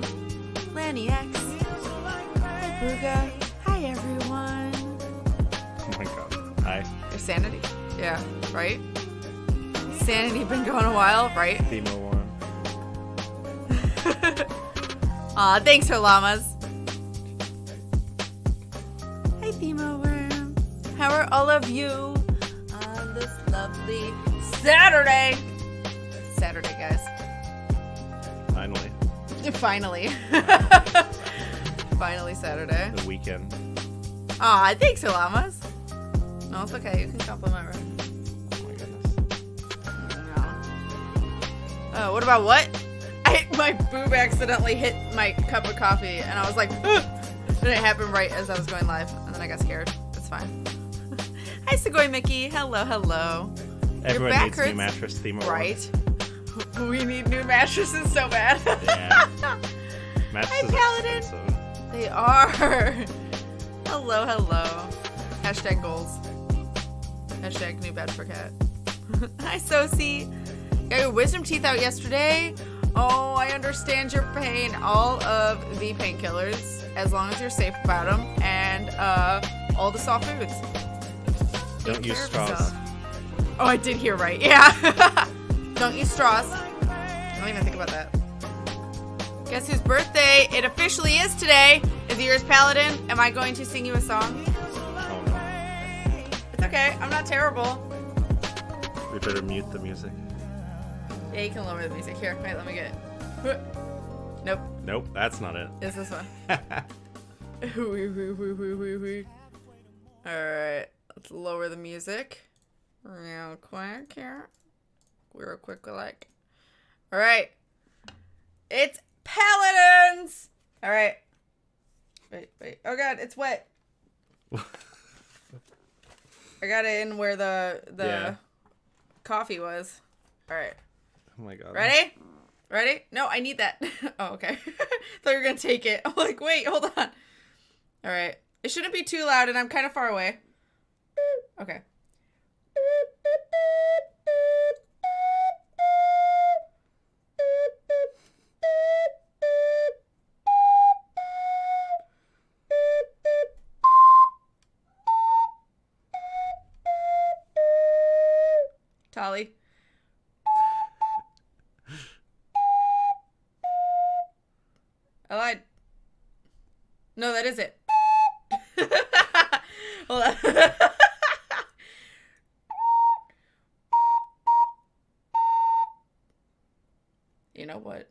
down. Lanny X. Hi, Booga. Hi, everyone. Oh my god. Hi. Your sanity? Yeah, right? Sanity been going a while, right? Themo one. Aw, thanks for llamas. Hi, Themo Worm. How are all of you on this lovely Saturday? Saturday, guys. Finally. Finally. Finally Saturday. The weekend. Aw, thanks for llamas. No, it's okay. You can compliment her. Oh my goodness. No. Oh, what about what? My boob accidentally hit my cup of coffee, and I was like, ugh! And it happened right as I was going live, and then I got scared. It's fine. Hi, Segoy Mickey. Hello, hello. Everyone needs a new mattress theme. Right. We need new mattresses so bad. Yeah. Mattresses Hi, Paladin. are expensive. They are. Hello, hello. Hashtag goals. Hashtag new bed for cat. Hi, Sosie. Got your wisdom teeth out yesterday. Oh, I understand your pain. All of the painkillers, as long as you're safe about them, and all the soft foods. Don't use straws. Oh, I did hear right. Yeah. Don't use straws. I don't even think about that. Guess whose birthday it officially is today? Is it yours, Paladin? Am I going to sing you a song? Oh no. It's okay. I'm not terrible. We better mute the music. Yeah, you can lower the music. Here, wait, let me get it. Nope. Nope, that's not it. It's this one. Alright, let's lower the music. Real quick here. Real quick like. Alright. It's Paladins! Alright. Wait. Oh god, it's wet. I got it in where the coffee was. Alright. Oh my god. Ready? Ready? No, I need that. Oh, okay. Thought you were gonna take it. I'm like, wait, hold on. Alright. It shouldn't be too loud, and I'm kind of far away. Okay. Tolly. I lied. No, that is it. Hold on. You know what?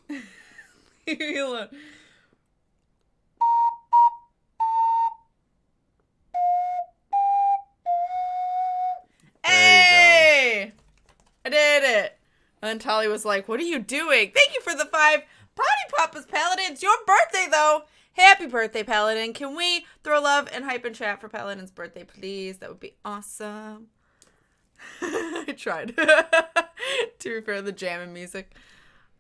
Leave me alone. Hey! I did it. And then Tolly was like, what are you doing? Thank you for the 5 Potty Papas, Paladin. It's your birthday, though. Happy birthday, Paladin. Can we throw love and hype in chat for Paladin's birthday, please? That would be awesome. I tried to repair the jamming music.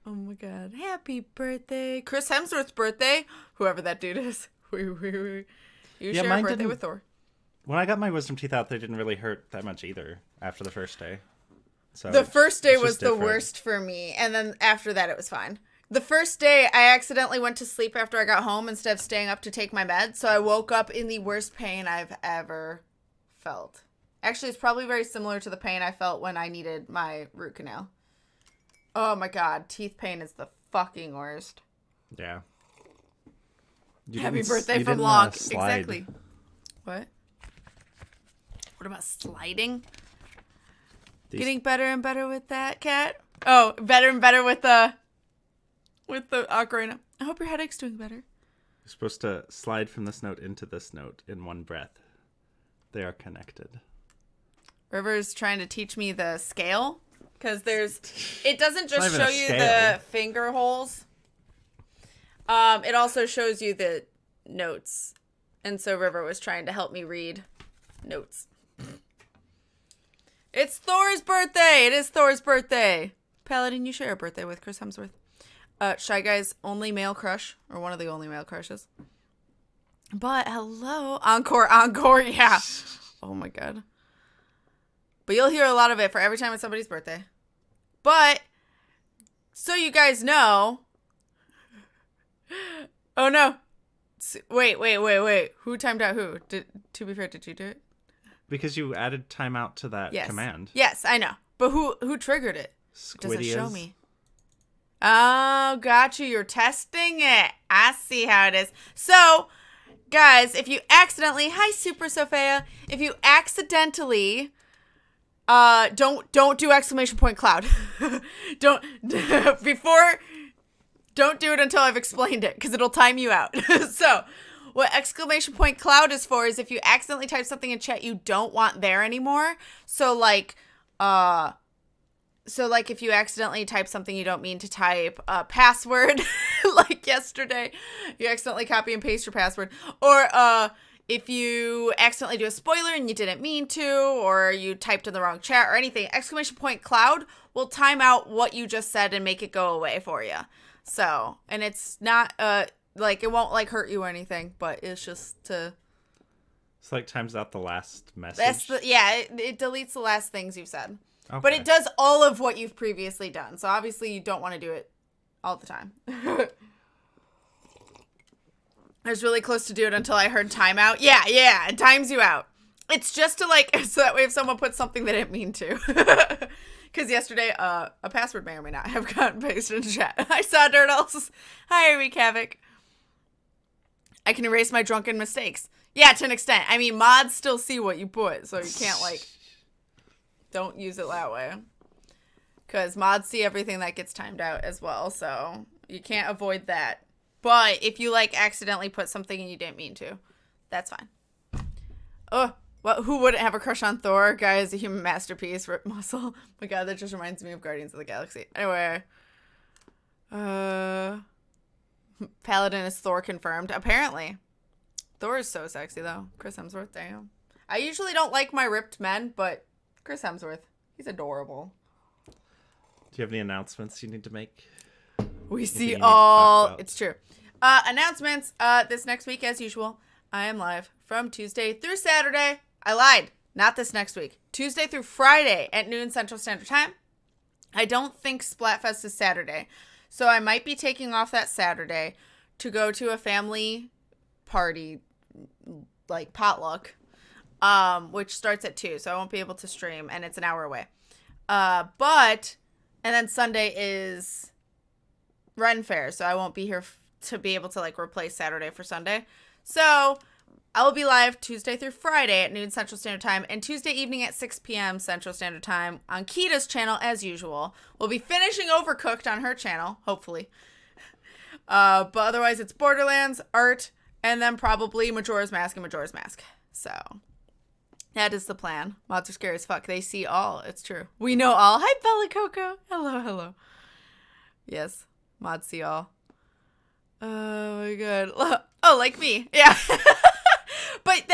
Oh my god. Happy birthday. Chris Hemsworth's birthday. Whoever that dude is. You share a birthday with Thor. When I got my wisdom teeth out, they didn't really hurt that much either after the first day. So the first day was the worst for me, and then after that it was fine. The first day, I accidentally went to sleep after I got home instead of staying up to take my meds, so I woke up in the worst pain I've ever felt. Actually, it's probably very similar to the pain I felt when I needed my root canal. Oh my god, teeth pain is the fucking worst. Yeah. Happy birthday from Long. Exactly. What? What about sliding? Getting better and better with that, cat? Oh, better and better with the ocarina. I hope your headache's doing better. You're supposed to slide from this note into this note in one breath. They are connected. River's trying to teach me the scale. Because it doesn't just show you scale. the finger holes. It also shows you the notes. And so River was trying to help me read notes. It's Thor's birthday! It is Thor's birthday! Paladin, you share a birthday with Chris Hemsworth. Shy Guy's only male crush. Or one of the only male crushes. But, hello. Encore, yeah. Oh my god. But you'll hear a lot of it for every time it's somebody's birthday. But, so you guys know, Oh no. Wait. Who timed out who? To be fair, did you do it? Because you added timeout to that command. Yes, I know. But who triggered it? It doesn't show me. Oh, got you. You're testing it. I see how it is. So, guys, if you accidentally, hi Super Sophia, if you accidentally don't do exclamation point cloud. don't do it until I've explained it, because it'll time you out. So what exclamation point cloud is for is if you accidentally type something in chat you don't want there anymore. So like if you accidentally type something you don't mean to type, password, like yesterday, you accidentally copy and paste your password, or if you accidentally do a spoiler and you didn't mean to, or you typed in the wrong chat or anything, exclamation point cloud will time out what you just said and make it go away for you. So, and it's not, like, it won't, like, hurt you or anything, but it's just to... It's like times out the last message? It deletes the last things you've said. Okay. But it does all of what you've previously done. So, obviously, you don't want to do it all the time. I was really close to do it until I heard timeout. Yeah, it times you out. It's just to, like, so that way if someone puts something they didn't mean to. Because yesterday, a password may or may not have gotten pasted in chat. I saw Dirtles. Hi, Reek Havoc. I can erase my drunken mistakes. Yeah, to an extent. I mean, mods still see what you put, so you can't, like, don't use it that way. Because mods see everything that gets timed out as well, so you can't avoid that. But if you, like, accidentally put something and you didn't mean to, that's fine. Oh, well, who wouldn't have a crush on Thor? Guy is a human masterpiece. Rip muscle. Oh my god, that just reminds me of Guardians of the Galaxy. Anyway. Paladin is Thor confirmed. Apparently. Thor is so sexy, though. Chris Hemsworth, damn. I usually don't like my ripped men, but Chris Hemsworth, he's adorable. Do you have any announcements you need to make? We see all. It's true. Announcements. This next week, as usual, I am live from Tuesday through Saturday. I lied. Not this next week. Tuesday through Friday at noon Central Standard Time. I don't think Splatfest is Saturday, so I might be taking off that Saturday to go to a family party, like potluck, which starts at 2, so I won't be able to stream, and it's an hour away. And then Sunday is Ren Fair, so I won't be here to be able to, like, replace Saturday for Sunday. So I will be live Tuesday through Friday at noon Central Standard Time, and Tuesday evening at 6 p.m. Central Standard Time on Kita's channel, as usual. We'll be finishing Overcooked on her channel, hopefully. But otherwise, it's Borderlands, Art, and then probably Majora's Mask and Majora's Mask. So that is the plan. Mods are scary as fuck. They see all. It's true. We know all. Hi, Bella Coco. Hello. Yes. Mods see all. Oh my god. Oh, like me. Yeah. But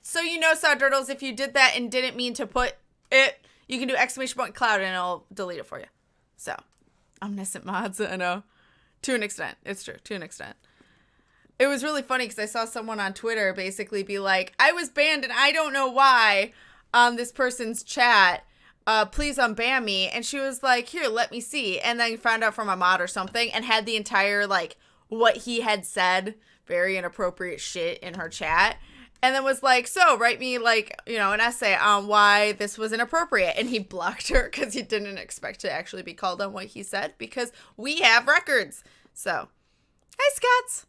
so you know, Saw Dirtles, if you did that and didn't mean to put it, you can do exclamation point cloud and it'll delete it for you. So, omniscient mods, I know. To an extent. It's true. To an extent. It was really funny because I saw someone on Twitter basically be like, I was banned and I don't know why on this person's chat. Please unban me. And she was like, here, let me see. And then found out from a mod or something and had the entire, like, what he had said, very inappropriate shit in her chat. And then was like, so write me, like, you know, an essay on why this was inappropriate. And he blocked her because he didn't expect to actually be called on what he said because we have records. So, hi, Scots.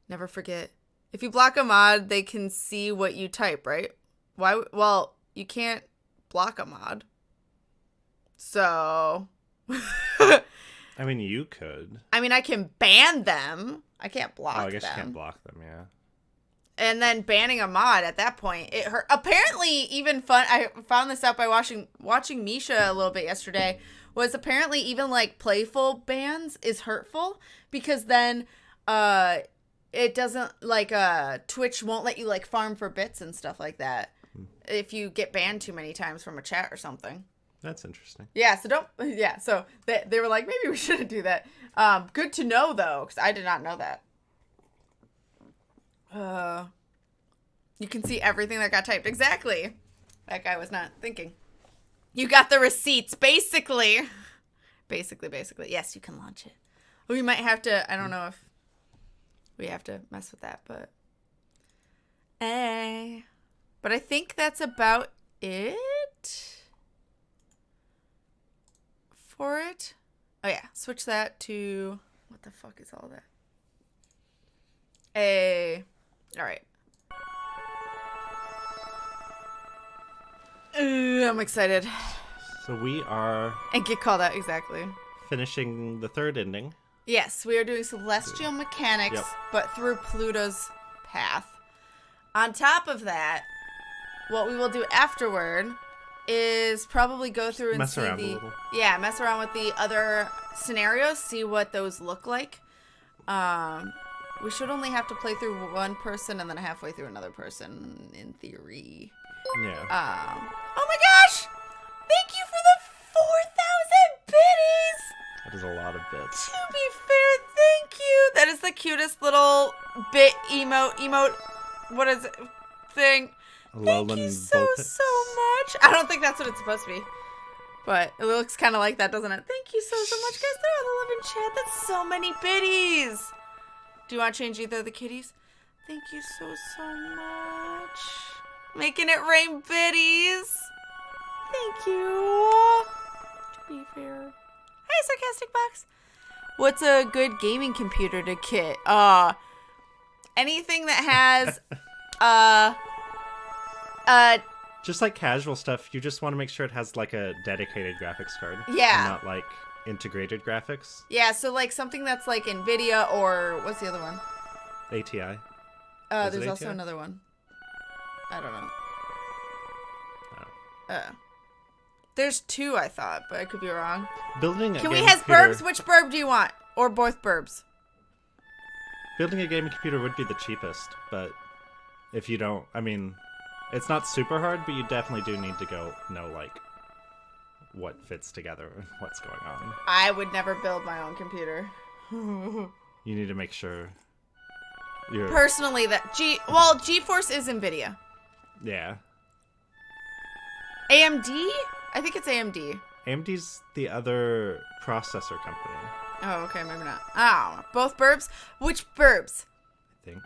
Never forget. If you block a mod, they can see what you type, right? Why? Well, you can't block a mod. So. I mean, you could. I mean, I can ban them. I can't block them. Oh, I guess you can't block them, yeah. And then banning a mod at that point, it hurt. Apparently, even fun. I found this out by watching Misha a little bit yesterday. Was apparently even like playful bans is hurtful because then it doesn't like Twitch won't let you like farm for bits and stuff like that if you get banned too many times from a chat or something. That's interesting. Yeah, so don't. Yeah, so they were like, maybe we shouldn't do that. Good to know though, because I did not know that. You can see everything that got typed. Exactly. That guy was not thinking. You got the receipts, basically. Basically. Yes, you can launch it. We might have to. I don't know if we have to mess with that, but but I think that's about it for it. Oh yeah, switch that to, what the fuck is all that? All right. I'm excited. So we are And get called out, exactly. finishing the third ending. Yes, we are doing celestial mechanics, but through Pluto's path. On top of that, what we will do afterward is probably go through and Mess see around a little. Yeah, mess around with the other scenarios, see what those look like. We should only have to play through one person and then halfway through another person, in theory. Yeah. Oh my gosh! Thank you for the 4,000 biddies! That is a lot of bits. To be fair, thank you. That is the cutest little bit emote. What is it? Thing. Thank you so much. I don't think that's what it's supposed to be. But it looks kind of like that, doesn't it? Thank you so much, guys. They're all the love in chat. That's so many biddies. Do you want to change either of the kitties? Thank you so much. Making it rain biddies. Thank you. To be fair. Hey, Sarcastic Box. What's a good gaming computer to kit? Anything that has just like casual stuff, you just want to make sure it has like a dedicated graphics card. Yeah. And not like integrated graphics. Yeah, so like something that's like NVIDIA or what's the other one? ATI. There's also another one. I don't know. There's two, I thought, but I could be wrong. Building a Can we gaming has computer, burbs? Which burb do you want? Or both burbs? Building a gaming computer would be the cheapest, but if you don't, I mean, it's not super hard, but you definitely do need to know like what fits together and what's going on. I would never build my own computer. You need to make sure you're... Personally, GeForce is NVIDIA. Yeah. AMD? I think it's AMD. AMD's the other processor company. Oh, okay, maybe not. Oh, both burbs? Which burbs? I think.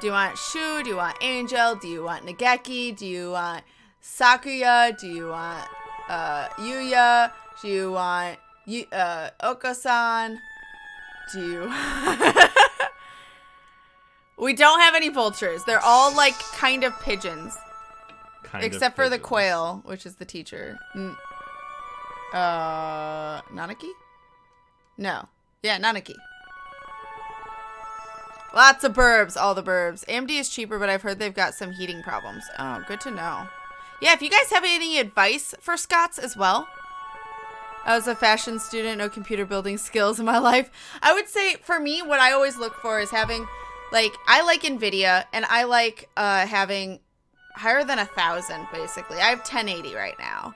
Do you want Shu? Do you want Angel? Do you want Nageki? Do you want Sakuya? Do you want Yuya? Do you want Okasan? Do you... We don't have any vultures. They're all like kind of pigeons. Except for the quail, which is the teacher. Nanaki? No. Yeah, Nanaki. Lots of burbs. All the burbs. AMD is cheaper, but I've heard they've got some heating problems. Oh, good to know. Yeah, if you guys have any advice for Scots as well. I was a fashion student, no computer building skills in my life. I would say, for me, what I always look for is having, like, I like NVIDIA, and I like having... higher than 1,000, basically. I have 1080 right now.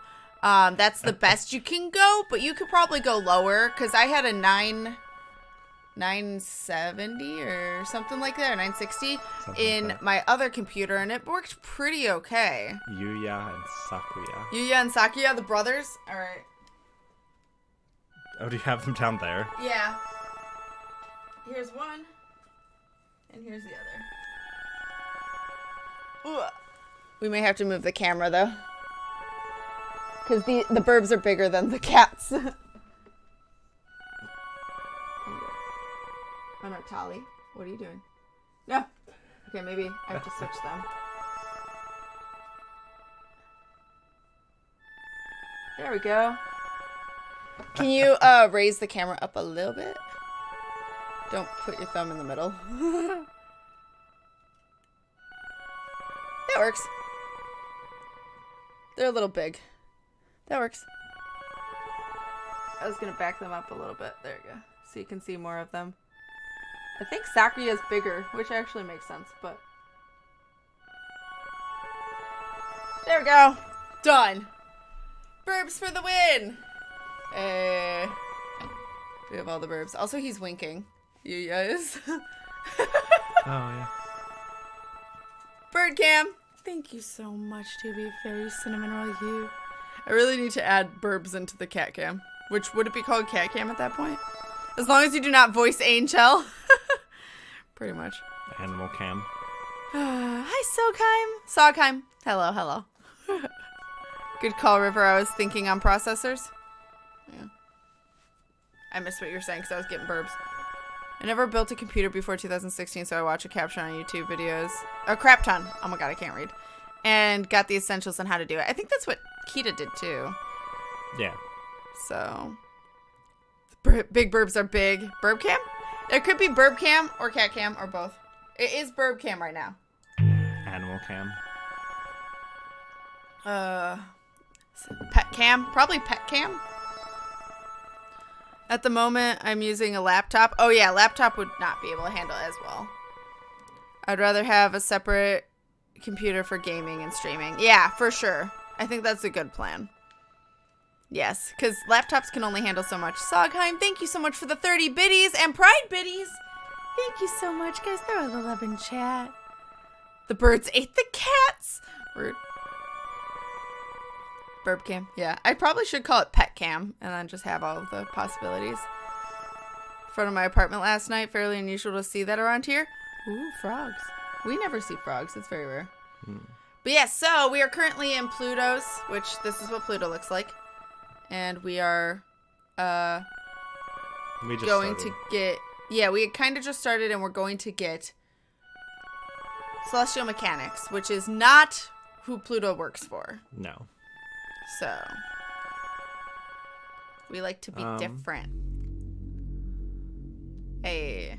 That's the best you can go, but you could probably go lower, because I had a 970 or something like that, or 960 in my other computer, and it worked pretty okay. Yuya and Sakuya. Yuya and Sakuya, the brothers? Alright. Oh, do you have them down there? Yeah. Here's one, and here's the other. Ooh. We may have to move the camera, though. Because the burbs are bigger than the cats. Oh, no, Tali. What are you doing? No. Okay, maybe I have to switch them. There we go. Can you raise the camera up a little bit? Don't put your thumb in the middle. That works. They're a little big. That works. I was going to back them up a little bit. There you go. So you can see more of them. I think Sakuya's bigger, which actually makes sense, but... There we go. Done. Burbs for the win. We have all the burbs. Also, he's winking. Yuya is. Oh, yeah. Bird cam. Thank you so much, to be very cinnamon roll you. I really need to add burbs into the cat cam. Which, would it be called cat cam at that point? As long as you do not voice Angel. pretty much. Animal cam. Hi, Sogheim. Hello. Good call, River. I was thinking on processors. Yeah. I missed what you were saying because I was getting burbs. I never built a computer before 2016, so I watch a caption on YouTube videos. A crap ton. Oh my god, I can't read. And got the essentials on how to do it. I think that's what Kita did too. Yeah. So, big burbs are big. Burb cam? It could be burb cam or cat cam or both. It is burb cam right now. Animal cam. Pet cam? Probably pet cam. At the moment, I'm using a laptop. Oh yeah, laptop would not be able to handle it as well. I'd rather have a separate computer for gaming and streaming. Yeah, for sure. I think that's a good plan. Yes, because laptops can only handle so much. Sogheim, thank you so much for the 30 biddies and pride biddies. Thank you so much, guys. Throw a the love in chat. The birds ate the cats. Rude. Burb cam. Yeah, I probably should call it pet cam and then just have all of the possibilities. In front of my apartment last night. Fairly unusual to see that around here. Ooh, frogs. We never see frogs. It's very rare. But yeah, so we are currently in Pluto's, which this is what Pluto looks like. And we are We just going started. to get... Yeah, we kind of just started and we're going to get Celestial Mechanics, which is not who Pluto works for. No. So, we like to be different. Hey.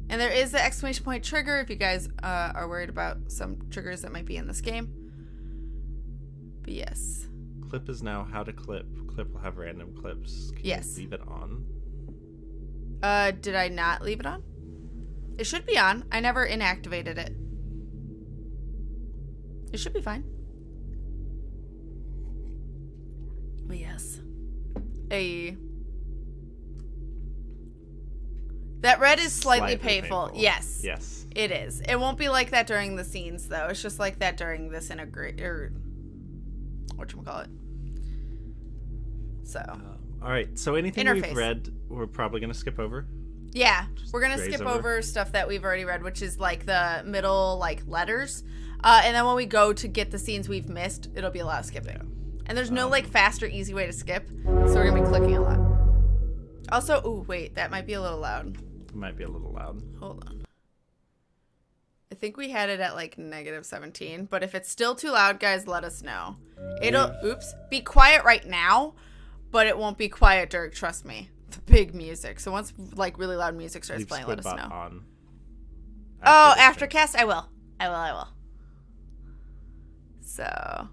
And there is the exclamation point trigger if you guys are worried about some triggers that might be in this game. But yes. Clip is now how to clip. Clip will have random clips. Can Yes. you leave it on? Did I not leave it on? It should be on. I never inactivated it. It should be fine. But yes. Hey. That red is slightly painful. Yes. Yes. It is. It won't be like that during the scenes, though. It's just like that during this whatchamacallit. So. All right. So anything Interface. we've read, we're probably going to skip over. Yeah. We're going to graze skip over. over stuff that we've already read, which is like the middle, like, letters. And then when we go to get the scenes we've missed, it'll be a lot of skipping. Yeah. And there's no, like, fast or easy way to skip. So we're going to be clicking a lot. Also, ooh, wait. That might be a little loud. It might be a little loud. Hold on. I think we had it at like -17, but if it's still too loud, guys, let us know. It'll, be quiet right now, but it won't be quiet during, trust me, the big music. So once like really loud music starts Leave playing, let us know. Squidbot on. Aftercast, I will. So,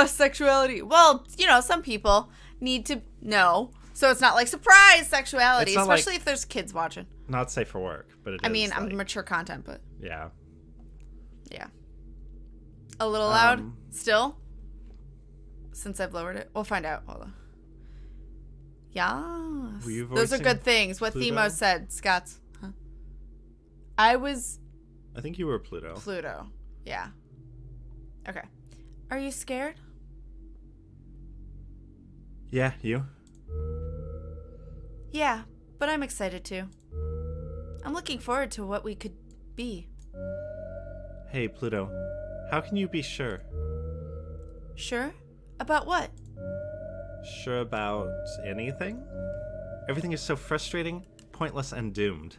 sexuality. Well, you know, some people need to know. So it's not like surprise sexuality, It's not especially like- if there's kids watching. Not safe for work, but it is. I mean, like, I'm mature content, but yeah. yeah. A little loud still? Since I've lowered it. We'll find out. Hold on. Yes. Were you Those are voicing good things. What Pluto? Themo said. Scott's. Huh? I was I think you were Pluto. Pluto. Yeah. Okay. Are you scared? Yeah, you? Yeah, but I'm excited too. I'm looking forward to what we could be. Hey, Pluto. How can you be sure? Sure? About what? Sure about anything? Everything is so frustrating, pointless, and doomed.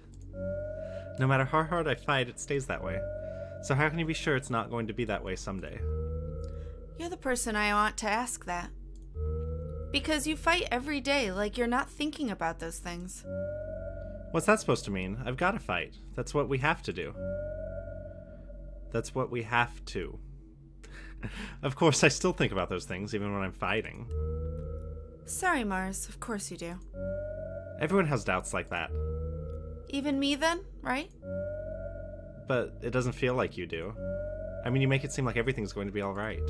No matter how hard I fight, it stays that way. So how can you be sure it's not going to be that way someday? You're the person I want to ask that. Because you fight every day like you're not thinking about those things. What's that supposed to mean? I've got to fight. That's what we have to do. That's what we have to. Of course, I still think about those things, even when I'm fighting. Sorry, Mars. Of course you do. Everyone has doubts like that. Even me then, right? But it doesn't feel like you do. I mean, you make it seem like everything's going to be alright.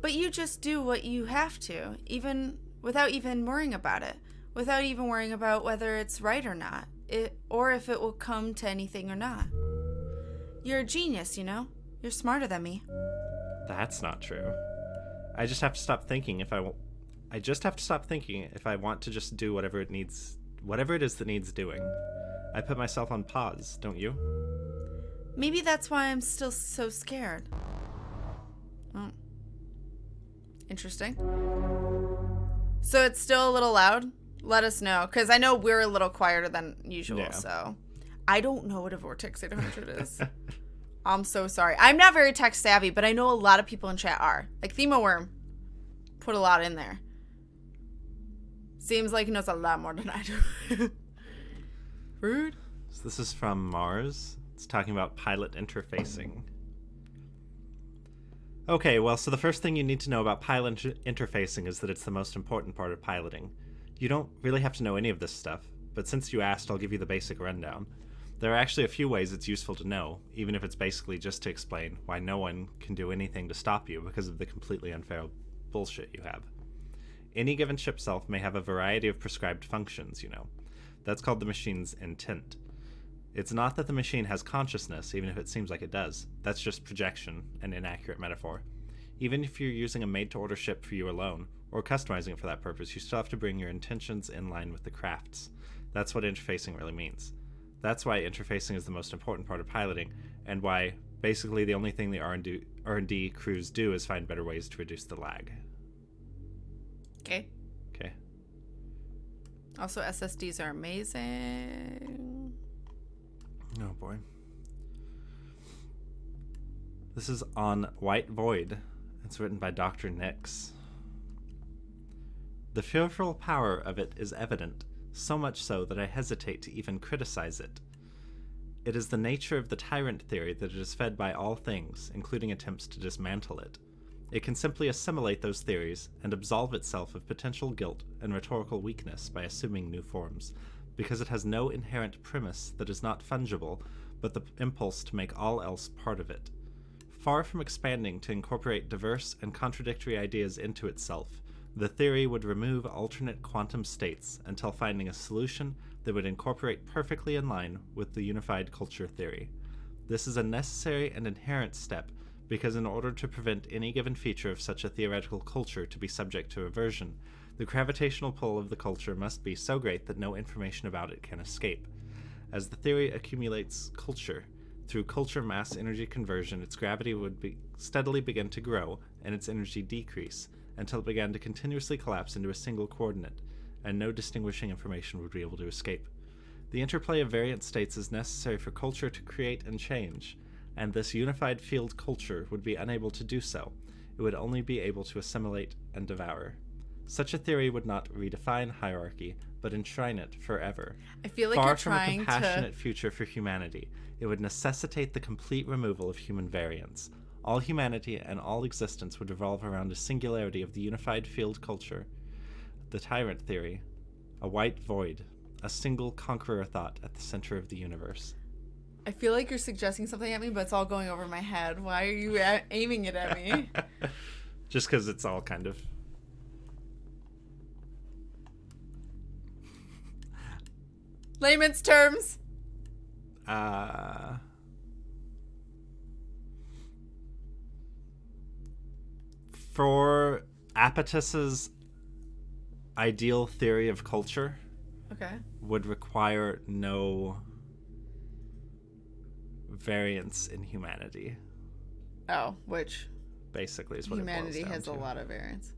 But you just do what you have to, even without even worrying about it. Without even worrying about whether it's right or not. Or if it will come to anything or not. You're a genius, you know? You're smarter than me. That's not true. I just have to stop thinking if I want to just do whatever it is that needs doing. I put myself on pause, don't you? Maybe that's why I'm still so scared. Oh. Interesting. So it's still a little loud? Let us know, because I know we're a little quieter than usual, so. I don't know what a Vortex 800 is. I'm so sorry. I'm not very tech savvy, but I know a lot of people in chat are. Like ThemoWorm put a lot in there. Seems like he knows a lot more than I do. Rude. So this is from Mars. It's talking about pilot interfacing. Okay, well, so the first thing you need to know about pilot interfacing is that it's the most important part of piloting. You don't really have to know any of this stuff, but since you asked, I'll give you the basic rundown. There are actually a few ways it's useful to know, even if it's basically just to explain why no one can do anything to stop you because of the completely unfair bullshit you have. Any given chip self may have a variety of prescribed functions, you know. That's called the machine's intent. It's not that the machine has consciousness, even if it seems like it does. That's just projection, an inaccurate metaphor. Even if you're using a made-to-order ship for you alone, or customizing it for that purpose, you still have to bring your intentions in line with the crafts. That's what interfacing really means. That's why interfacing is the most important part of piloting, and why basically the only thing the R&D crews do is find better ways to reduce the lag. Okay. Okay. Also, SSDs are amazing. Oh boy. This is on White Void. It's written by Dr. Nix. The fearful power of it is evident, so much so that I hesitate to even criticize it. It is the nature of the tyrant theory that it is fed by all things, including attempts to dismantle it. It can simply assimilate those theories and absolve itself of potential guilt and rhetorical weakness by assuming new forms, because it has no inherent premise that is not fungible, but the impulse to make all else part of it. Far from expanding to incorporate diverse and contradictory ideas into itself, the theory would remove alternate quantum states until finding a solution that would incorporate perfectly in line with the unified culture theory. This is a necessary and inherent step, because in order to prevent any given feature of such a theoretical culture to be subject to aversion, the gravitational pull of the culture must be so great that no information about it can escape. As the theory accumulates culture, through culture mass energy conversion, its gravity would steadily begin to grow and its energy decrease until it began to continuously collapse into a single coordinate, and no distinguishing information would be able to escape. The interplay of variant states is necessary for culture to create and change, and this unified field culture would be unable to do so. It would only be able to assimilate and devour. Such a theory would not redefine hierarchy, but enshrine it forever. I feel like Far you're from trying a compassionate future for humanity, it would necessitate the complete removal of human variance. All humanity and all existence would revolve around a singularity of the unified field culture. The tyrant theory, a white void, a single conqueror thought at the center of the universe. I feel like you're suggesting something at me, but it's all going over my head. Why are you aiming it at me? Just because it's all kind of... Layman's terms. For Apatis's ideal theory of culture, Okay. would require no variance in humanity. Oh, which Basically is what humanity it boils down has to. a lot of variance.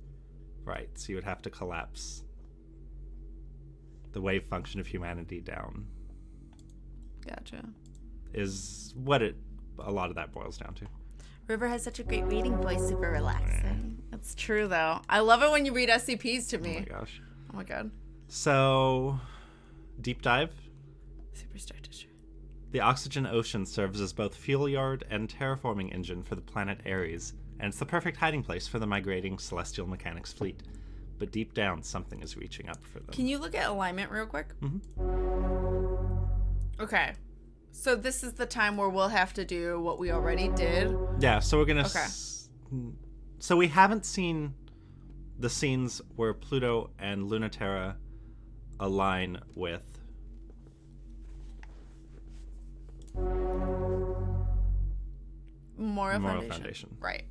Right, so you would have to collapse the wave function of humanity down. Gotcha. Is what a lot of that boils down to. River has such a great reading voice, super relaxing. That's true, though. I love it when you read SCPs to me. Oh my gosh. Oh my god. So, deep dive. Superstar Disher. The oxygen ocean serves as both fuel yard and terraforming engine for the planet Ares, and it's the perfect hiding place for the migrating Celestial Mechanics fleet. But deep down, something is reaching up for them. Can you look at alignment real quick? Mm-hmm. Okay. So this is the time where we'll have to do what we already did. Yeah, so we're gonna... Okay. So we haven't seen the scenes where Pluto and Lunaterra align with... Moral Moral Foundation. Foundation. Right.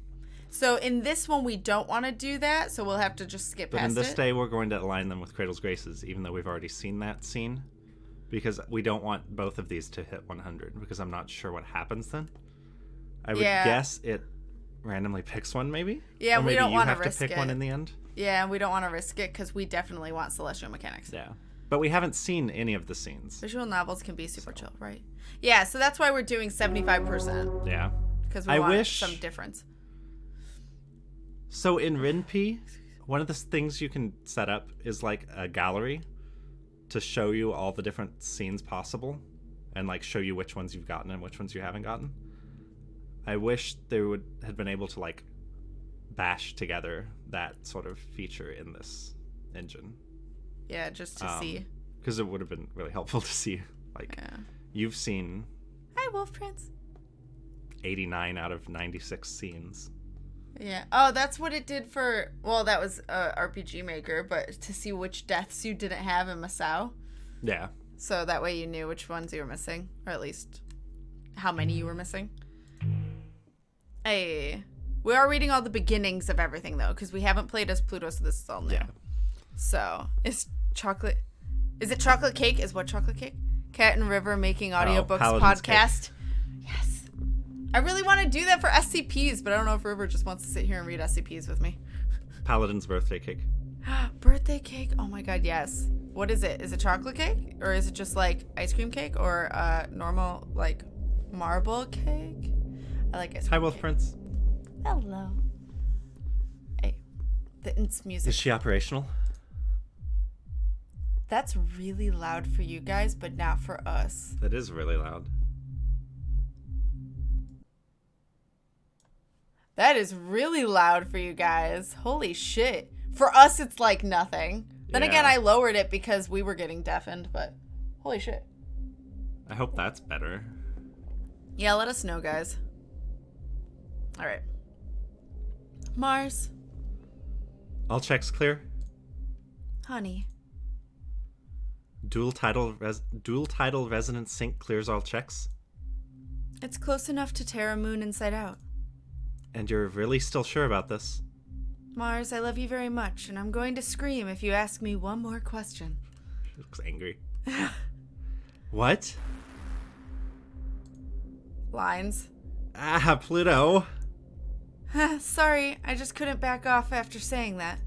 So in this one, we don't want to do that, so we'll have to just skip But past in this it. day, we're going to align them with Cradle's Graces, even though we've already seen that scene. because we don't want both of these to hit 100 because I'm not sure what happens then. I would guess it randomly picks one, maybe. Yeah, or maybe we don't want to risk to pick one in the end. Yeah, we don't want to risk it because we definitely want celestial mechanics. Yeah, but we haven't seen any of the scenes. Visual novels can be super chill, right? Yeah, so that's why we're doing 75%. Yeah, because we want some difference. So in RenP, one of the things you can set up is like a gallery to show you all the different scenes possible and like show you which ones you've gotten and which ones you haven't gotten. I wish they would have been able to like bash together that sort of feature in this engine. Yeah, just to see. Because it would have been really helpful to see. Like, you've seen... Hi, Wolf Prince. 89 out of 96 scenes. Yeah. Oh, that's what it did for... Well, that was RPG Maker, but to see which deaths you didn't have in Masao. Yeah. So that way you knew which ones you were missing. Or at least how many you were missing. Hey, we are reading all the beginnings of everything, though, because we haven't played as Pluto, so this is all new. Yeah. So, is it chocolate cake? Is what chocolate cake? Cat and River making audiobooks podcast. Cake. Yes. I really want to do that for SCPs, but I don't know if River just wants to sit here and read SCPs with me. Paladin's birthday cake. Birthday cake? Oh my god, yes. What is it? Is it chocolate cake? Or is it just like ice cream cake? Or normal, like, marble cake? I like ice cream. Hi, Wolf Prince. Hello. Hey, it's music. Is she operational? That's really loud for you guys, but not for us. That is really loud. That is really loud for you guys. Holy shit. For us, it's like nothing. Then again, I lowered it because we were getting deafened, but holy shit. I hope that's better. Yeah, let us know, guys. All right. Mars. All checks clear. Honey. Dual title resonance sync clears all checks. It's close enough to Terra Moon Inside Out. And you're really still sure about this? Mars, I love you very much, and I'm going to scream if you ask me one more question. She looks angry. What? Lines. Ah, Pluto. Sorry, I just couldn't back off after saying that.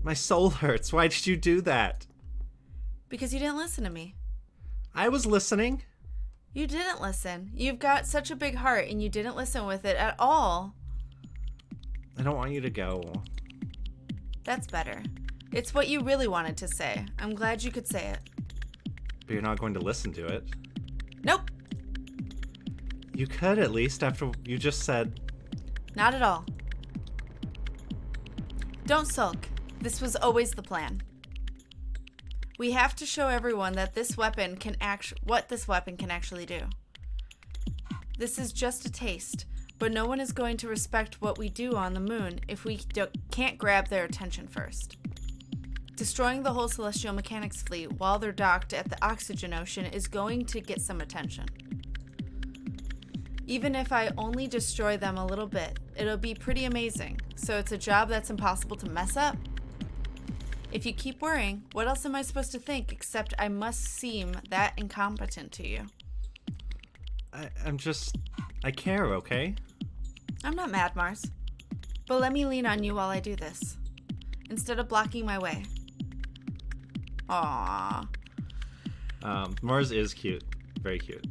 My soul hurts. Why did you do that? Because you didn't listen to me. I was listening. You didn't listen. You've got such a big heart, and you didn't listen with it at all. I don't want you to go. That's better. It's what you really wanted to say. I'm glad you could say it. But you're not going to listen to it. Nope. You could at least after you just said... Not at all. Don't sulk. This was always the plan. We have to show everyone that this weapon can what this weapon can actually do. This is just a taste, but no one is going to respect what we do on the moon if we can't grab their attention first. Destroying the whole Celestial Mechanics fleet while they're docked at the Oxygen Ocean is going to get some attention. Even if I only destroy them a little bit, it'll be pretty amazing, so it's a job that's impossible to mess up. If you keep worrying, what else am I supposed to think except I must seem that incompetent to you? I care, okay? I'm not mad, Mars. But let me lean on you while I do this, instead of blocking my way. Aww. Mars is cute. Very cute.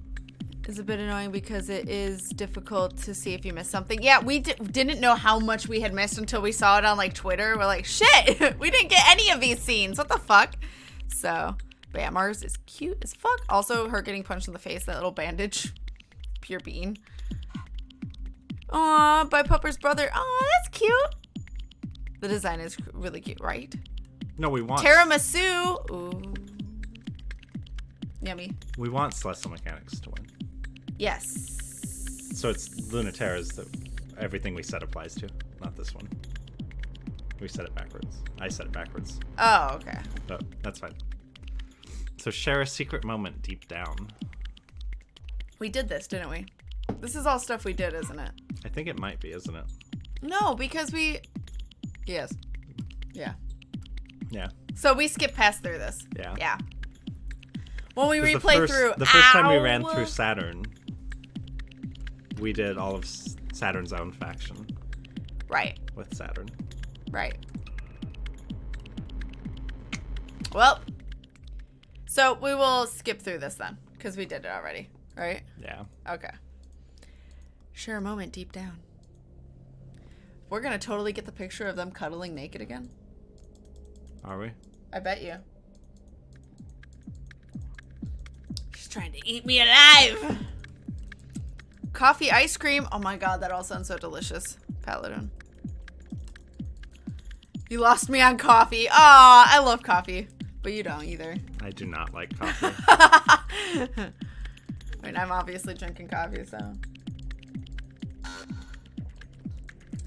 It's a bit annoying because it is difficult to see if you missed something. Yeah, we didn't know how much we had missed until we saw it on, like, Twitter. We're like, shit, we didn't get any of these scenes. What the fuck? So, but yeah, Mars is cute as fuck. Also, her getting punched in the face, that little bandage. Pure bean. Aw, by Pupper's brother. Aw, that's cute. The design is really cute, right? No, we want... Tiramisu. Ooh. Yummy. We want Celestial Mechanics to win. Yes. So it's Lunaterra's that everything we said applies to, not this one. We said it backwards. I said it backwards. Oh, okay. But that's fine. So share a secret moment deep down. We did this, didn't we? This is all stuff we did, isn't it? I think it might be, isn't it? No, because we... Yes. Yeah. Yeah. So we skipped past through this. Yeah. Yeah. When we 'Cause replay through... The first time we Ow! ran through Saturn, we did all of Saturn's own faction. Right. With Saturn. Right. Well, so we will skip through this then, because we did it already, right? Yeah. Okay. Share a moment deep down. We're going to totally get the picture of them cuddling naked again. Are we? I bet you. She's trying to eat me alive. Coffee ice cream. Oh my god, that all sounds so delicious. Paladin. You lost me on coffee. Aw, I love coffee. But you don't either. I do not like coffee. I mean, I'm obviously drinking coffee, so.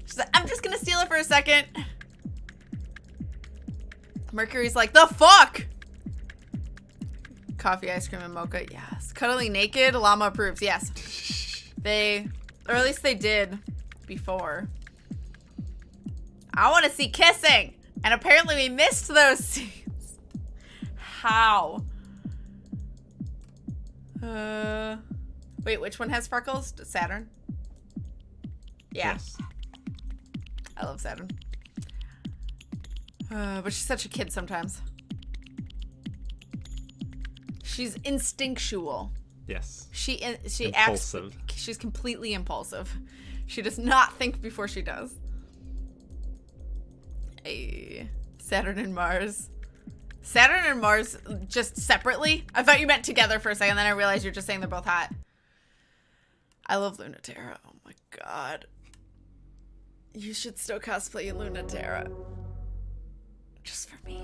She's like, I'm just gonna steal it for a second. Mercury's like, the fuck? Coffee, ice cream, and mocha. Yes. Cuddling naked. Llama approves. Yes. They, or at least they did before. I want to see kissing. And apparently we missed those scenes. How? Wait, which one has freckles? Saturn? Yeah. Yes. I love Saturn. But she's such a kid sometimes. She's instinctual. Yes. She Impulsive. She's completely impulsive. She does not think before she does. Hey, Saturn and Mars. Saturn and Mars just separately? I thought you meant together for a second, then I realized you're just saying they're both hot. I love Lunaterra. Oh my god. You should still cosplay Lunaterra. Just for me.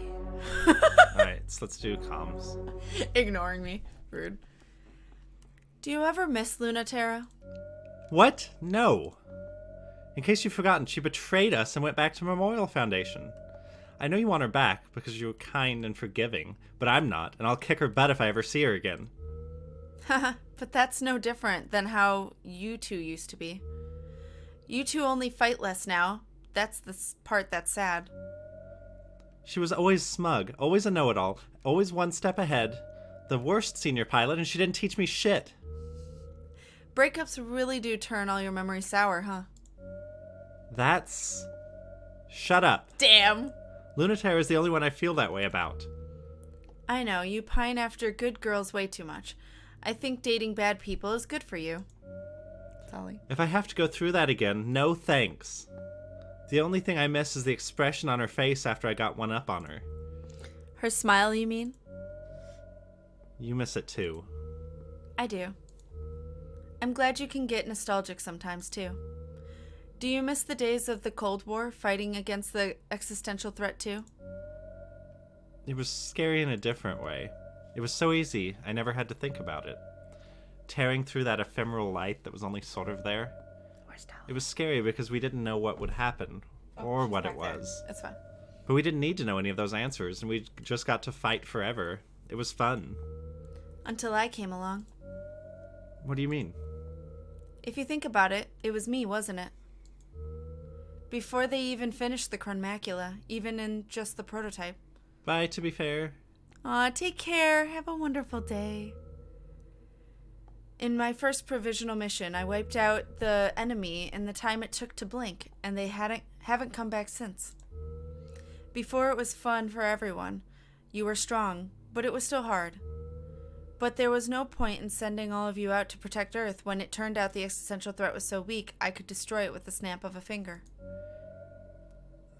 Alright, so let's do comms. Ignoring me. Rude. Do you ever miss Lunaterra? What? No. In case you've forgotten, she betrayed us and went back to Memorial Foundation. I know you want her back because you're kind and forgiving, but I'm not, and I'll kick her butt if I ever see her again. Haha, but that's no different than how you two used to be. You two only fight less now. That's the part that's sad. She was always smug, always a know-it-all, always one step ahead. The worst senior pilot, and she didn't teach me shit. Breakups really do turn all your memories sour, huh? That's... Shut up. Damn. Lunaterra is the only one I feel that way about. I know, you pine after good girls way too much. I think dating bad people is good for you. Solly. If I have to go through that again, no thanks. The only thing I miss is the expression on her face after I got one up on her. Her smile, you mean? You miss it too. I do. I'm glad you can get nostalgic sometimes too. Do you miss the days of the Cold War, fighting against the existential threat too? It was scary in a different way. It was so easy, I never had to think about it. Tearing through that ephemeral light that was only sort of there. It was scary because we didn't know what would happen, or what it was. That's fine. But we didn't need to know any of those answers, and we just got to fight forever. It was fun. Until I came along. What do you mean? If you think about it, it was me, wasn't it? Before they even finished the Chronmacula, even in just the prototype. Bye, to be fair. Aw, take care. Have a wonderful day. In my first provisional mission, I wiped out the enemy in the time it took to blink, and they haven't come back since. Before it was fun for everyone. You were strong, but it was still hard. But there was no point in sending all of you out to protect Earth when it turned out the existential threat was so weak I could destroy it with the snap of a finger.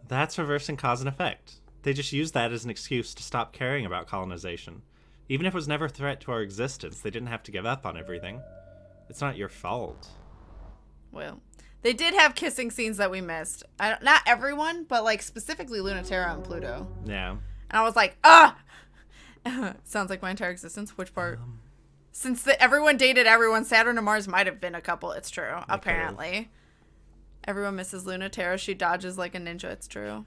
That's reversing cause and effect. They just used that as an excuse to stop caring about colonization. Even if it was never a threat to our existence, they didn't have to give up on everything. It's not your fault. Well, they did have kissing scenes that we missed. Not everyone, but like specifically Lunaterra and Pluto. Yeah. And I was like, ah! Sounds like my entire existence. Which part? Since everyone dated everyone, Saturn and Mars might have been a couple. It's true, apparently. Everyone misses Lunaterra. She dodges like a ninja. It's true.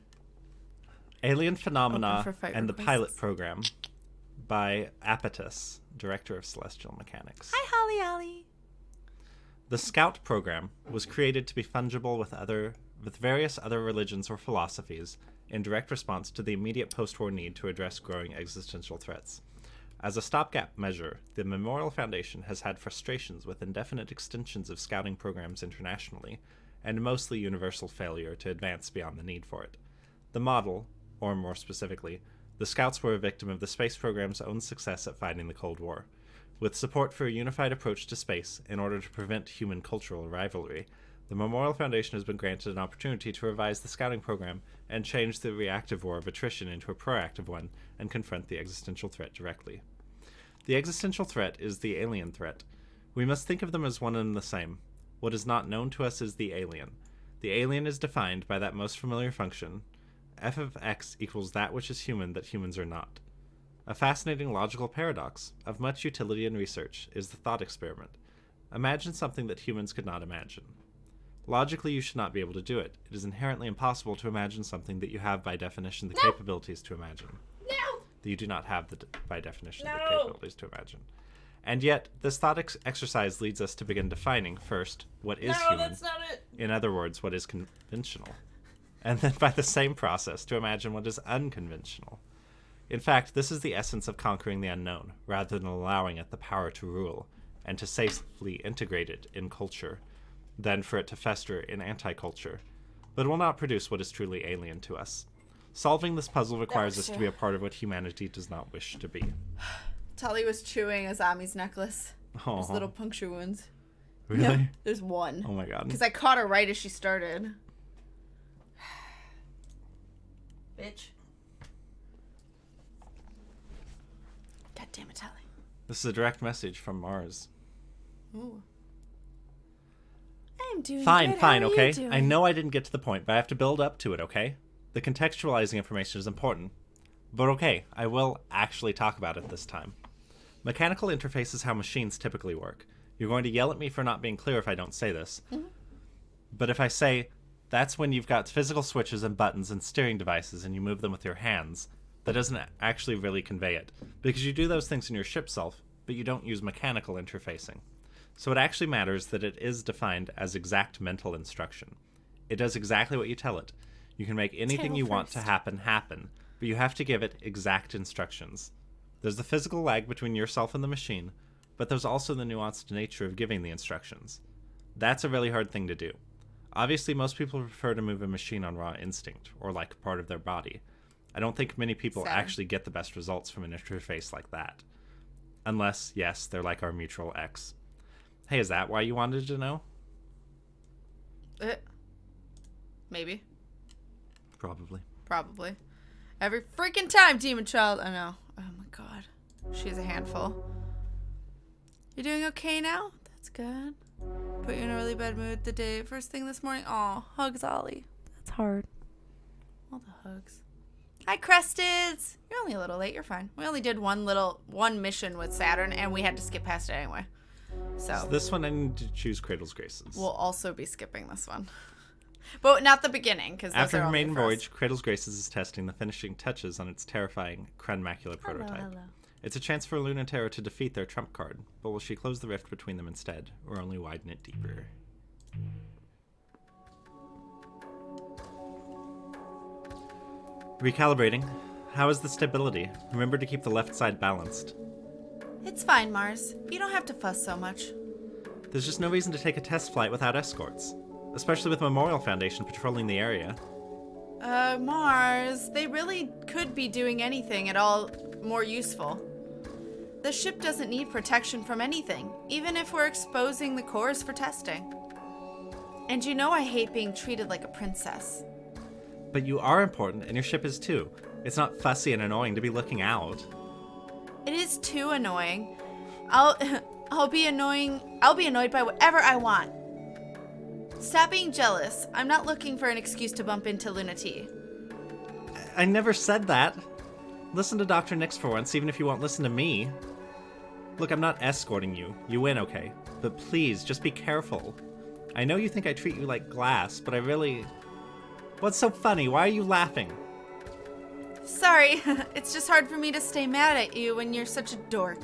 Alien Phenomena and the requests. Pilot Program by Apatus, Director of Celestial Mechanics. Hi, Holly Ollie. The Scout Program was created to be fungible with various other religions or philosophies in direct response to the immediate post-war need to address growing existential threats. As a stopgap measure, the Memorial Foundation has had frustrations with indefinite extensions of scouting programs internationally, and mostly universal failure to advance beyond the need for it. The model, or more specifically, the Scouts were a victim of the space program's own success at fighting the Cold War. With support for a unified approach to space in order to prevent human cultural rivalry, the Memorial Foundation has been granted an opportunity to revise the scouting program and change the reactive war of attrition into a proactive one and confront the existential threat directly. The existential threat is the alien threat. We must think of them as one and the same. What is not known to us is the alien. The alien is defined by that most familiar function, f of x equals that which is human that humans are not. A fascinating logical paradox, of much utility in research, is the thought experiment. Imagine something that humans could not imagine. Logically, you should not be able to do it. It is inherently impossible to imagine something that you have by definition the capabilities to imagine. No! That you do not have by definition the capabilities to imagine. And yet, this thought exercise leads us to begin defining, first, what is human. No, that's not it. In other words, what is conventional. And then by the same process, to imagine what is unconventional. In fact, this is the essence of conquering the unknown, rather than allowing it the power to rule, and to safely integrate it in culture, than for it to fester in anti-culture. But it will not produce what is truly alien to us. Solving this puzzle requires us to be a part of what humanity does not wish to be. Tully was chewing Azami's necklace. Oh. There's little puncture wounds. Really? Yep, there's one. Oh my god. Because I caught her right as she started. Bitch. God damn it, Tully. This is a direct message from Mars. Ooh. I'm doing Fine, good. fine, How are okay? you doing? I know I didn't get to the point, but I have to build up to it, okay? The contextualizing information is important. But okay, I will actually talk about it this time. Mechanical interface is how machines typically work. You're going to yell at me for not being clear if I don't say this. Mm-hmm. But if I say, that's when you've got physical switches and buttons and steering devices and you move them with your hands, that doesn't actually really convey it. Because you do those things in your ship self, but you don't use mechanical interfacing. So it actually matters that it is defined as exact mental instruction. It does exactly what you tell it. You can make anything you want to happen, but you have to give it exact instructions. There's the physical lag between yourself and the machine, but there's also the nuanced nature of giving the instructions. That's a really hard thing to do. Obviously, most people prefer to move a machine on raw instinct, or like part of their body. I don't think many people actually get the best results from an interface like that. Unless, yes, they're like our mutual ex. Hey, is that why you wanted to know? Maybe. Probably. Every freaking time, Demon Child. I know. Oh my god. She's a handful. You doing okay now? That's good. Put you in a really bad mood the day first thing this morning. Aw, hugs Ollie. That's hard. All the hugs. Hi, Cresteds. You're only a little late. You're fine. We only did one mission with Saturn, and we had to skip past it anyway. So this one I need to choose Cradle's Graces. We'll also be skipping this one. But not the beginning, because after her maiden voyage, Cradle's Graces is testing the finishing touches on its terrifying Crenmacula prototype. Hello. It's a chance for Luna and Terra to defeat their trump card, but will she close the rift between them instead, or only widen it deeper? Recalibrating. How is the stability? Remember to keep the left side balanced. It's fine, Mars. You don't have to fuss so much. There's just no reason to take a test flight without escorts. Especially with Memorial Foundation patrolling the area. Mars, they really could be doing anything at all more useful. The ship doesn't need protection from anything, even if we're exposing the cores for testing. And you know I hate being treated like a princess. But you are important, and your ship is too. It's not fussy and annoying to be looking out. It is too annoying. I'll be annoyed by whatever I want. Stop being jealous. I'm not looking for an excuse to bump into Luna T. I never said that. Listen to Dr. Nix for once, even if you won't listen to me. Look, I'm not escorting you. You win, okay? But please, just be careful. I know you think I treat you like glass, but I really... What's so funny? Why are you laughing? Sorry, it's just hard for me to stay mad at you when you're such a dork.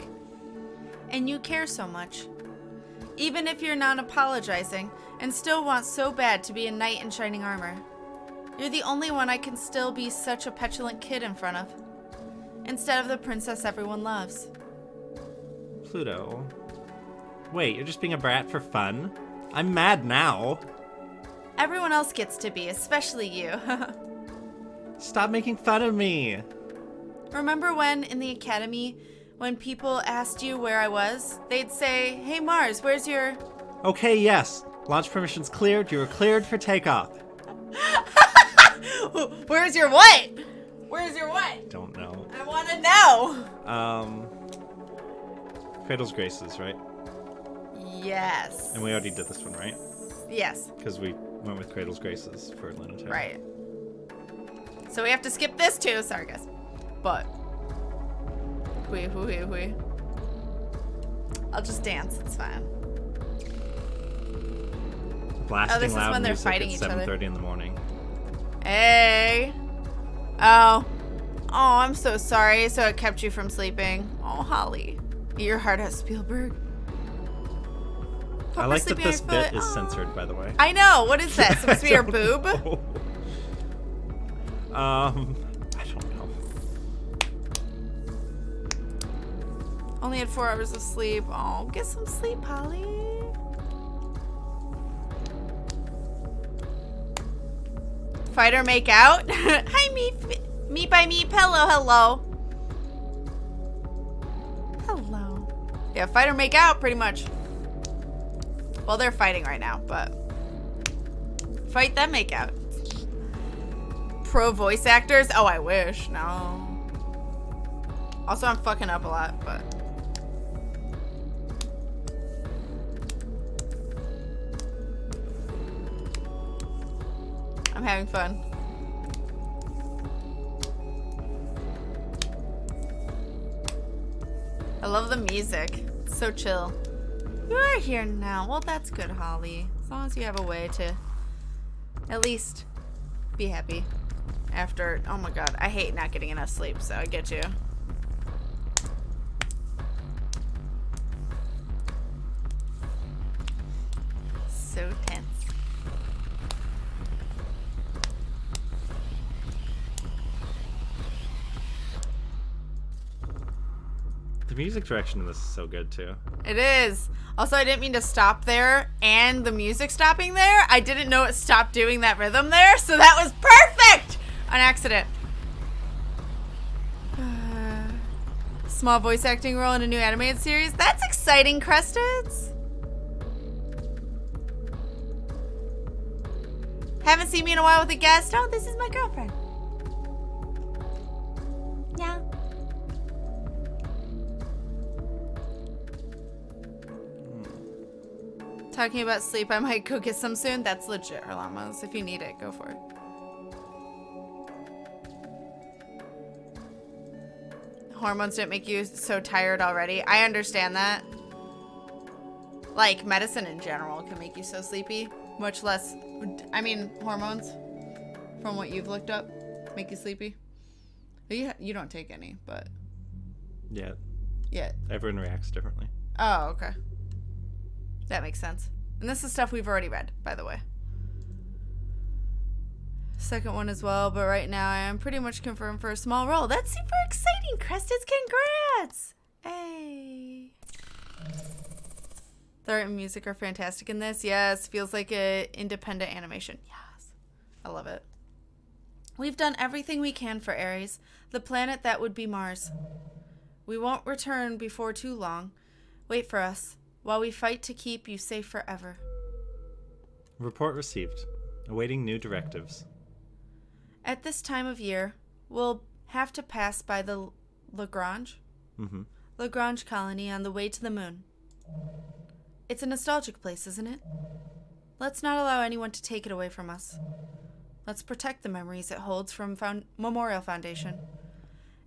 And you care so much. Even if you're not apologizing, and still want so bad to be a knight in shining armor. You're the only one I can still be such a petulant kid in front of. Instead of the princess everyone loves. Pluto. Wait, you're just being a brat for fun? I'm mad now. Everyone else gets to be, especially you. Stop making fun of me. Remember when, in the academy, when people asked you where I was, they'd say, "Hey Mars, where's your..." Okay, yes. Launch permissions cleared. You are cleared for takeoff. Where's your what? Where's your what? Don't know. I want to know. Cradle's Graces, right? Yes. And we already did this one, right? Yes. Because we went with Cradle's Graces for Lunatary. Right. So we have to skip this too. Sorry, guys. But. Hui. I'll just dance. It's fine. Blasting this is loud when they're music fighting at each other. 7:30 in the morning. Hey. Oh. Oh, I'm so sorry. So it kept you from sleeping. Oh, Holly. Your heart has Spielberg. I like that this bit is censored, by the way. I know. What is that? Supposed to be your boob? I don't know. Only had 4 hours of sleep. Oh, get some sleep, Holly. Fight or make out? Hi, meet by meet. Hello. Yeah, fight or make out, pretty much. Well, they're fighting right now, but fight then make out. Pro voice actors? Oh, I wish. No. Also, I'm fucking up a lot, but. I'm having fun. I love the music. It's so chill. You are here now. Well, that's good, Holly. As long as you have a way to at least be happy after. Oh my god, I hate not getting enough sleep, so I get you. So tense. The music direction in this is so good, too. It is. Also, I didn't mean to stop there and the music stopping there. I didn't know it stopped doing that rhythm there, so that was perfect! On accident. Small voice acting role in a new animated series. That's exciting, Cresteds. Haven't seen me in a while with a guest. Oh, this is my girlfriend. Yeah. Talking about sleep, I might go get some soon. That's legit, Harlamas. If you need it, go for it. Hormones didn't make you so tired already. I understand that. Like, medicine in general can make you so sleepy. Much less, I mean, hormones, from what you've looked up, make you sleepy. You don't take any, but... Yeah. Yeah. Everyone reacts differently. Oh, okay. That makes sense. And this is stuff we've already read, by the way. Second one as well, but right now I am pretty much confirmed for a small role. That's super exciting, Cresteds. Congrats! Hey. The art and music are fantastic in this. Yes, feels like an independent animation. Yes. I love it. We've done everything we can for Ares, the planet that would be Mars. We won't return before too long. Wait for us while we fight to keep you safe forever. Report received. Awaiting new directives. At this time of year, we'll have to pass by the Lagrange? Mm-hmm. Lagrange colony on the way to the moon. It's a nostalgic place, isn't it? Let's not allow anyone to take it away from us. Let's protect the memories it holds from Memorial Foundation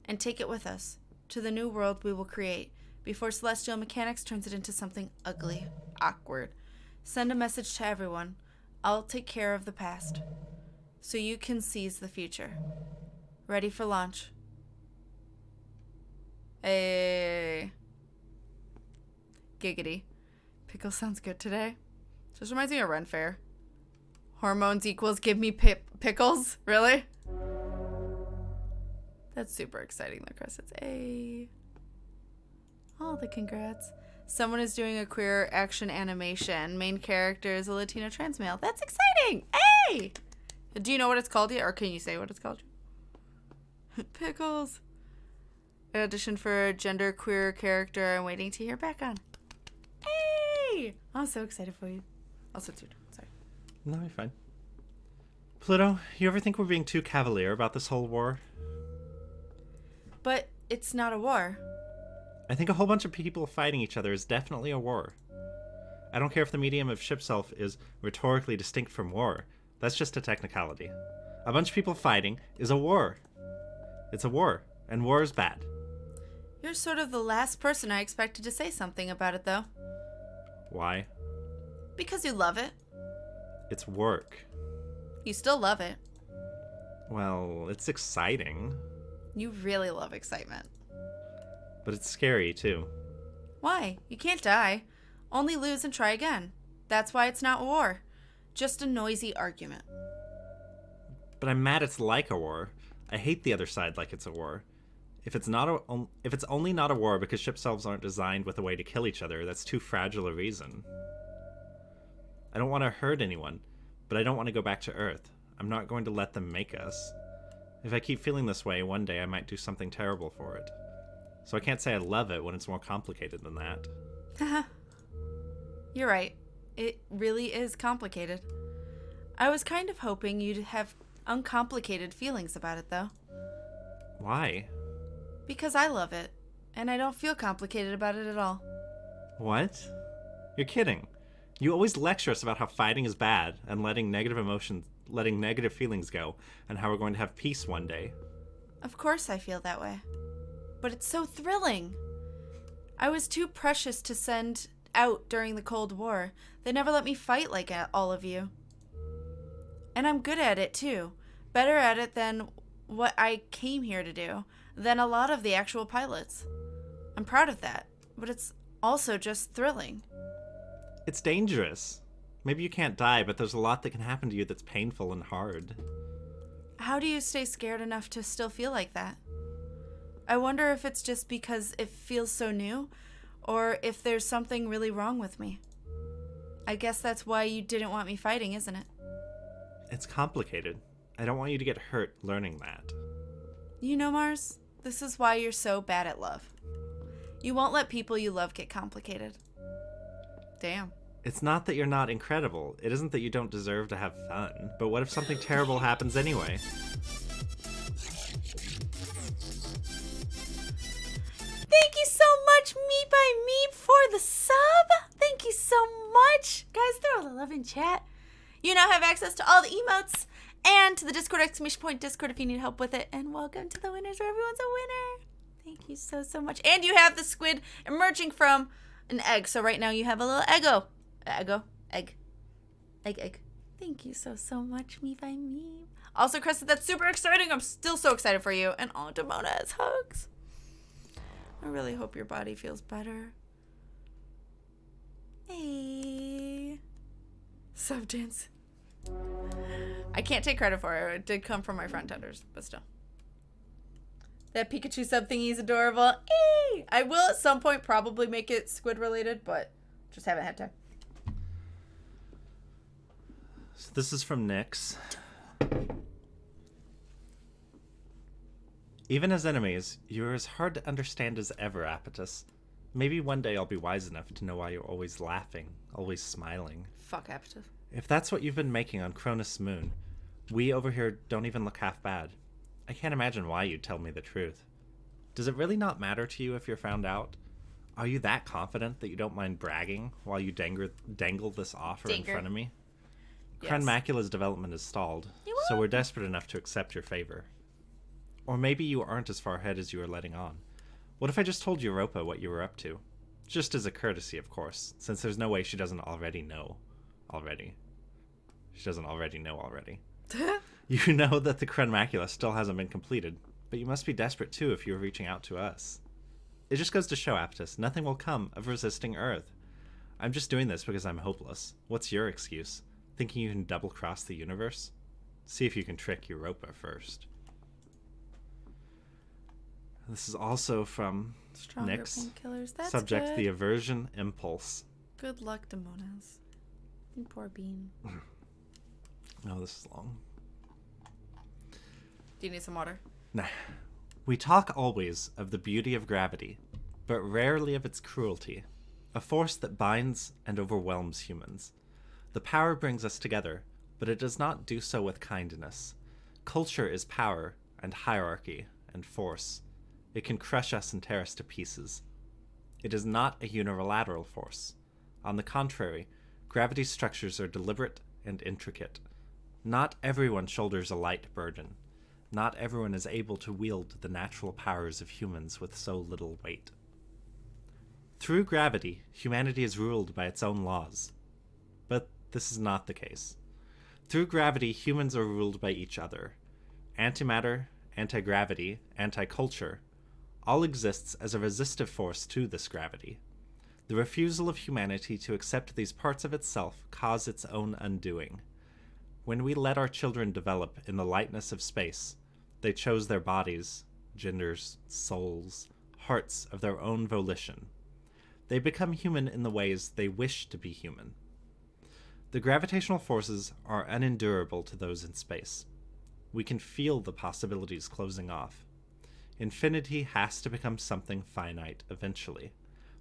and take it with us to the new world we will create before celestial mechanics turns it into something ugly, awkward. Send a message to everyone. I'll take care of the past so you can seize the future. Ready for launch. Hey. Giggity. Pickle sounds good today. Just reminds me of Ren Fair. Hormones equals give me pickles? Really? That's super exciting, the Cressets. Hey. All the congrats. Someone is doing a queer action animation. Main character is a Latino trans male. That's exciting! Hey! Do you know what it's called yet? Or can you say what it's called? Pickles. I auditioned for a gender queer character. I'm waiting to hear back on. Hey! I'm so excited for you. Also, too. Sorry. No, you're fine. Pluto, you ever think we're being too cavalier about this whole war? But it's not a war. I think a whole bunch of people fighting each other is definitely a war. I don't care if the medium of ship self is rhetorically distinct from war. That's just a technicality. A bunch of people fighting is a war. It's a war, and war is bad. You're sort of the last person I expected to say something about it, though. Why? Because you love it. It's work. You still love it. Well, it's exciting. You really love excitement. But it's scary, too. Why? You can't die. Only lose and try again. That's why it's not war. Just a noisy argument. But I'm mad it's like a war. I hate the other side like it's a war. If it's only not a war because ship selves aren't designed with a way to kill each other, that's too fragile a reason. I don't want to hurt anyone, but I don't want to go back to Earth. I'm not going to let them make us. If I keep feeling this way, one day I might do something terrible for it. So I can't say I love it when it's more complicated than that. Haha. You're right. It really is complicated. I was kind of hoping you'd have uncomplicated feelings about it, though. Why? Because I love it, and I don't feel complicated about it at all. What? You're kidding. You always lecture us about how fighting is bad and letting negative feelings go, and how we're going to have peace one day. Of course I feel that way. But it's so thrilling. I was too precious to send out during the Cold War. They never let me fight like all of you. And I'm good at it, too. Better at it than what I came here to do, than a lot of the actual pilots. I'm proud of that, but it's also just thrilling. It's dangerous. Maybe you can't die, but there's a lot that can happen to you that's painful and hard. How do you stay scared enough to still feel like that? I wonder if it's just because it feels so new, or if there's something really wrong with me. I guess that's why you didn't want me fighting, isn't it? It's complicated. I don't want you to get hurt learning that. You know, Mars, this is why you're so bad at love. You won't let people you love get complicated. Damn. It's not that you're not incredible. It isn't that you don't deserve to have fun. But what if something terrible happens anyway? Thank you so much, Meep by Meep, for the sub. Thank you so much. Guys, throw all the love in chat. You now have access to all the emotes and to the Discord, ! Discord if you need help with it. And welcome to the winners where everyone's a winner. Thank you so, so much. And you have the squid emerging from an egg. So right now you have a little egg. Thank you so, so much, Meep by Meep. Also, Crescent, that's super exciting. I'm still so excited for you. And all Demona's hugs. I really hope your body feels better. Hey. Sub dance. I can't take credit for it. It did come from my front tenders, but still. That Pikachu sub thingy is adorable. Hey! I will at some point probably make it squid related, but just haven't had time. So this is from Nyx. Even as enemies, you're as hard to understand as ever, Apatus. Maybe one day I'll be wise enough to know why you're always laughing, always smiling. Fuck Apatus. If that's what you've been making on Cronus Moon, we over here don't even look half bad. I can't imagine why you'd tell me the truth. Does it really not matter to you if you're found out? Are you that confident that you don't mind bragging while you dangle this offer in front of me? Yes. Cren Macula's development is stalled, so we're desperate enough to accept your favor. Or maybe you aren't as far ahead as you are letting on. What if I just told Europa what you were up to? Just as a courtesy, of course, since there's no way she doesn't already know. She doesn't already know already. You know that the Cren Macula still hasn't been completed, but you must be desperate too if you're reaching out to us. It just goes to show, Apatus, nothing will come of resisting Earth. I'm just doing this because I'm hopeless. What's your excuse? Thinking you can double-cross the universe? See if you can trick Europa first. This is also from Stronger Nyx. painkillers. That's Subject good. the aversion impulse. Good luck, Demonas. You poor bean. Oh, this is long. Do you need some water? Nah. We talk always of the beauty of gravity, but rarely of its cruelty, a force that binds and overwhelms humans. The power brings us together, but it does not do so with kindness. Culture is power and hierarchy and force. It can crush us and tear us to pieces. It is not a unilateral force. On the contrary, gravity's structures are deliberate and intricate. Not everyone shoulders a light burden. Not everyone is able to wield the natural powers of humans with so little weight. Through gravity, humanity is ruled by its own laws. But this is not the case. Through gravity, humans are ruled by each other. Antimatter, anti-gravity, anti-culture, all exists as a resistive force to this gravity. The refusal of humanity to accept these parts of itself cause its own undoing. When we let our children develop in the lightness of space, they chose their bodies, genders, souls, hearts of their own volition. They become human in the ways they wish to be human. The gravitational forces are unendurable to those in space. We can feel the possibilities closing off. Infinity has to become something finite eventually.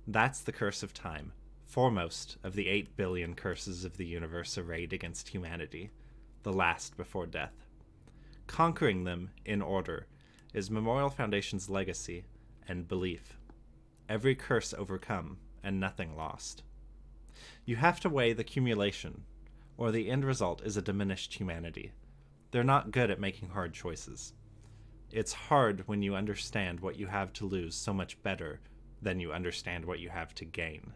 That's the curse of time, foremost of the 8 billion curses of the universe arrayed against humanity, the last before death. Conquering them, in order, is Memorial Foundation's legacy and belief. Every curse overcome, and nothing lost. You have to weigh the cumulation, or the end result is a diminished humanity. They're not good at making hard choices. It's hard when you understand what you have to lose so much better than you understand what you have to gain.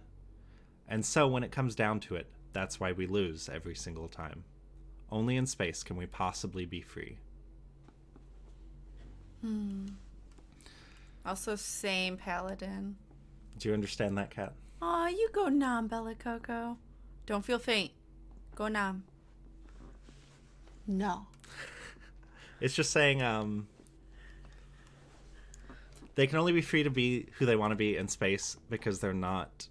And so when it comes down to it, that's why we lose every single time. Only in space can we possibly be free. Also, same paladin. Do you understand that, Kat? Aw, you go nom, Bella Coco. Don't feel faint. Go nom. No. It's just saying, they can only be free to be who they want to be in space because they're not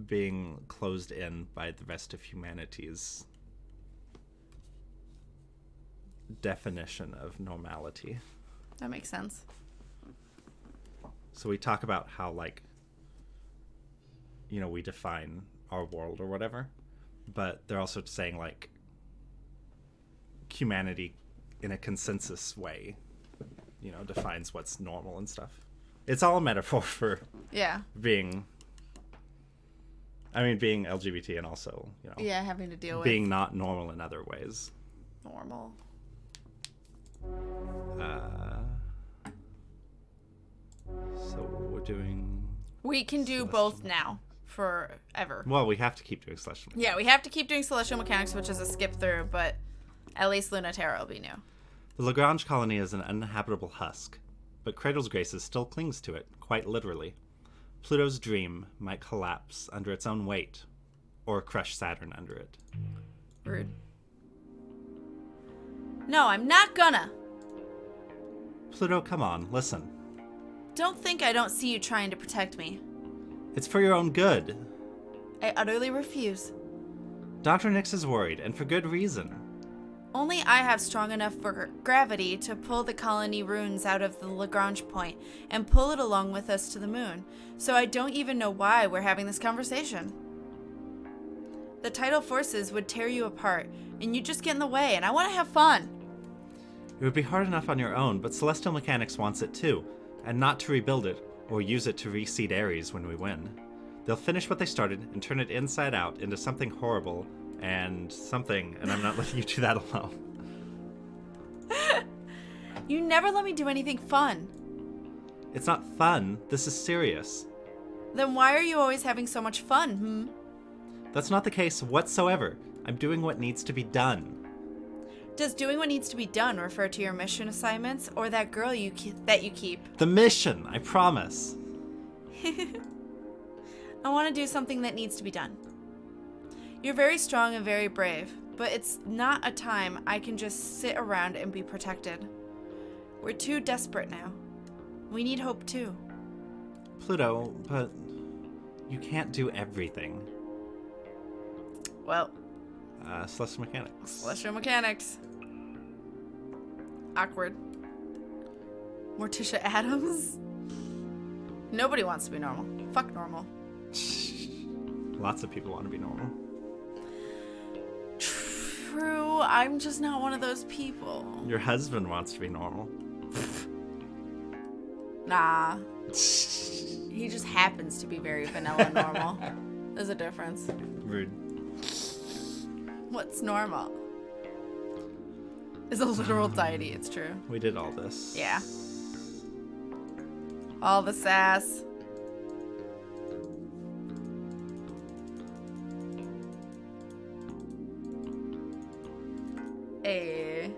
being closed in by the rest of humanity's definition of normality. That makes sense. So we talk about how, like, we define our world or whatever, but they're also saying, like, humanity in a consensus way, defines what's normal and stuff. It's all a metaphor for being LGBT and also, having to deal with being not normal in other ways. Normal. So we're doing... We can do both now. Forever. Well, we have to keep doing Celestial Mechanics. Yeah, we have to keep doing Celestial Mechanics, which is a skip through, but at least Lunaterra will be new. The Lagrange colony is an uninhabitable husk, but Cradle's Graces still clings to it, quite literally. Pluto's dream might collapse under its own weight, or crush Saturn under it. Rude. No, I'm not gonna. Pluto, come on, listen. Don't think I don't see you trying to protect me. It's for your own good. I utterly refuse. Dr. Nyx is worried, and for good reason. Only I have strong enough for gravity to pull the colony runes out of the Lagrange point and pull it along with us to the moon, so I don't even know why we're having this conversation. The tidal forces would tear you apart, and you just get in the way, and I want to have fun. It would be hard enough on your own, but Celestial Mechanics wants it too, and not to rebuild it, or use it to reseed Ares when we win. They'll finish what they started and turn it inside out into something horrible and I'm not letting you do that alone. You never let me do anything fun. It's not fun. This is serious. Then why are you always having so much fun, That's not the case whatsoever. I'm doing what needs to be done. Does doing what needs to be done refer to your mission assignments or that girl that you keep? The mission, I promise. I want to do something that needs to be done. You're very strong and very brave, but it's not a time I can just sit around and be protected. We're too desperate now. We need hope too. Pluto, but you can't do everything. Well, Celestial mechanics. celestial mechanics. Awkward. Morticia Adams. Nobody wants to be normal. Fuck normal. Lots of people want to be normal. True. I'm just not one of those people. Your husband wants to be normal. Nah. He just happens to be very vanilla normal. There's a difference. Rude. What's normal? Is a literal deity, it's true. We did all this. Yeah. All the sass. Hey.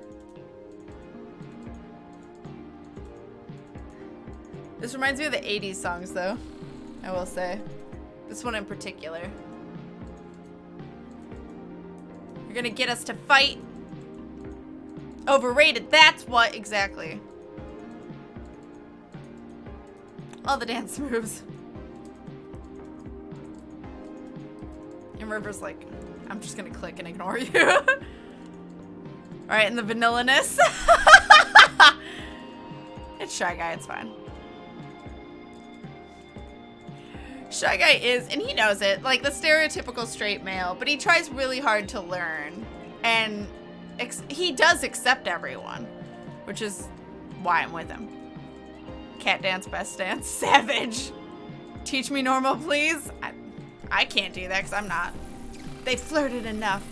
This reminds me of the 80s songs, though. I will say. This one in particular. You're gonna get us to fight? Overrated, that's what, exactly. All the dance moves. And River's like, I'm just gonna click and ignore you. Alright, and the vanilla-ness. It's Shy Guy, it's fine. Shy Guy is, and he knows it, like the stereotypical straight male, but he tries really hard to learn. And he does accept everyone, which is why I'm with him. Cat dance, best dance, savage. Teach me normal, please. I can't do that because I'm not. They flirted enough.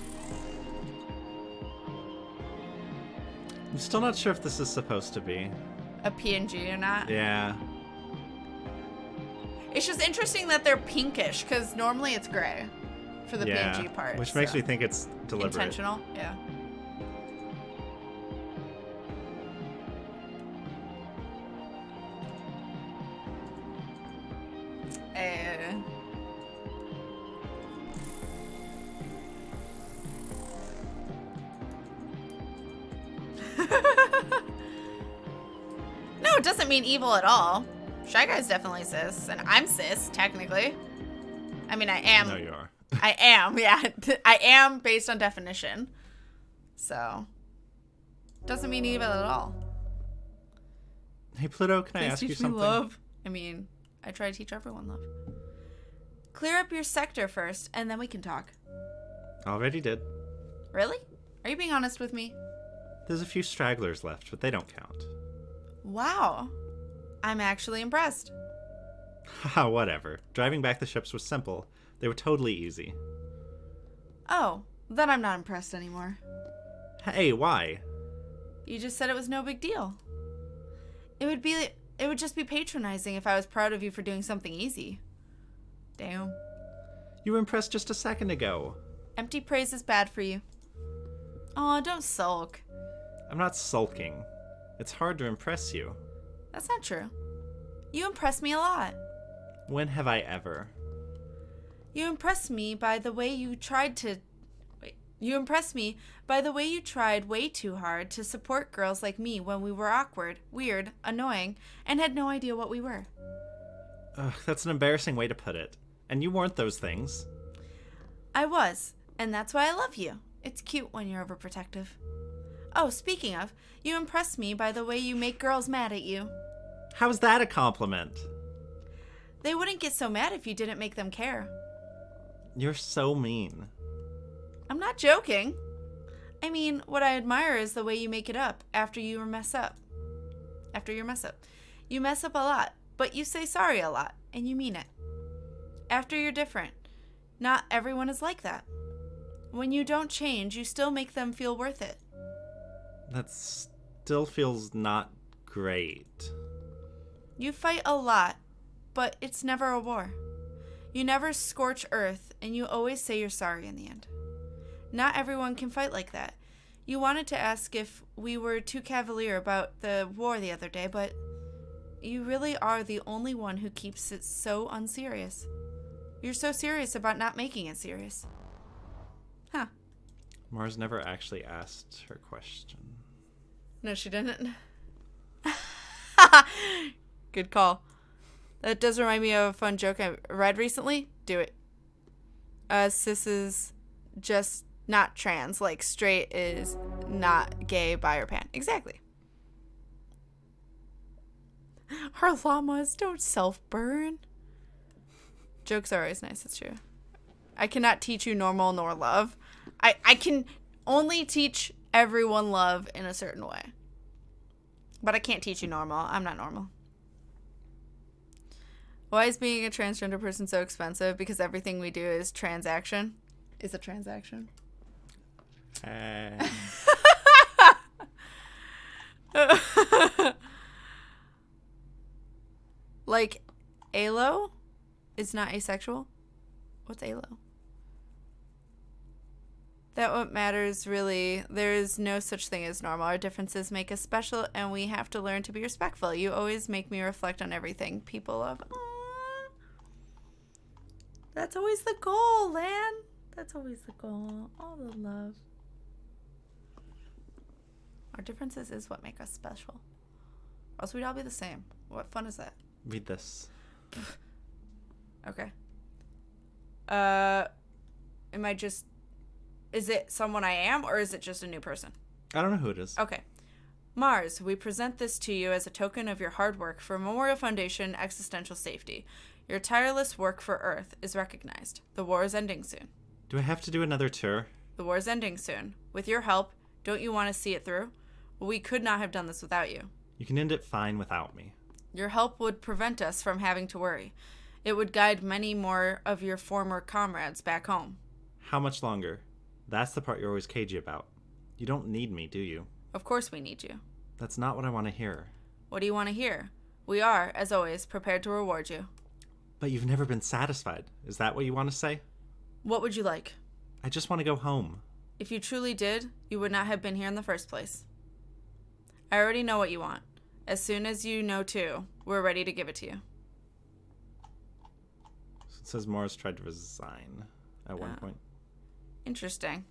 I'm still not sure if this is supposed to be a PNG or not. Yeah. It's just interesting that they're pinkish because normally it's gray for the PNG part. Which makes me think it's deliberate. Intentional, yeah. No, it doesn't mean evil at all. Shy Guy's definitely cis, and I'm cis, technically. I mean, I am. No, you are. I am, yeah. I am based on definition. So, doesn't mean evil at all. Hey, Pluto, can I Please ask you teach me something? love. I mean, I try to teach everyone love. Clear up your sector first, and then we can talk. Already did. Really? Are you being honest with me? There's a few stragglers left, but they don't count. Wow. I'm actually impressed. Haha, whatever. Driving back the ships was simple. They were totally easy. Oh, then I'm not impressed anymore. Hey, why? You just said it was no big deal. It would just be patronizing if I was proud of you for doing something easy. Damn. You were impressed just a second ago. Empty praise is bad for you. Aw, don't sulk. I'm not sulking. It's hard to impress you. That's not true. You impress me a lot. When have I ever? You impressed me by the way you tried to... Wait. You impressed me by the way you tried way too hard to support girls like me when we were awkward, weird, annoying, and had no idea what we were. Ugh, that's an embarrassing way to put it. And you weren't those things. I was, and that's why I love you. It's cute when you're overprotective. Oh, speaking of, you impressed me by the way you make girls mad at you. How's that a compliment? They wouldn't get so mad if you didn't make them care. You're so mean. I'm not joking. I mean, what I admire is the way you make it up after you mess up. After your mess up. You mess up a lot, but you say sorry a lot, and you mean it. After you're different. Not everyone is like that. When you don't change, you still make them feel worth it. That still feels not great. You fight a lot, but it's never a war. You never scorch earth, and you always say you're sorry in the end. Not everyone can fight like that. You wanted to ask if we were too cavalier about the war the other day, but you really are the only one who keeps it so unserious. You're so serious about not making it serious. Huh. Mars never actually asked her question. No, she didn't. Good call. That does remind me of a fun joke I read recently. Do it. Cis is just not trans. Like, straight is not gay, bi, or pan. Exactly. Our llamas don't self-burn. Jokes are always nice. It's true. I cannot teach you normal nor love. I can only teach everyone love in a certain way. But I can't teach you normal. I'm not normal. Why is being a transgender person so expensive? Because everything we do is transaction. Is a transaction. Like, alo is not asexual? What's alo? That what matters, really. There is no such thing as normal. Our differences make us special, and we have to learn to be respectful. You always make me reflect on everything people love. Aww. That's always the goal, Lan. That's always the goal. All the love. Our differences is what make us special. Or else we'd all be the same. What fun is that? Read this. Okay. Am I just... Is it someone I am, or is it just a new person? I don't know who it is. Okay. Mars, we present this to you as a token of your hard work for Memorial Foundation existential safety. Your tireless work for Earth is recognized. The war is ending soon. Do I have to do another tour? The war is ending soon. With your help, don't you want to see it through? We could not have done this without you. You can end it fine without me. Your help would prevent us from having to worry. It would guide many more of your former comrades back home. How much longer? That's the part you're always cagey about. You don't need me, do you? Of course we need you. That's not what I want to hear. What do you want to hear? We are, as always, prepared to reward you. But you've never been satisfied. Is that what you want to say? What would you like? I just want to go home. If you truly did, you would not have been here in the first place. I already know what you want. As soon as you know too, we're ready to give it to you. It says Mars tried to resign at one point. Interesting.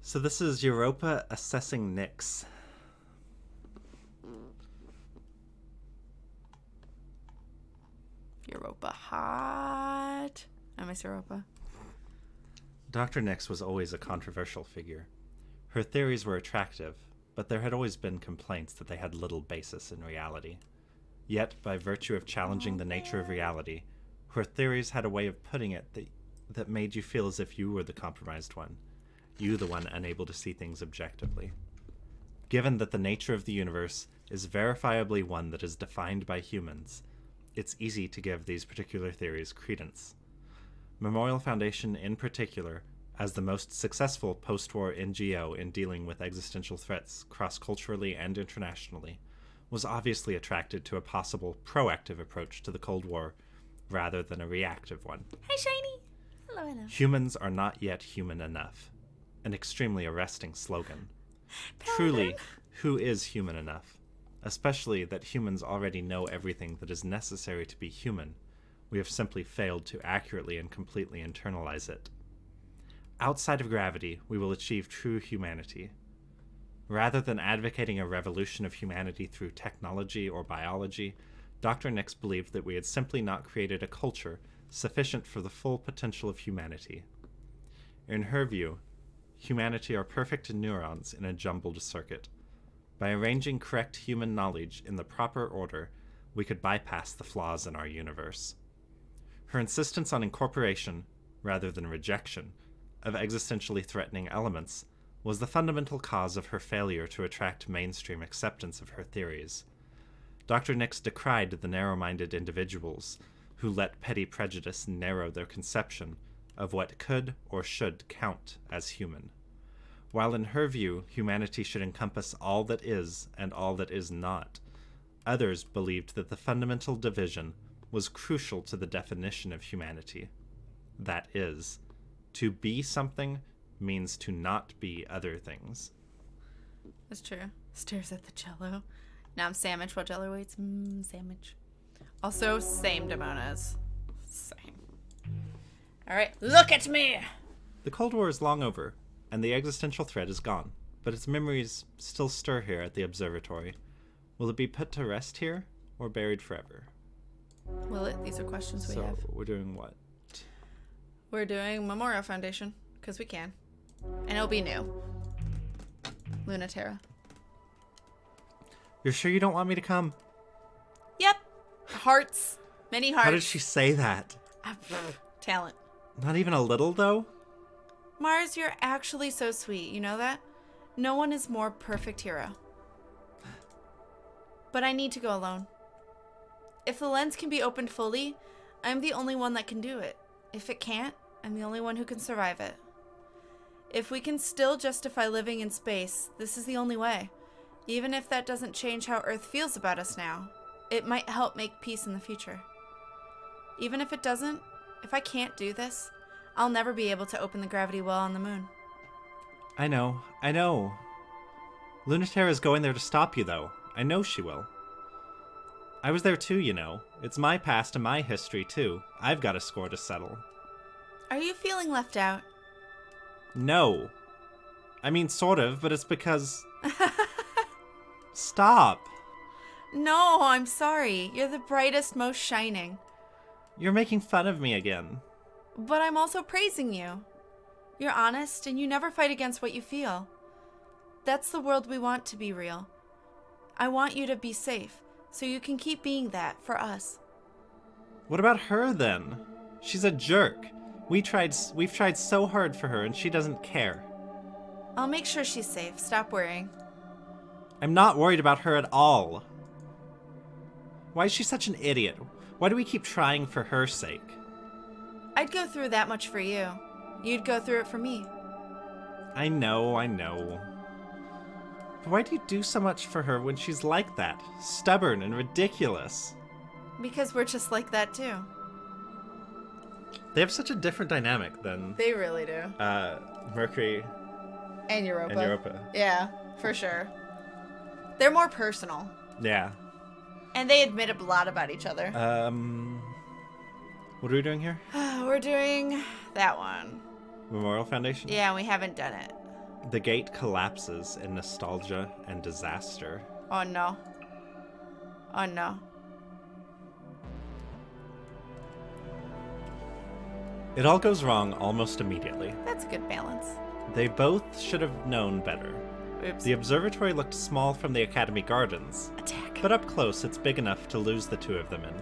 So this is Europa assessing Nyx. Europa hot. I miss Europa. Dr. Nyx was always a controversial figure. Her theories were attractive, but there had always been complaints that they had little basis in reality. Yet, by virtue of challenging the nature of reality, her theories had a way of putting it that made you feel as if you were the compromised one, you the one unable to see things objectively. Given that the nature of the universe is verifiably one that is defined by humans, it's easy to give these particular theories credence. Memorial Foundation, in particular, as the most successful post-war NGO in dealing with existential threats cross-culturally and internationally, was obviously attracted to a possible proactive approach to the Cold War rather than a reactive one. Hi, Shiny. Hello, hello. Humans are not yet human enough. An extremely arresting slogan. Truly, who is human enough? Especially that humans already know everything that is necessary to be human. We have simply failed to accurately and completely internalize it. Outside of gravity, we will achieve true humanity. Rather than advocating a revolution of humanity through technology or biology, Dr. Nyx believed that we had simply not created a culture sufficient for the full potential of humanity. In her view, humanity are perfect neurons in a jumbled circuit. By arranging correct human knowledge in the proper order, we could bypass the flaws in our universe. Her insistence on incorporation, rather than rejection, of existentially threatening elements was the fundamental cause of her failure to attract mainstream acceptance of her theories. Dr. Nyx decried the narrow-minded individuals who let petty prejudice narrow their conception of what could or should count as human. While in her view, humanity should encompass all that is and all that is not, others believed that the fundamental division was crucial to the definition of humanity. That is, to be something means to not be other things. That's true. Stares at the Jello. Now I'm sandwich while Jello waits. Sandwich. Also, same Demonas. Same. Alright, look at me! The Cold War is long over, and the existential threat is gone, but its memories still stir here at the observatory. Will it be put to rest here or buried forever? Will it? These are questions we have. So we're doing what? We're doing Memorial Foundation, because we can. And it'll be new. Lunaterra. You're sure you don't want me to come? Yep. Hearts. Many hearts. How did she say that? Talent. Not even a little, though? Mars, you're actually so sweet. You know that? No one is more perfect hero. But I need to go alone. If the lens can be opened fully, I'm the only one that can do it. If it can't, I'm the only one who can survive it. If we can still justify living in space, this is the only way. Even if that doesn't change how Earth feels about us now, it might help make peace in the future. Even if it doesn't, if I can't do this, I'll never be able to open the gravity well on the moon. I know. Lunaterra's going there to stop you, though. I know she will. I was there too, you know. It's my past and my history, too. I've got a score to settle. Are you feeling left out? No. I mean, sort of, but it's because... Stop. No, I'm sorry. You're the brightest, most shining. You're making fun of me again. But I'm also praising you. You're honest, and you never fight against what you feel. That's the world we want to be real. I want you to be safe, so you can keep being that for us. What about her, then? She's a jerk. We've tried so hard for her, and she doesn't care. I'll make sure she's safe. Stop worrying. I'm not worried about her at all. Why is she such an idiot? Why do we keep trying for her sake? I'd go through that much for you. You'd go through it for me. I know. But why do you do so much for her when she's like that? Stubborn and ridiculous. Because we're just like that too. They have such a different dynamic than They really do. Mercury And Europa. and Europa. Yeah, for sure. They're more personal. Yeah. And they admit a lot about each other. What are we doing here? We're doing that one. Memorial Foundation? Yeah, we haven't done it. The gate collapses in nostalgia and disaster. Oh no. Oh no. It all goes wrong almost immediately. That's a good balance. They both should have known better. Oops. The observatory looked small from the Academy Gardens, Attack. but up close it's big enough to lose the two of them in.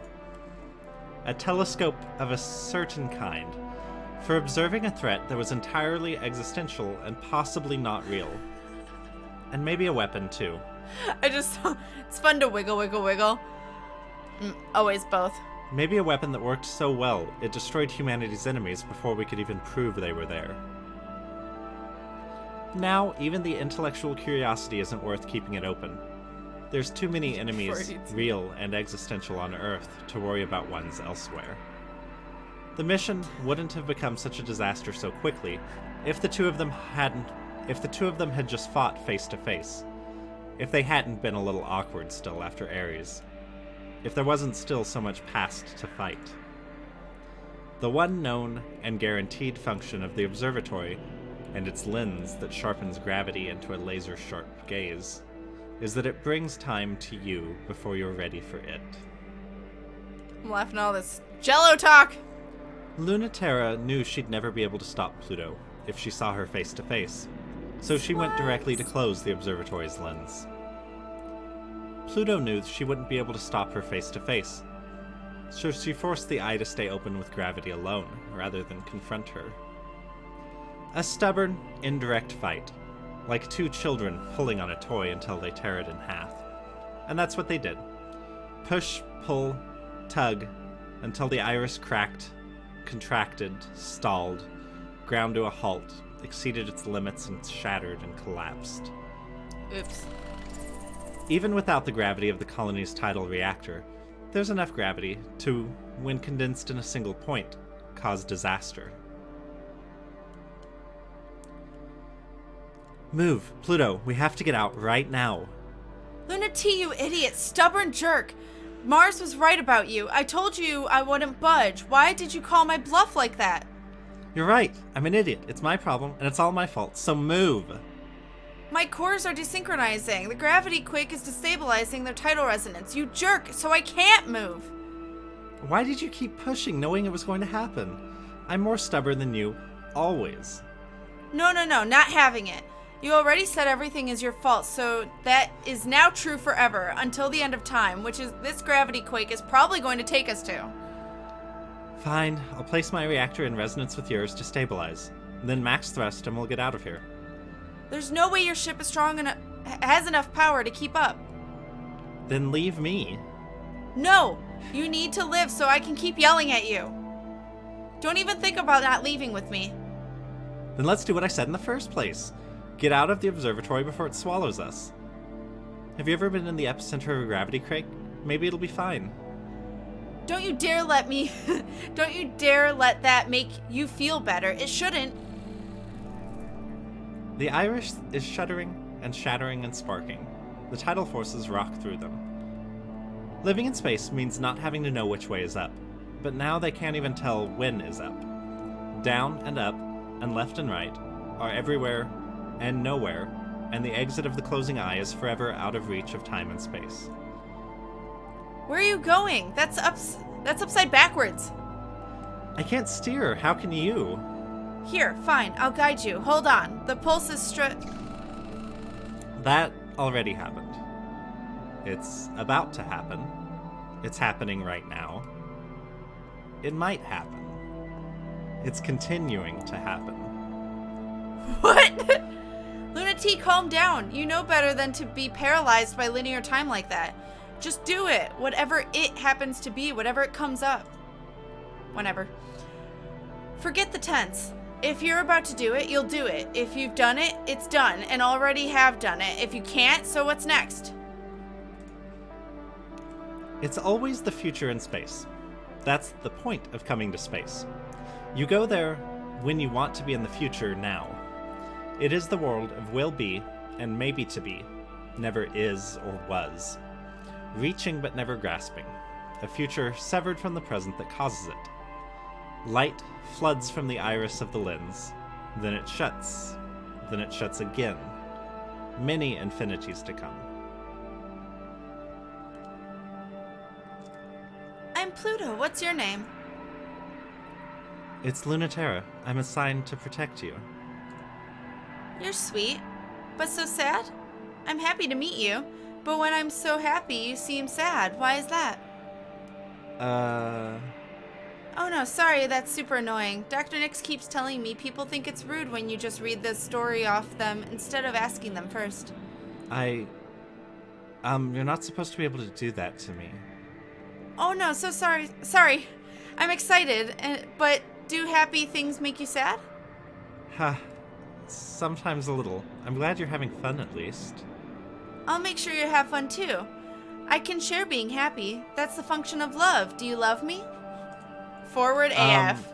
A telescope of a certain kind, for observing a threat that was entirely existential and possibly not real. And maybe a weapon, too. It's fun to wiggle, wiggle, wiggle. Always both. Maybe a weapon that worked so well it destroyed humanity's enemies before we could even prove they were there. Now, even the intellectual curiosity isn't worth keeping it open. There's too many enemies, real and existential on Earth, to worry about ones elsewhere. The mission wouldn't have become such a disaster so quickly if the two of them had just fought face to face. If they hadn't been a little awkward still after Ares. If there wasn't still so much past to fight. The one known and guaranteed function of the observatory, and its lens that sharpens gravity into a laser-sharp gaze, is that it brings time to you before you're ready for it. I'm laughing at all this Jello talk. Lunaterra knew she'd never be able to stop Pluto if she saw her face to face, so she went directly to close the observatory's lens. Pluto knew she wouldn't be able to stop her face to face, so she forced the eye to stay open with gravity alone, rather than confront her. A stubborn, indirect fight, like two children pulling on a toy until they tear it in half. And that's what they did. Push, pull, tug, until the iris cracked, contracted, stalled, ground to a halt, exceeded its limits and shattered and collapsed. Oops. Even without the gravity of the colony's tidal reactor, there's enough gravity to, when condensed in a single point, cause disaster. Move, Pluto, we have to get out right now. Luna T, you idiot, stubborn jerk. Mars was right about you. I told you I wouldn't budge. Why did you call my bluff like that? You're right, I'm an idiot. It's my problem, and it's all my fault, so move. My cores are desynchronizing. The gravity quake is destabilizing their tidal resonance. You jerk, so I can't move. Why did you keep pushing knowing it was going to happen? I'm more stubborn than you, always. No, not having it. You already said everything is your fault, so that is now true forever, until the end of time, which is this gravity quake is probably going to take us to. Fine, I'll place my reactor in resonance with yours to stabilize. Then max thrust and we'll get out of here. There's no way your ship is strong enough, has enough power to keep up. Then leave me. No! You need to live so I can keep yelling at you. Don't even think about not leaving with me. Then let's do what I said in the first place. Get out of the observatory before it swallows us. Have you ever been in the epicenter of a gravity quake? Maybe it'll be fine. Don't you dare let me... Don't you dare let that make you feel better. It shouldn't. The iris is shuddering and shattering and sparking. The tidal forces rock through them. Living in space means not having to know which way is up, but now they can't even tell when is up. Down and up, and left and right, are everywhere and nowhere, and the exit of the closing eye is forever out of reach of time and space. Where are you going? That's upside backwards. I can't steer. How can you? Here, fine, I'll guide you. Hold on. The pulse is That already happened. It's about to happen. It's happening right now. It might happen. It's continuing to happen. What? Luna T, calm down. You know better than to be paralyzed by linear time like that. Just do it. Whatever it happens to be, whatever it comes up. Whenever. Forget the tense. If you're about to do it, you'll do it. If you've done it, it's done, and already have done it. If you can't, so what's next? It's always the future in space. That's the point of coming to space. You go there when you want to be in the future now. It is the world of will be and maybe to be, never is or was. Reaching but never grasping. A future severed from the present that causes it. Light floods from the iris of the lens. Then it shuts. Then it shuts again. Many infinities to come. I'm Pluto. What's your name? It's Lunaterra. I'm assigned to protect you. You're sweet, but so sad. I'm happy to meet you, but when I'm so happy, you seem sad. Why is that? Oh no, sorry, that's super annoying. Dr. Nix keeps telling me people think it's rude when you just read the story off them instead of asking them first. You're not supposed to be able to do that to me. Oh no, so sorry. Sorry. I'm excited, but do happy things make you sad? Ha. Sometimes a little. I'm glad you're having fun at least. I'll make sure you have fun too. I can share being happy. That's the function of love. Do you love me? Forward AF.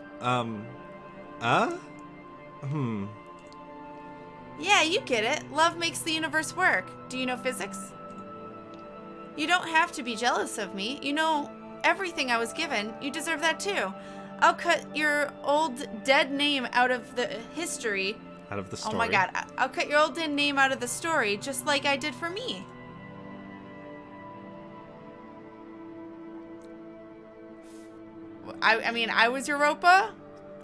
Yeah, you get it. Love makes the universe work. Do you know physics? You don't have to be jealous of me. You know everything I was given. You deserve that too. I'll cut your old dead name out of the history. Out of the story. Oh my god. I'll cut your old dead name out of the story just like I did for me. I mean, I was Europa,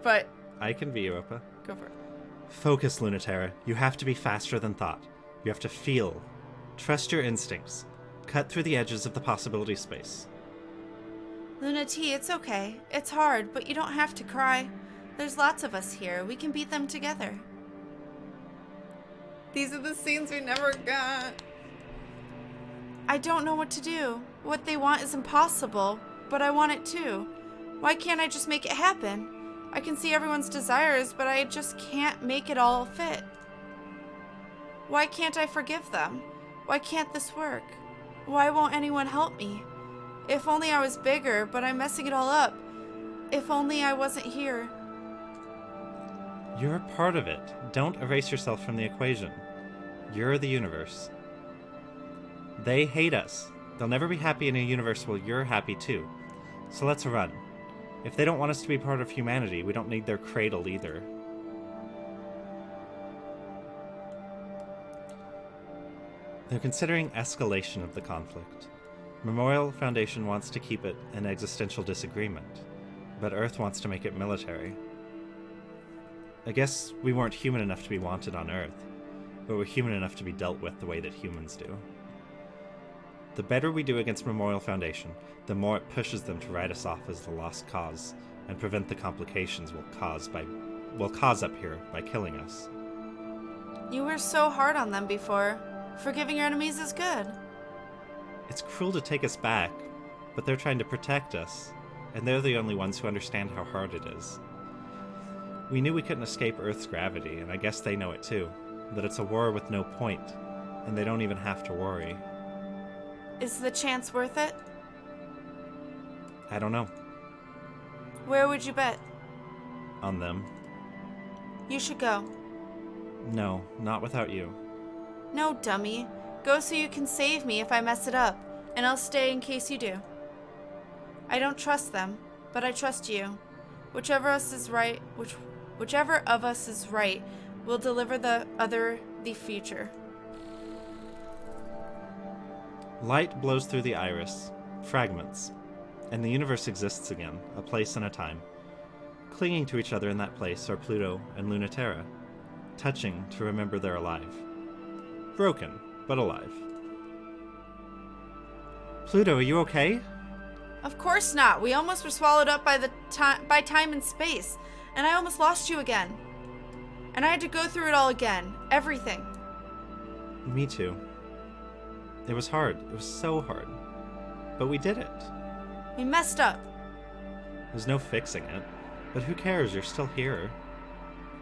but... I can be Europa. Go for it. Focus, Lunaterra. You have to be faster than thought. You have to feel. Trust your instincts. Cut through the edges of the possibility space. Luna T, it's okay. It's hard, but you don't have to cry. There's lots of us here. We can beat them together. These are the scenes we never got. I don't know what to do. What they want is impossible, but I want it too. Why can't I just make it happen? I can see everyone's desires, but I just can't make it all fit. Why can't I forgive them? Why can't this work? Why won't anyone help me? If only I was bigger, but I'm messing it all up. If only I wasn't here. You're a part of it. Don't erase yourself from the equation. You're the universe. They hate us. They'll never be happy in a universe where you're happy too. So let's run. If they don't want us to be part of humanity, we don't need their cradle either. They're considering escalation of the conflict. Memorial Foundation wants to keep it an existential disagreement, but Earth wants to make it military. I guess we weren't human enough to be wanted on Earth, but we're human enough to be dealt with the way that humans do. The better we do against Memorial Foundation, the more it pushes them to write us off as the lost cause and prevent the complications we'll cause up here by killing us. You were so hard on them before. Forgiving your enemies is good. It's cruel to take us back, but they're trying to protect us, and they're the only ones who understand how hard it is. We knew we couldn't escape Earth's gravity, and I guess they know it too, that it's a war with no point, and they don't even have to worry. Is the chance worth it? I don't know. Where would you bet? On them. You should go. No, not without you. No, dummy. Go so you can save me if I mess it up, and I'll stay in case you do. I don't trust them, but I trust you. Whichever of us is right, will deliver the other the future. Light blows through the iris, fragments, and the universe exists again, a place and a time. Clinging to each other in that place are Pluto and Lunaterra, touching to remember they're alive. Broken, but alive. Pluto, are you okay? Of course not. We almost were swallowed up by time and space, and I almost lost you again. And I had to go through it all again. Everything. Me too. It was hard. It was so hard. But we did it. We messed up. There's no fixing it. But who cares? You're still here.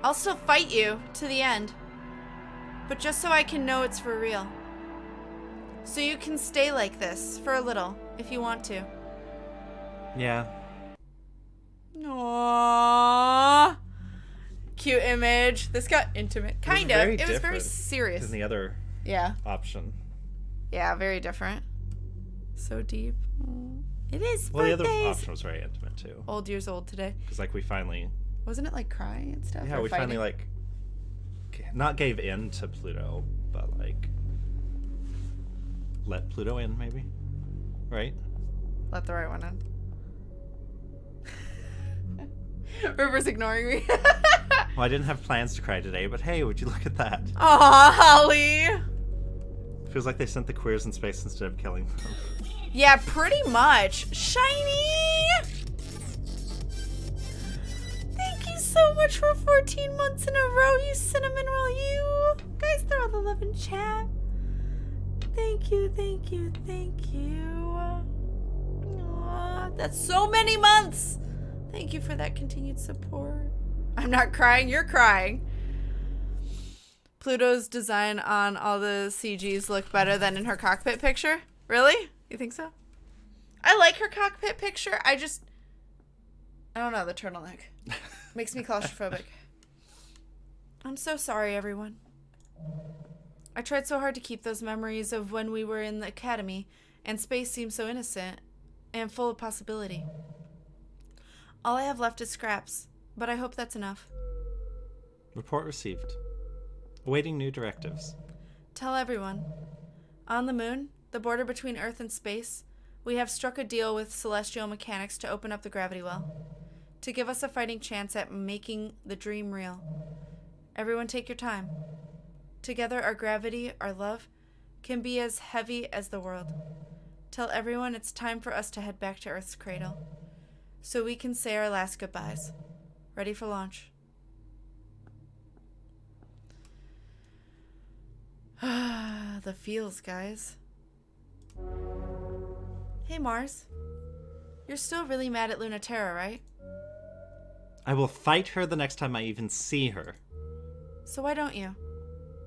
I'll still fight you to the end. But just so I can know it's for real. So you can stay like this for a little, if you want to. Yeah. Aww. Cute image. This got intimate. Kind of. It was very serious. Than the other option. Yeah, very different. So deep. It is Well, birthdays. the other option was very intimate too. Old years old today. Because like we finally... Wasn't it like crying and stuff? Yeah, we finally like... Not gave in to Pluto, but like... Let Pluto in, maybe? Right? Let the right one in. River's ignoring me. Well, I didn't have plans to cry today, but hey, would you look at that? Aw, Holly. Feels like they sent the queers in space instead of killing them. Yeah, pretty much. Shiny! Thank you so much for 14 months in a row, you cinnamon roll. You guys throw all the love in chat. Thank you, thank you, thank you. Aww, that's so many months. Thank you for that continued support. I'm not crying, you're crying. Pluto's design on all the CGs look better than in her cockpit picture. Really? You think so? I like her cockpit picture. I don't know, the turtleneck. Makes me claustrophobic. I'm so sorry, everyone. I tried so hard to keep those memories of when we were in the academy, and space seemed so innocent and full of possibility. All I have left is scraps, but I hope that's enough. Report received. Awaiting new directives. Tell everyone. On the moon, the border between Earth and space, we have struck a deal with celestial mechanics to open up the gravity well, to give us a fighting chance at making the dream real. Everyone take your time. Together, our gravity, our love, can be as heavy as the world. Tell everyone it's time for us to head back to Earth's cradle, so we can say our last goodbyes. Ready for launch. The feels, guys. Hey, Mars. You're still really mad at Lunaterra, right? I will fight her the next time I even see her. So why don't you?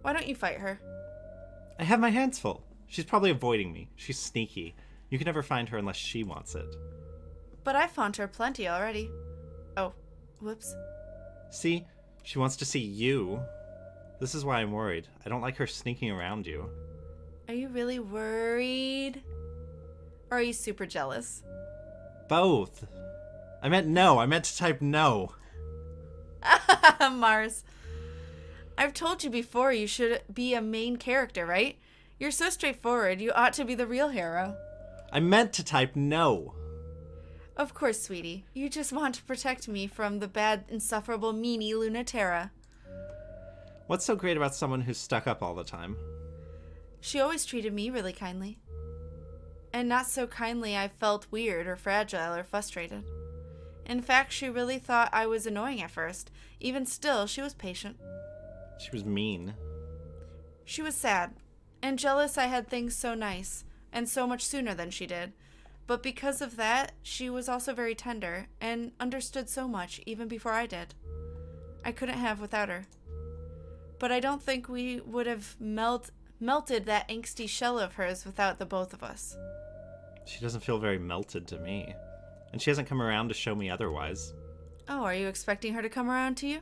Why don't you fight her? I have my hands full. She's probably avoiding me. She's sneaky. You can never find her unless she wants it. But I found her plenty already. Oh, whoops. See? She wants to see you. This is why I'm worried. I don't like her sneaking around you. Are you really worried? Or are you super jealous? Both. I meant no. I meant to type no. Mars. I've told you before you should be a main character, right? You're so straightforward. You ought to be the real hero. I meant to type no. Of course, sweetie. You just want to protect me from the bad, insufferable meanie Lunatera. What's so great about someone who's stuck up all the time? She always treated me really kindly. And not so kindly I felt weird or fragile or frustrated. In fact, she really thought I was annoying at first. Even still, she was patient. She was mean. She was sad and jealous I had things so nice and so much sooner than she did. But because of that, she was also very tender and understood so much even before I did. I couldn't have without her. But I don't think we would have melted that angsty shell of hers without the both of us. She doesn't feel very melted to me. And she hasn't come around to show me otherwise. Oh, are you expecting her to come around to you?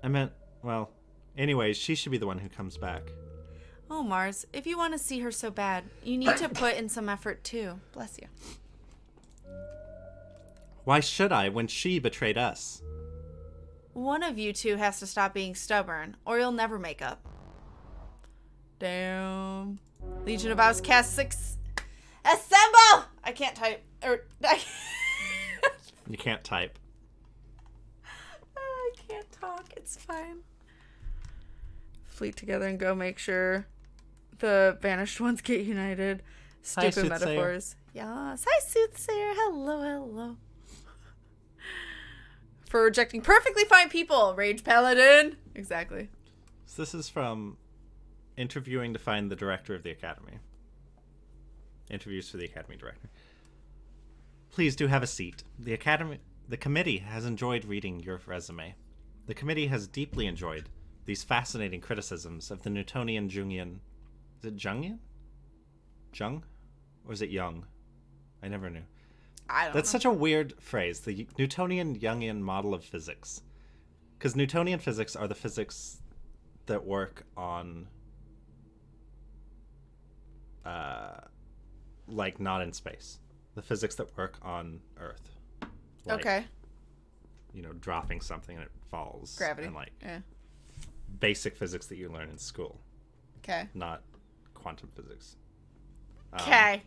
I meant, well, anyways, she should be the one who comes back. Oh, Mars, if you want to see her so bad, you need to put in some effort too. Bless you. Why should I when she betrayed us? One of you two has to stop being stubborn, or you'll never make up. Damn. Legion of Outcasts 6. Assemble! I can't type. You can't type. I can't talk. It's fine. Fleet together and go make sure the vanished ones get united. Hi, Stupid Soothsayer. metaphors. Yes. Hi, Soothsayer. Hello, hello. For rejecting perfectly fine people. Rage Paladin. Exactly. So this is from interviewing to find the director of the Academy. Interviews for the Academy director. Please do have a seat. The committee has enjoyed reading your resume. The committee has deeply enjoyed these fascinating criticisms of the Newtonian Jungian... Is it Jungian? Jung? Or is it Young? I never knew. I don't know. That's such a weird phrase. The Newtonian Jungian model of physics. Because Newtonian physics are the physics that work on... like, not in space. The physics that work on Earth. Like, Okay. You know, dropping something and it falls. Gravity. And, like, Yeah. basic physics that you learn in school. Okay. Not quantum physics. Okay.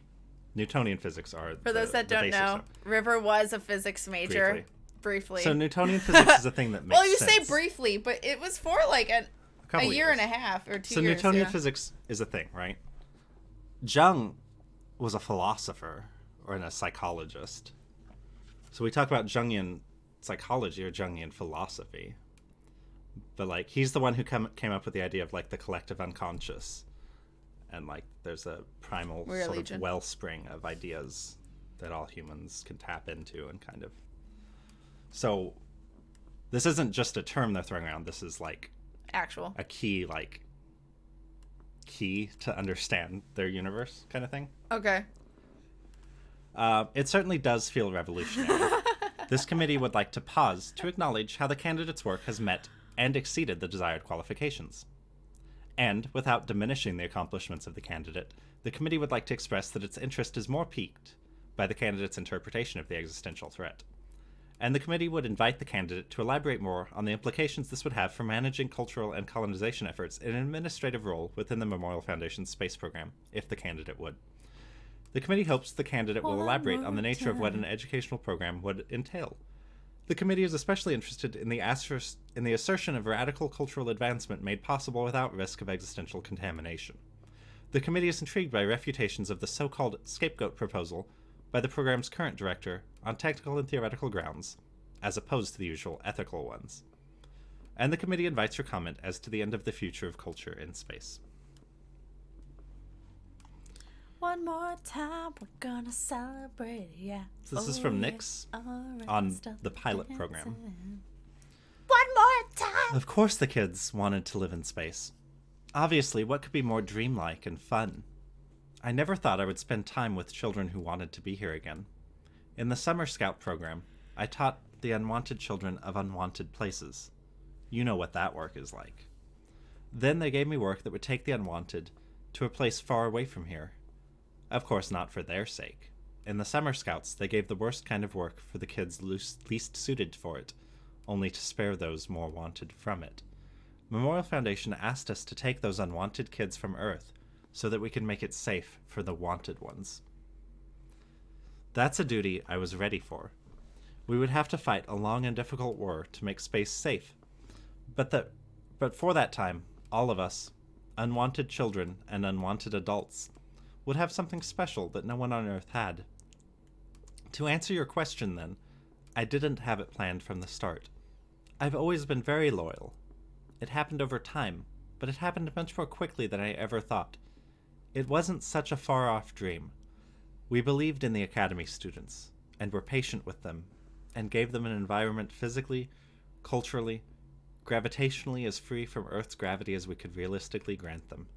Newtonian physics are For those that don't know, River was a physics major. Briefly. So Newtonian physics is a thing that makes well, you sense. say briefly, but it was for like a year and a half or 2 So years. Newtonian physics is a thing, right? Jung was a philosopher or a psychologist. So we talk about Jungian psychology or Jungian philosophy. But, like, he's the one who came up with the idea of, like, the collective unconscious. And, like, there's a primal sort of wellspring of ideas that all humans can tap into and kind of... So this isn't just a term they're throwing around. This is, like... Actual. A key, like... key to understand their universe kind of thing. Okay. It certainly does feel revolutionary. This committee would like to pause to acknowledge how the candidate's work has met and exceeded the desired qualifications. And, without diminishing the accomplishments of the candidate, the committee would like to express that its interest is more piqued by the candidate's interpretation of the existential threat. And the committee would invite the candidate to elaborate more on the implications this would have for managing cultural and colonization efforts in an administrative role within the Memorial Foundation's space program, if the candidate would. The committee hopes the candidate will elaborate on the nature of what an educational program would entail. The committee is especially interested in the assertion of radical cultural advancement made possible without risk of existential contamination. The committee is intrigued by refutations of the so-called scapegoat proposal by the program's current director on technical and theoretical grounds, as opposed to the usual ethical ones. And the committee invites your comment as to the end of the future of culture in space. One more time, we're gonna celebrate, yeah. So this is from Nyx on the pilot program. One more time! Of course the kids wanted to live in space. Obviously, what could be more dreamlike and fun? I never thought I would spend time with children who wanted to be here again. In the Summer Scout program, I taught the unwanted children of unwanted places. You know what that work is like. Then they gave me work that would take the unwanted to a place far away from here. Of course, not for their sake. In the Summer Scouts, they gave the worst kind of work for the kids least suited for it, only to spare those more wanted from it. Memorial Foundation asked us to take those unwanted kids from Earth so that we could make it safe for the wanted ones. That's a duty I was ready for. We would have to fight a long and difficult war to make space safe. But for that time, all of us, unwanted children and unwanted adults, would have something special that no one on Earth had. To answer your question, then, I didn't have it planned from the start. I've always been very loyal. It happened over time, but it happened much more quickly than I ever thought. It wasn't such a far-off dream. We believed in the Academy students, and were patient with them, and gave them an environment physically, culturally, gravitationally as free from Earth's gravity as we could realistically grant them.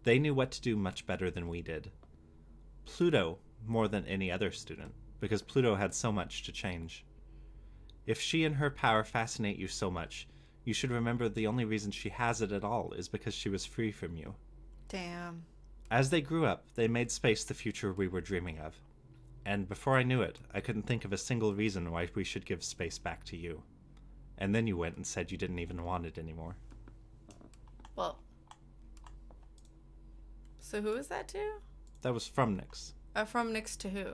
They knew what to do much better than we did. Pluto more than any other student, because Pluto had so much to change. If she and her power fascinate you so much, you should remember the only reason she has it at all is because she was free from you. Damn. As they grew up, they made space the future we were dreaming of. And before I knew it, I couldn't think of a single reason why we should give space back to you. And then you went and said you didn't even want it anymore. Well. So who is that to? That was from Nyx. From Nyx to who?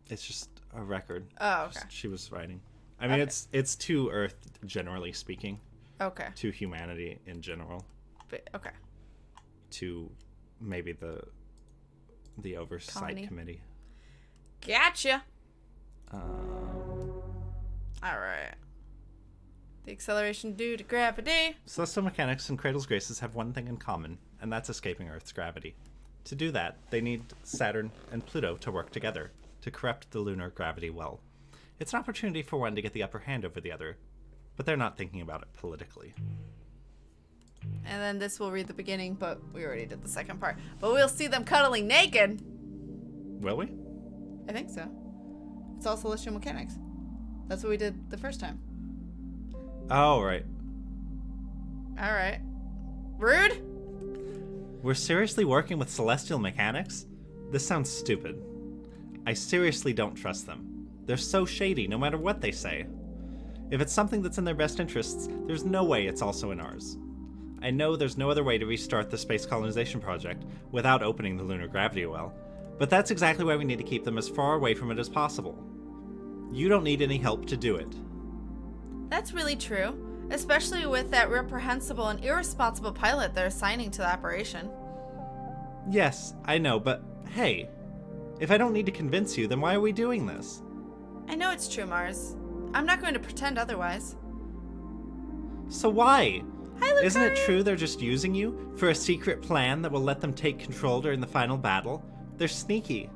It's just a record. Oh, okay. She was writing. I mean, Okay. it's to Earth, generally speaking. Okay. To humanity in general. But, okay. To maybe the oversight Colony. committee. Gotcha. All right. The acceleration due to gravity. Celestial mechanics and Cradle's Graces have one thing in common, and that's escaping Earth's gravity. To do that, they need Saturn and Pluto to work together, to corrupt the lunar gravity well. It's an opportunity for one to get the upper hand over the other, but they're not thinking about it politically. And then this will read the beginning, but we already did the second part. But we'll see them cuddling naked. Will we? I think so. It's all celestial mechanics. That's what we did the first time. Oh, right. All right. Rude? We're seriously working with celestial mechanics? This sounds stupid. I seriously don't trust them. They're so shady, no matter what they say. If it's something that's in their best interests, there's no way it's also in ours. I know there's no other way to restart the space colonization project without opening the lunar gravity well, but that's exactly why we need to keep them as far away from it as possible. You don't need any help to do it. That's really true, especially with that reprehensible and irresponsible pilot they're assigning to the operation. Yes, I know, but hey, if I don't need to convince you, then why are we doing this? I know it's true, Mars. I'm not going to pretend otherwise. So why? Hi, Isn't it Lucario. true they're just using you for a secret plan that will let them take control during the final battle? They're sneaky.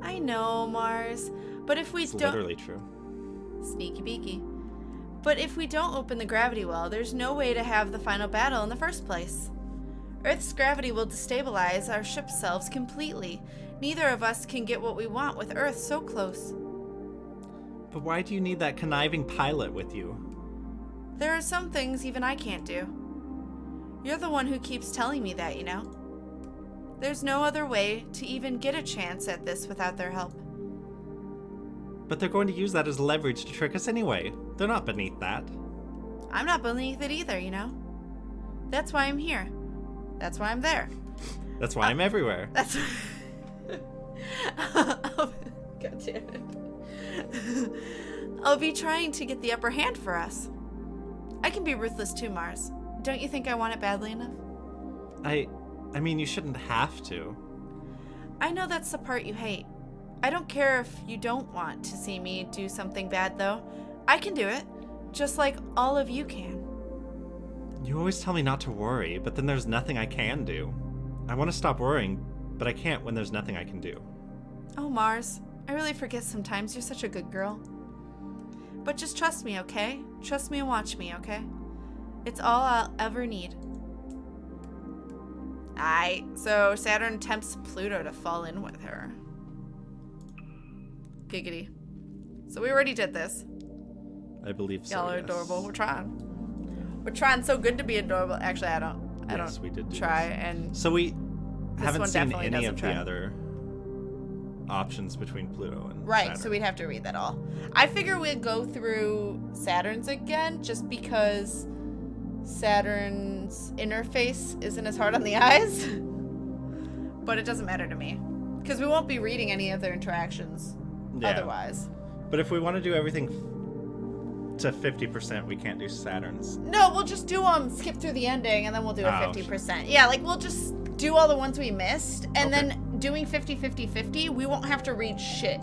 I know, Mars. But if we It's don't... literally true. Sneaky beaky. But if we don't open the gravity well, there's no way to have the final battle in the first place. Earth's gravity will destabilize our ship's selves completely. Neither of us can get what we want with Earth so close. But why do you need that conniving pilot with you? There are some things even I can't do. You're the one who keeps telling me that, you know? There's no other way to even get a chance at this without their help. But they're going to use that as leverage to trick us anyway. They're not beneath that. I'm not beneath it either, you know? That's why I'm here. That's why I'm there. That's why I'm everywhere. That's... God damn it. I'll be trying to get the upper hand for us. I can be ruthless too, Mars. Don't you think I want it badly enough? I mean, you shouldn't have to. I know that's the part you hate. I don't care if you don't want to see me do something bad, though. I can do it, just like all of you can. You always tell me not to worry, but then there's nothing I can do. I want to stop worrying, but I can't when there's nothing I can do. Oh, Mars, I really forget sometimes. You're such a good girl. But just trust me, okay? Trust me and watch me, okay? It's all I'll ever need. Aight, so Saturn tempts Pluto to fall in with her. Giggity. So we already did this. I believe so. Y'all are yes. adorable. We're trying. We're trying so good to be adorable. Actually, I don't. Yes, we did do try. this. And So we haven't one seen definitely any doesn't of try. the other options between Pluto and right, Saturn. so we'd have to read that all. I figure we'd go through Saturn's again, just because Saturn's interface isn't as hard on the eyes. But it doesn't matter to me. Because we won't be reading any of their interactions otherwise. But if we want to do everything to 50%, we can't do Saturn's. No, we'll just do skip through the ending, and then we'll do a 50%. Yeah, like, we'll just do all the ones we missed, and then doing 50-50-50, we won't have to read shit.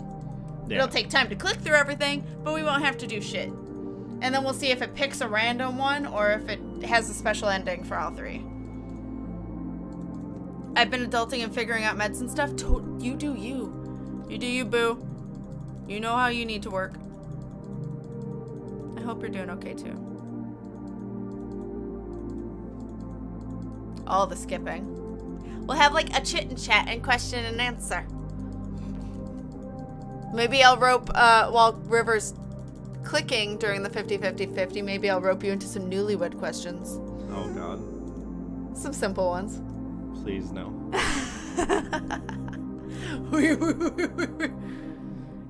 Yeah. It'll take time to click through everything, but we won't have to do shit. And then we'll see if it picks a random one, or if it has a special ending for all three. I've been adulting and figuring out meds and stuff. You do you. You do you, boo. You know how you need to work. I hope you're doing okay, too. All the skipping. We'll have, like, a chit and chat and question and answer. Maybe I'll rope, while River's clicking during the 50-50-50, maybe I'll rope you into some newlywed questions. Oh, God. Some simple ones. Please, no.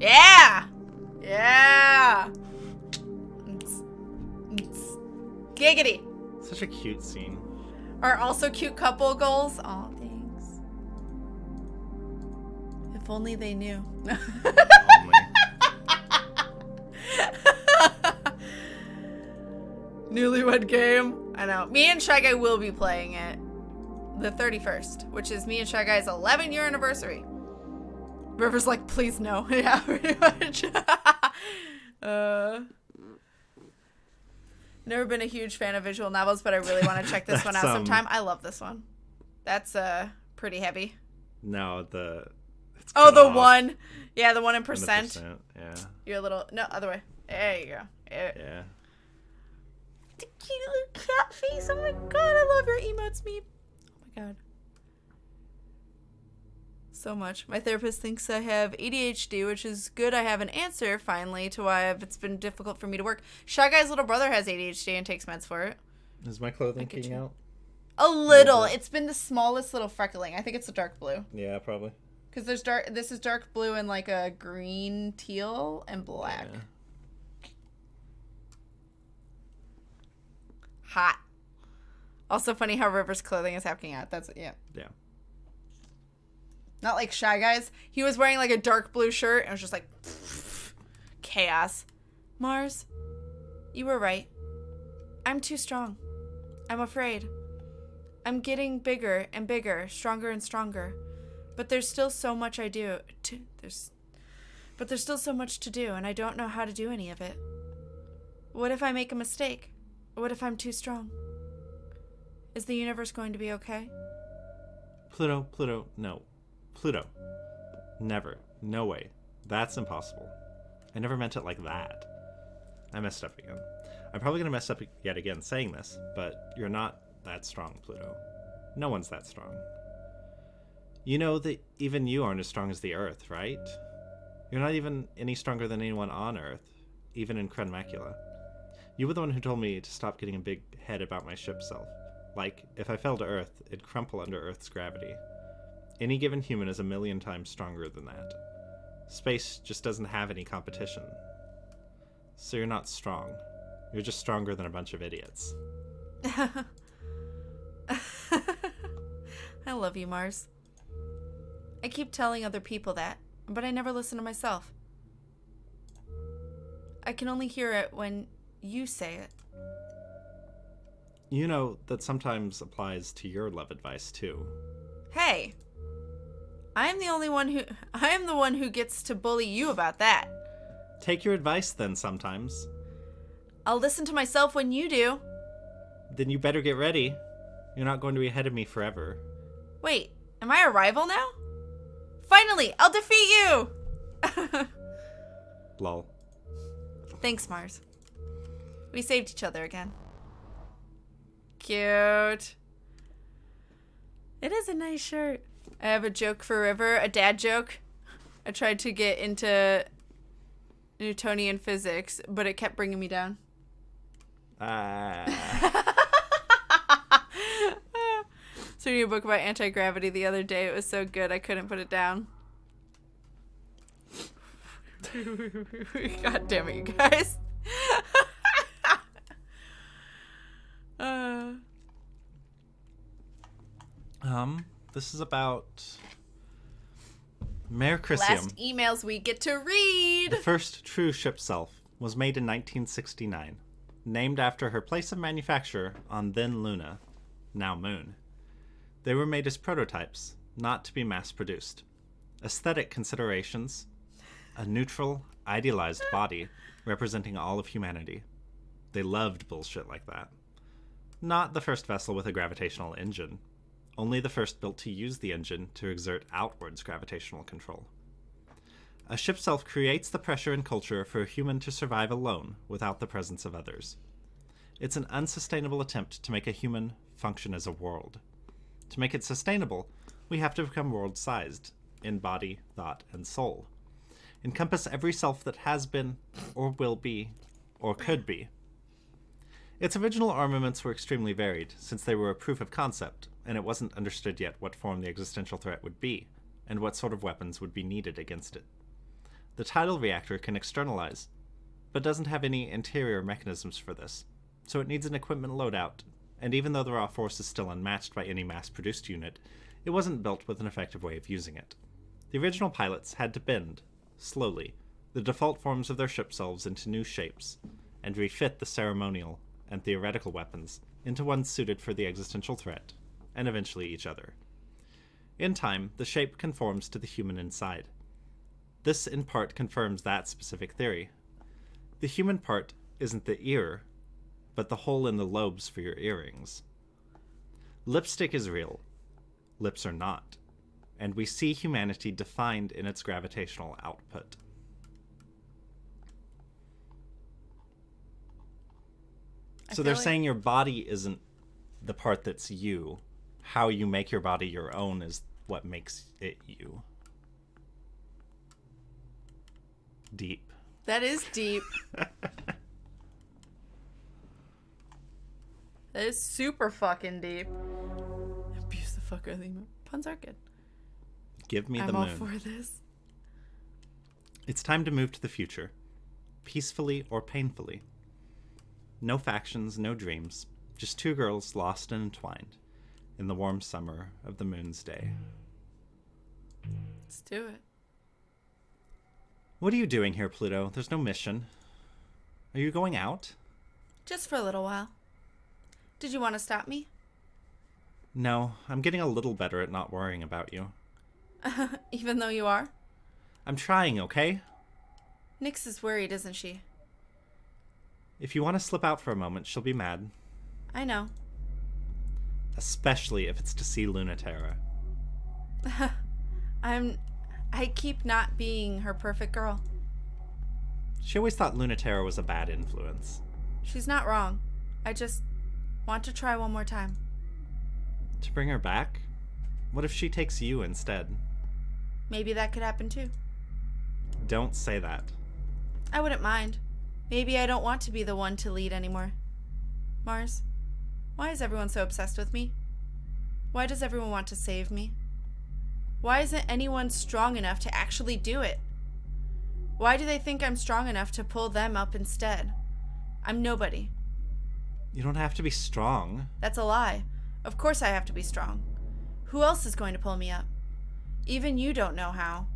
Yeah! Yeah! Giggity. Such a cute scene. Are also cute couple goals. Aw, thanks. If only they knew. Newlywed game. I know. Me and Shy Guy will be playing it the 31st, which is me and Shy Guy's 11-year anniversary. River's like, please no. Yeah, pretty much. Never been a huge fan of visual novels, but I really want to check this one out sometime. I love this one. That's pretty heavy. No, it's the one. Yeah, the 1 in percent. Yeah. You're a little... No, other way. There you go. Yeah. The cute little cat face. Oh my god, I love your emotes, me. Oh my god. So much. My therapist thinks I have ADHD, which is good. I have an answer, finally, to why it's been difficult for me to work. Shy Guy's little brother has ADHD and takes meds for it. Is my clothing king out? A little. It's been the smallest little freckling. I think it's the dark blue. Yeah, probably. Because this is dark blue and like a green, teal, and black. Yeah. Hot. Also funny how River's clothing is happening out. Yeah. Not like Shy Guy's. He was wearing like a dark blue shirt and it was just like chaos. Mars, you were right. I'm too strong. I'm afraid. I'm getting bigger and bigger, stronger and stronger. But there's still so much But there's still so much to do, and I don't know how to do any of it. What if I make a mistake? What if I'm too strong? Is the universe going to be okay? Pluto, no. Pluto. Never. No way. That's impossible. I never meant it like that. I messed up again. I'm probably going to mess up yet again saying this, but you're not that strong, Pluto. No one's that strong. You know that even you aren't as strong as the Earth, right? You're not even any stronger than anyone on Earth, even in Cren Macula. You were the one who told me to stop getting a big head about my ship self. Like, if I fell to Earth, it'd crumple under Earth's gravity. Any given human is 1,000,000 times stronger than that. Space just doesn't have any competition. So you're not strong. You're just stronger than a bunch of idiots. I love you, Mars. I keep telling other people that, but I never listen to myself. I can only hear it when you say it. You know, that sometimes applies to your love advice, too. Hey! I am the one who gets to bully you about that. Take your advice, then, sometimes. I'll listen to myself when you do. Then you better get ready. You're not going to be ahead of me forever. Wait, am I a rival now? Finally, I'll defeat you! Lol. Thanks, Mars. We saved each other again. Cute. It is a nice shirt. I have a joke for River, a dad joke. I tried to get into Newtonian physics, but it kept bringing me down. So reading a book about anti-gravity the other day. It was so good I couldn't put it down. God damn it, you guys. This is about Mare Crisium. Last emails we get to read. The first true ship self was made in 1969, named after her place of manufacture on then Luna, now Moon. They were made as prototypes, not to be mass-produced. Aesthetic considerations, a neutral, idealized body representing all of humanity. They loved bullshit like that. Not the first vessel with a gravitational engine, only the first built to use the engine to exert outwards gravitational control. A ship self creates the pressure and culture for a human to survive alone without the presence of others. It's an unsustainable attempt to make a human function as a world. To make it sustainable, we have to become world-sized, in body, thought, and soul. Encompass every self that has been, or will be, or could be. Its original armaments were extremely varied, since they were a proof of concept, and it wasn't understood yet what form the existential threat would be, and what sort of weapons would be needed against it. The tidal reactor can externalize, but doesn't have any interior mechanisms for this, so it needs an equipment loadout, and even though the raw force is still unmatched by any mass-produced unit, it wasn't built with an effective way of using it. The original pilots had to bend, slowly, the default forms of their ship selves into new shapes, and refit the ceremonial and theoretical weapons into ones suited for the existential threat, and eventually each other. In time, the shape conforms to the human inside. This in part confirms that specific theory. The human part isn't the ear, but the hole in the lobes for your earrings. Lipstick is real. Lips are not. And we see humanity defined in its gravitational output. So they're saying your body isn't the part that's you. How you make your body your own is what makes it you. Deep. That is deep. That is super fucking deep. Abuse the fuck out of the emo. Puns are good. Give me the moon. I'm all for this. It's time to move to the future. Peacefully or painfully. No factions, no dreams. Just two girls lost and entwined in the warm summer of the moon's day. Let's do it. What are you doing here, Pluto? There's no mission. Are you going out? Just for a little while. Did you want to stop me? No, I'm getting a little better at not worrying about you. Even though you are? I'm trying, okay? Nyx is worried, isn't she? If you want to slip out for a moment, she'll be mad. I know. Especially if it's to see Lunaterra. I keep not being her perfect girl. She always thought Lunaterra was a bad influence. She's not wrong. I just want to try one more time. To bring her back? What if she takes you instead? Maybe that could happen too. Don't say that. I wouldn't mind. Maybe I don't want to be the one to lead anymore. Mars, why is everyone so obsessed with me? Why does everyone want to save me? Why isn't anyone strong enough to actually do it? Why do they think I'm strong enough to pull them up instead? I'm nobody. You don't have to be strong. That's a lie. Of course I have to be strong. Who else is going to pull me up? Even you don't know how.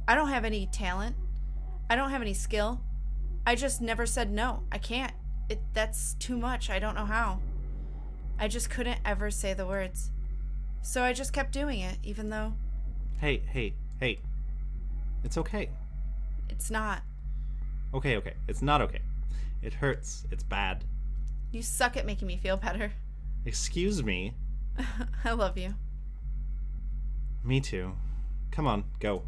I don't have any talent. I don't have any skill. I just never said no. I can't. That's too much. I don't know how. I just couldn't ever say the words. So I just kept doing it, even though... Hey. It's okay. It's not. Okay. It's not okay. It hurts. It's bad. You suck at making me feel better. Excuse me. I love you. Me too. Come on, go.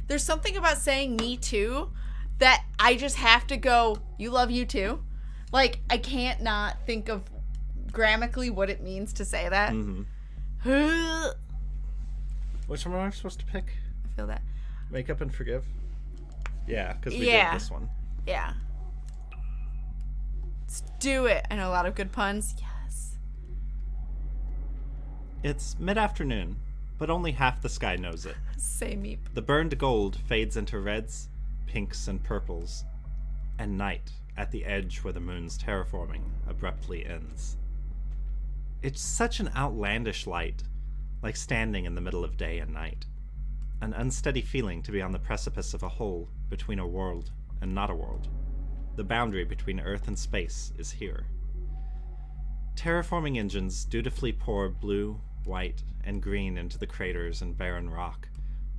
There's something about saying me too that I just have to go, you love you too. Like, I can't not think of grammatically what it means to say that. Mm-hmm. Which one am I supposed to pick? I feel that. Make up and forgive? Yeah, because we did this one. Yeah. Let's do it. I know a lot of good puns. Yes. It's mid-afternoon, but only half the sky knows it. Say meep. The burned gold fades into reds, pinks, and purples, and night, at the edge where the moon's terraforming, abruptly ends. It's such an outlandish light, like standing in the middle of day and night. An unsteady feeling to be on the precipice of a hole between a world and not a world. The boundary between Earth and space is here. Terraforming engines dutifully pour blue, white, and green into the craters and barren rock,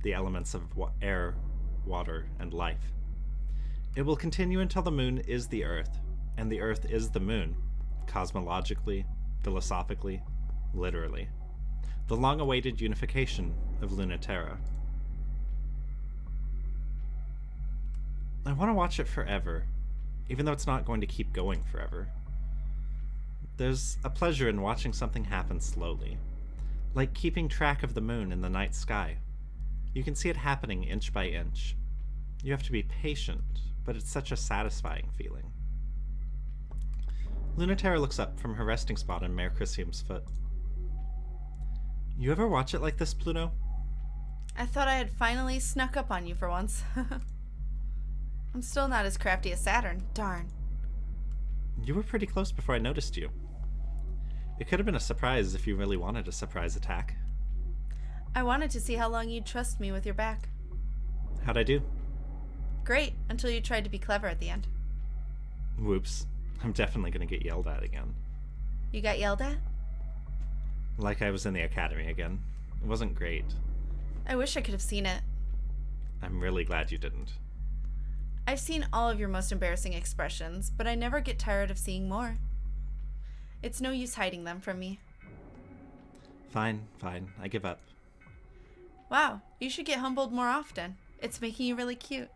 the elements of air, water, and life. It will continue until the moon is the Earth, and the Earth is the moon, cosmologically, philosophically, literally. The long-awaited unification of Lunaterra. I want to watch it forever, even though it's not going to keep going forever. There's a pleasure in watching something happen slowly, like keeping track of the moon in the night sky. You can see it happening inch by inch. You have to be patient, but it's such a satisfying feeling. Lunaterra looks up from her resting spot on Mare Crisium's foot. You ever watch it like this, Pluto? I thought I had finally snuck up on you for once. I'm still not as crafty as Saturn. Darn. You were pretty close before I noticed you. It could have been a surprise if you really wanted a surprise attack. I wanted to see how long you'd trust me with your back. How'd I do? Great, until you tried to be clever at the end. Whoops. I'm definitely gonna get yelled at again. You got yelled at? Like I was in the academy again. It wasn't great. I wish I could have seen it. I'm really glad you didn't. I've seen all of your most embarrassing expressions, but I never get tired of seeing more. It's no use hiding them from me. Fine. I give up. Wow, you should get humbled more often. It's making you really cute.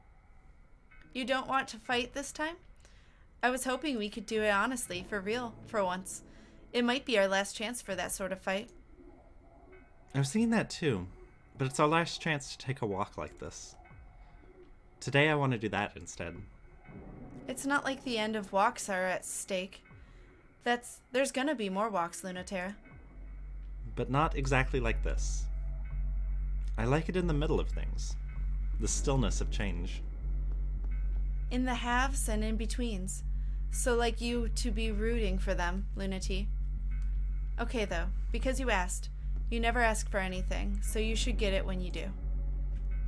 You don't want to fight this time? I was hoping we could do it honestly, for real, for once. It might be our last chance for that sort of fight. I was thinking that too, but it's our last chance to take a walk like this. Today I want to do that instead. It's not like the end of walks are at stake. There's gonna be more walks, Lunaterra. But not exactly like this. I like it in the middle of things. The stillness of change. In the halves and in-betweens. So like you to be rooting for them, Lunati. Okay though, because you asked. You never ask for anything, so you should get it when you do.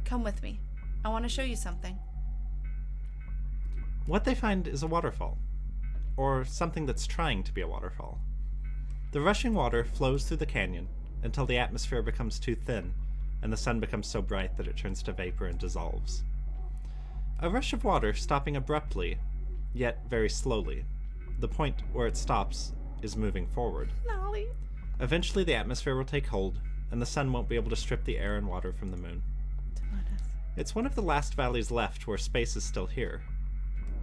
Come with me. I want to show you something. What they find is a waterfall. Or something that's trying to be a waterfall. The rushing water flows through the canyon until the atmosphere becomes too thin and the sun becomes so bright that it turns to vapor and dissolves. A rush of water stopping abruptly, yet very slowly. The point where it stops is moving forward. Nolly. Eventually the atmosphere will take hold, and the sun won't be able to strip the air and water from the moon. It's one of the last valleys left where space is still here,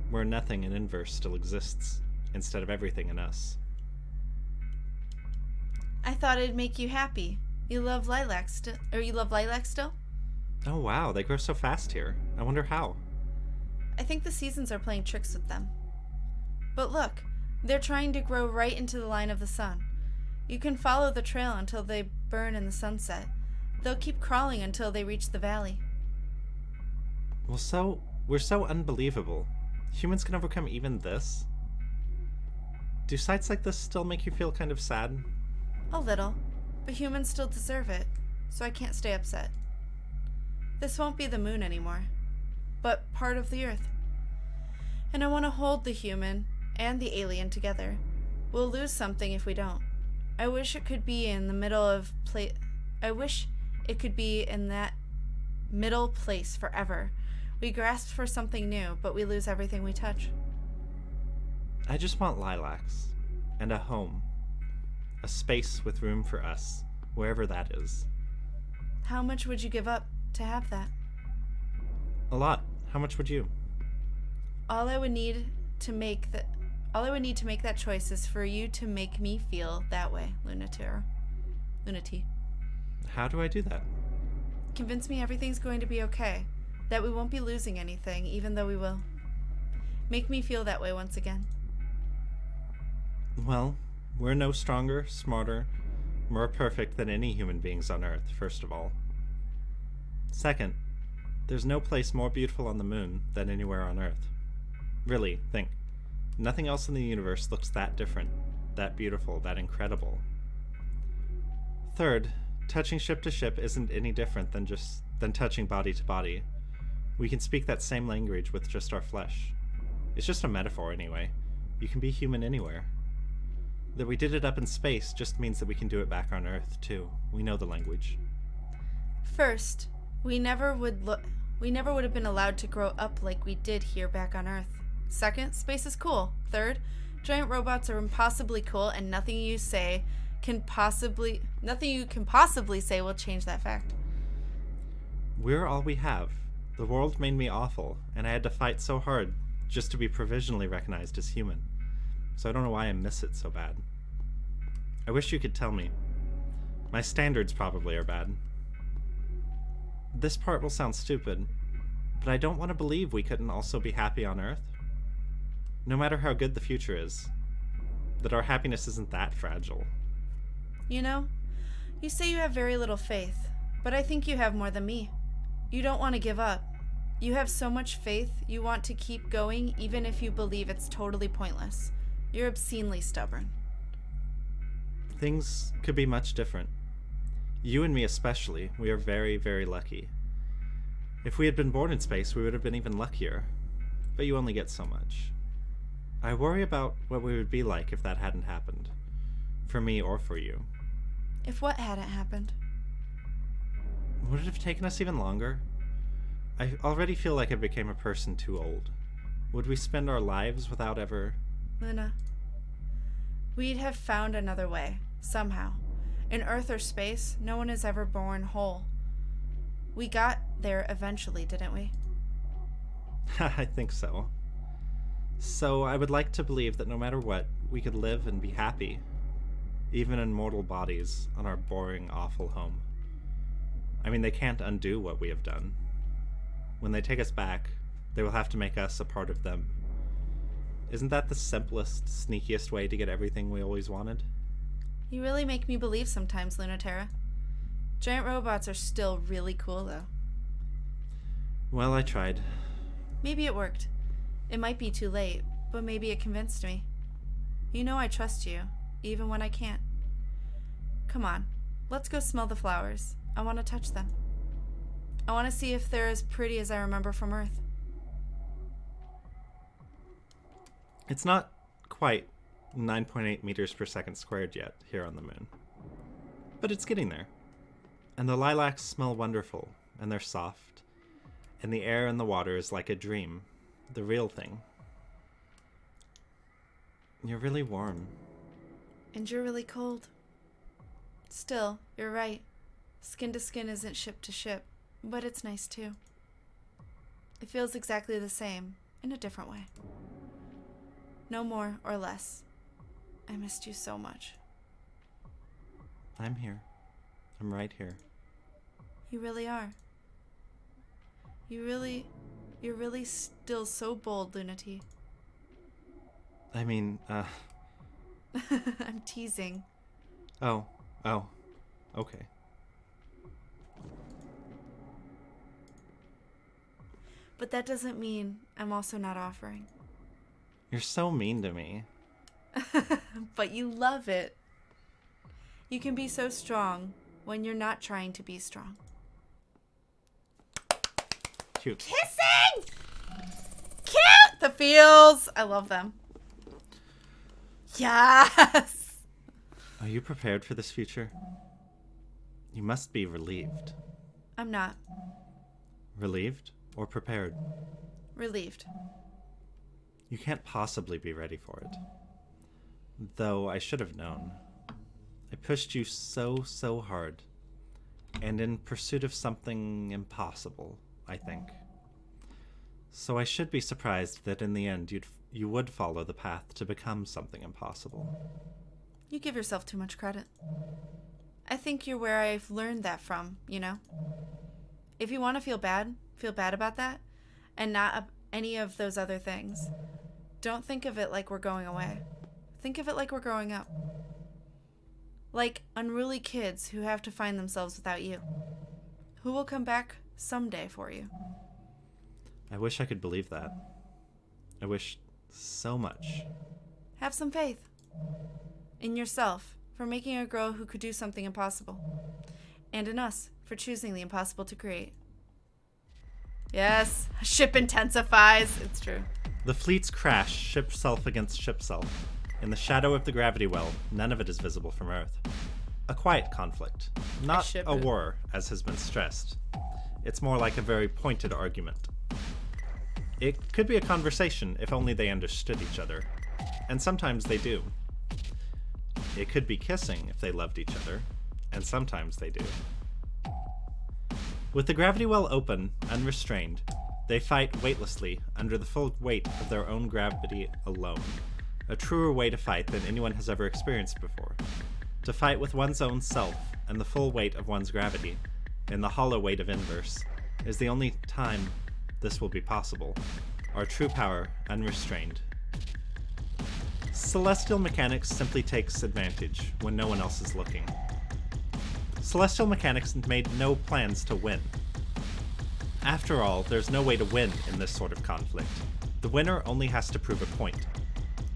where nothing in inverse still exists, instead of everything in us. I thought it'd make you happy. You love lilacs still? Oh wow, they grow so fast here. I wonder how. I think the seasons are playing tricks with them. But look, they're trying to grow right into the line of the sun. You can follow the trail until they burn in the sunset. They'll keep crawling until they reach the valley. Well, we're so unbelievable. Humans can overcome even this? Do sights like this still make you feel kind of sad? A little, but humans still deserve it, so I can't stay upset. This won't be the moon anymore, but part of the Earth. And I want to hold the human and the alien together. We'll lose something if we don't. I wish it could be in the middle of I wish it could be in that middle place forever. We grasp for something new, but we lose everything we touch. I just want lilacs. And a home. A space with room for us, wherever that is. How much would you give up to have that? A lot. How much would you? All I would need to make that choice is for you to make me feel that way, Lunati. How do I do that? Convince me everything's going to be okay, that we won't be losing anything, even though we will. Make me feel that way once again. Well, we're no stronger, smarter, more perfect than any human beings on Earth, first of all. Second, there's no place more beautiful on the moon than anywhere on Earth. Really, think. Nothing else in the universe looks that different, that beautiful, that incredible. Third, touching ship to ship isn't any different than touching body to body. We can speak that same language with just our flesh. It's just a metaphor anyway. You can be human anywhere. That we did it up in space just means that we can do it back on Earth, too. We know the language. First, we never would have been allowed to grow up like we did here back on Earth. Second, space is cool. Third, giant robots are impossibly cool, and nothing you can possibly say will change that fact. We're all we have. The world made me awful, and I had to fight so hard just to be provisionally recognized as human. So I don't know why I miss it so bad. I wish you could tell me. My standards probably are bad. This part will sound stupid, but I don't want to believe we couldn't also be happy on Earth. No matter how good the future is, that our happiness isn't that fragile. You know, you say you have very little faith, but I think you have more than me. You don't want to give up. You have so much faith, you want to keep going even if you believe it's totally pointless. You're obscenely stubborn. Things could be much different. You and me especially, we are very, very lucky. If we had been born in space, we would have been even luckier. But you only get so much. I worry about what we would be like if that hadn't happened. For me or for you. If what hadn't happened? Would it have taken us even longer? I already feel like I became a person too old. Would we spend our lives without ever... Luna, we'd have found another way, somehow. In Earth or space, no one is ever born whole. We got there eventually, didn't we? I think so. So I would like to believe that no matter what, we could live and be happy, even in mortal bodies, on our boring, awful home. I mean, they can't undo what we have done. When they take us back, they will have to make us a part of them. Isn't that the simplest, sneakiest way to get everything we always wanted? You really make me believe sometimes, Lunatera. Giant robots are still really cool, though. Well, I tried. Maybe it worked. It might be too late, but maybe it convinced me. You know I trust you, even when I can't. Come on, let's go smell the flowers. I want to touch them. I want to see if they're as pretty as I remember from Earth. It's not quite 9.8 meters per second squared yet here on the moon. But it's getting there. And the lilacs smell wonderful, and they're soft. And the air and the water is like a dream. The real thing. You're really warm. And you're really cold. Still, you're right. Skin to skin isn't ship to ship, but it's nice too. It feels exactly the same, in a different way. No more or less. I missed you so much. I'm here. I'm right here. You really are. You're really still so bold, Lunati. I mean, I'm teasing. Oh, okay. But that doesn't mean I'm also not offering. You're so mean to me. But you love it. You can be so strong when you're not trying to be strong. Cute. Kissing! Cute! The feels. I love them. Yes! Are you prepared for this future? You must be relieved. I'm not. Relieved or prepared? Relieved. You can't possibly be ready for it. Though I should have known. I pushed you so hard. And in pursuit of something impossible, I think. So I should be surprised that in the end you would follow the path to become something impossible. You give yourself too much credit. I think you're where I've learned that from, you know? If you want to feel bad about that, and not any of those other things. Don't think of it like we're going away. Think of it like we're growing up. Like unruly kids who have to find themselves without you. Who will come back someday for you. I wish I could believe that. I wish so much. Have some faith in yourself for making a girl who could do something impossible. and in us for choosing the impossible to create. Yes, ship intensifies. It's true. The fleets crash ship self against ship self. In the shadow of the gravity well, none of it is visible from Earth. A quiet conflict, not a war, as has been stressed. It's more like a very pointed argument. It could be a conversation if only they understood each other, and sometimes they do. It could be kissing if they loved each other, and sometimes they do. With the gravity well open, unrestrained, they fight weightlessly under the full weight of their own gravity alone. A truer way to fight than anyone has ever experienced before. To fight with one's own self and the full weight of one's gravity, in the hollow weight of inverse, is the only time this will be possible. Our true power, unrestrained. Celestial mechanics simply takes advantage when no one else is looking. Celestial mechanics made no plans to win. After all, there's no way to win in this sort of conflict. The winner only has to prove a point.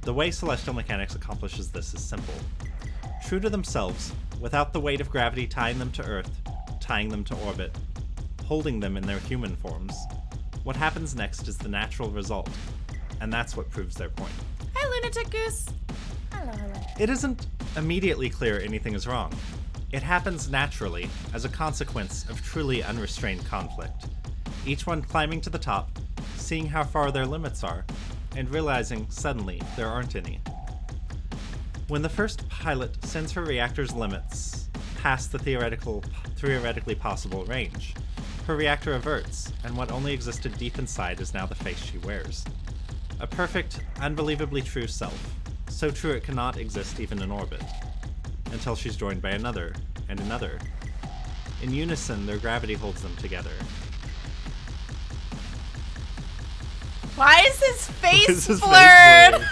The way Celestial mechanics accomplishes this is simple. True to themselves, without the weight of gravity tying them to Earth, tying them to orbit, holding them in their human forms, what happens next is the natural result, and that's what proves their point. Hi, Lunatic Goose. Hello. It isn't immediately clear anything is wrong. It happens naturally, as a consequence of truly unrestrained conflict. Each one climbing to the top, seeing how far their limits are, and realizing suddenly there aren't any. When the first pilot sends her reactor's limits past the theoretically possible range, her reactor averts, and what only existed deep inside is now the face she wears. A perfect, unbelievably true self, so true it cannot exist even in orbit, until she's joined by another, and another. In unison, their gravity holds them together. Why is his face His blurred? face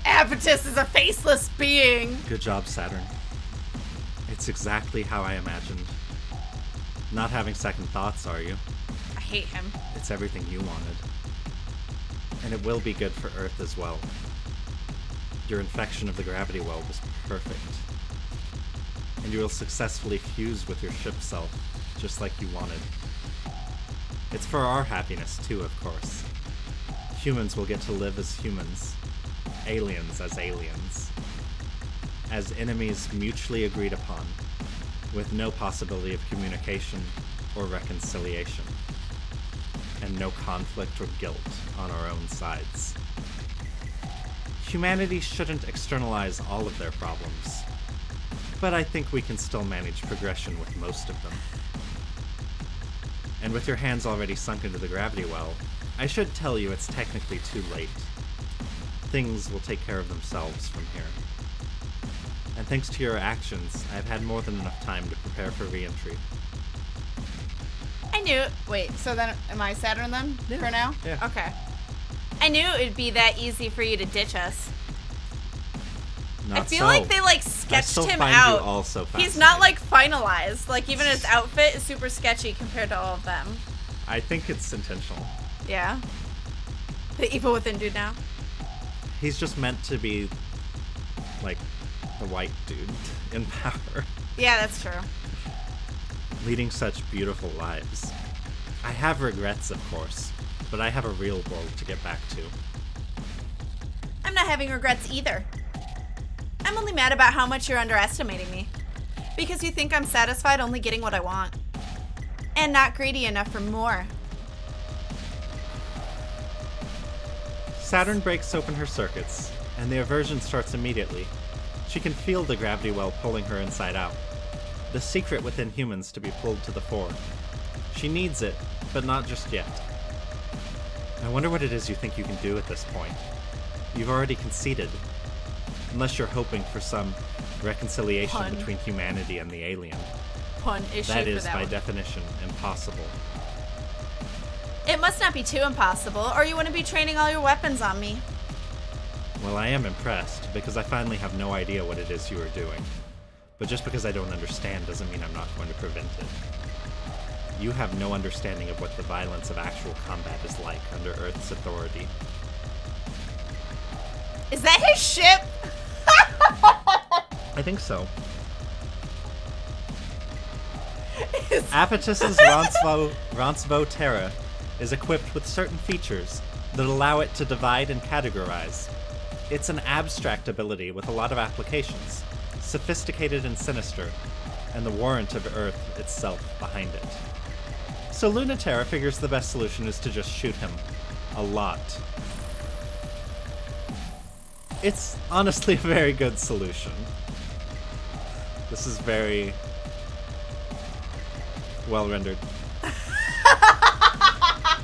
Apatis is a faceless being. Good job, Saturn. It's exactly how I imagined. Not having second thoughts, are you? I hate him. It's everything you wanted. And it will be good for Earth as well. Your infection of the gravity well was perfect. And you will successfully fuse with your ship self, just like you wanted. It's for our happiness too, of course. Humans will get to live as humans. Aliens as aliens. As enemies mutually agreed upon, with no possibility of communication or reconciliation, and no conflict or guilt on our own sides. Humanity shouldn't externalize all of their problems, but I think we can still manage progression with most of them. And with your hands already sunk into the gravity well, I should tell you it's technically too late. Things will take care of themselves from here. And thanks to your actions, I've had more than enough time to prepare for re-entry. I knew. Wait, so then am I Saturn then? Yeah. For now? Yeah. Okay. I knew it would be that easy for you to ditch us. Not I feel so. like they like I sketched still him find out. You also He's not fascinating. like finalized. Like even his outfit is super sketchy compared to all of them. I think it's intentional. Yeah. The evil within dude now. He's just meant to be like the white dude in power, Yeah, that's true. leading such beautiful lives. I have regrets, of course, but I have a real world to get back to. I'm not having regrets either. I'm only mad about how much you're underestimating me. Because you think I'm satisfied only getting what I want. And not greedy enough for more. Saturn breaks open her circuits, and the aversion starts immediately. She can feel the gravity well pulling her inside out. The secret within humans to be pulled to the fore. She needs it, but not just yet. I wonder what it is you think you can do at this point. You've already conceded. Unless you're hoping for some reconciliation Pun. between humanity and the alien. Pun issue That for is, that by one. definition, impossible. It must not be too impossible, or you wouldn't be training all your weapons on me. Well, I am impressed, because I finally have no idea what it is you are doing. But just because I don't understand doesn't mean I'm not going to prevent it. You have no understanding of what the violence of actual combat is like under Earth's authority. Is that his ship? I think so. Apatis's Roncevaux Terra is equipped with certain features that allow it to divide and categorize. It's an abstract ability with a lot of applications, sophisticated and sinister, and the warrant of Earth itself behind it. So Lunaterra figures the best solution is to just shoot him. A lot. It's honestly a very good solution. This is very well rendered.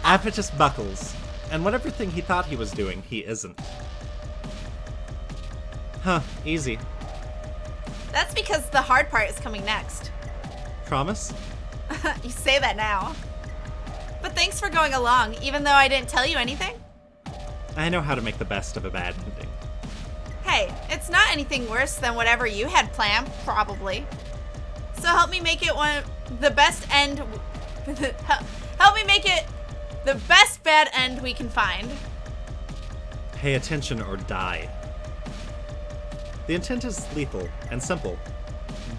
Apatis buckles, and whatever thing he thought he was doing, he isn't. Huh, easy. That's because the hard part is coming next. Promise? You say that now. But thanks for going along, even though I didn't tell you anything. I know how to make the best of a bad ending. Hey, it's not anything worse than whatever you had planned, probably. So help me make it the best end. Help me make it the best bad end we can find. Pay attention or die. The intent is lethal and simple,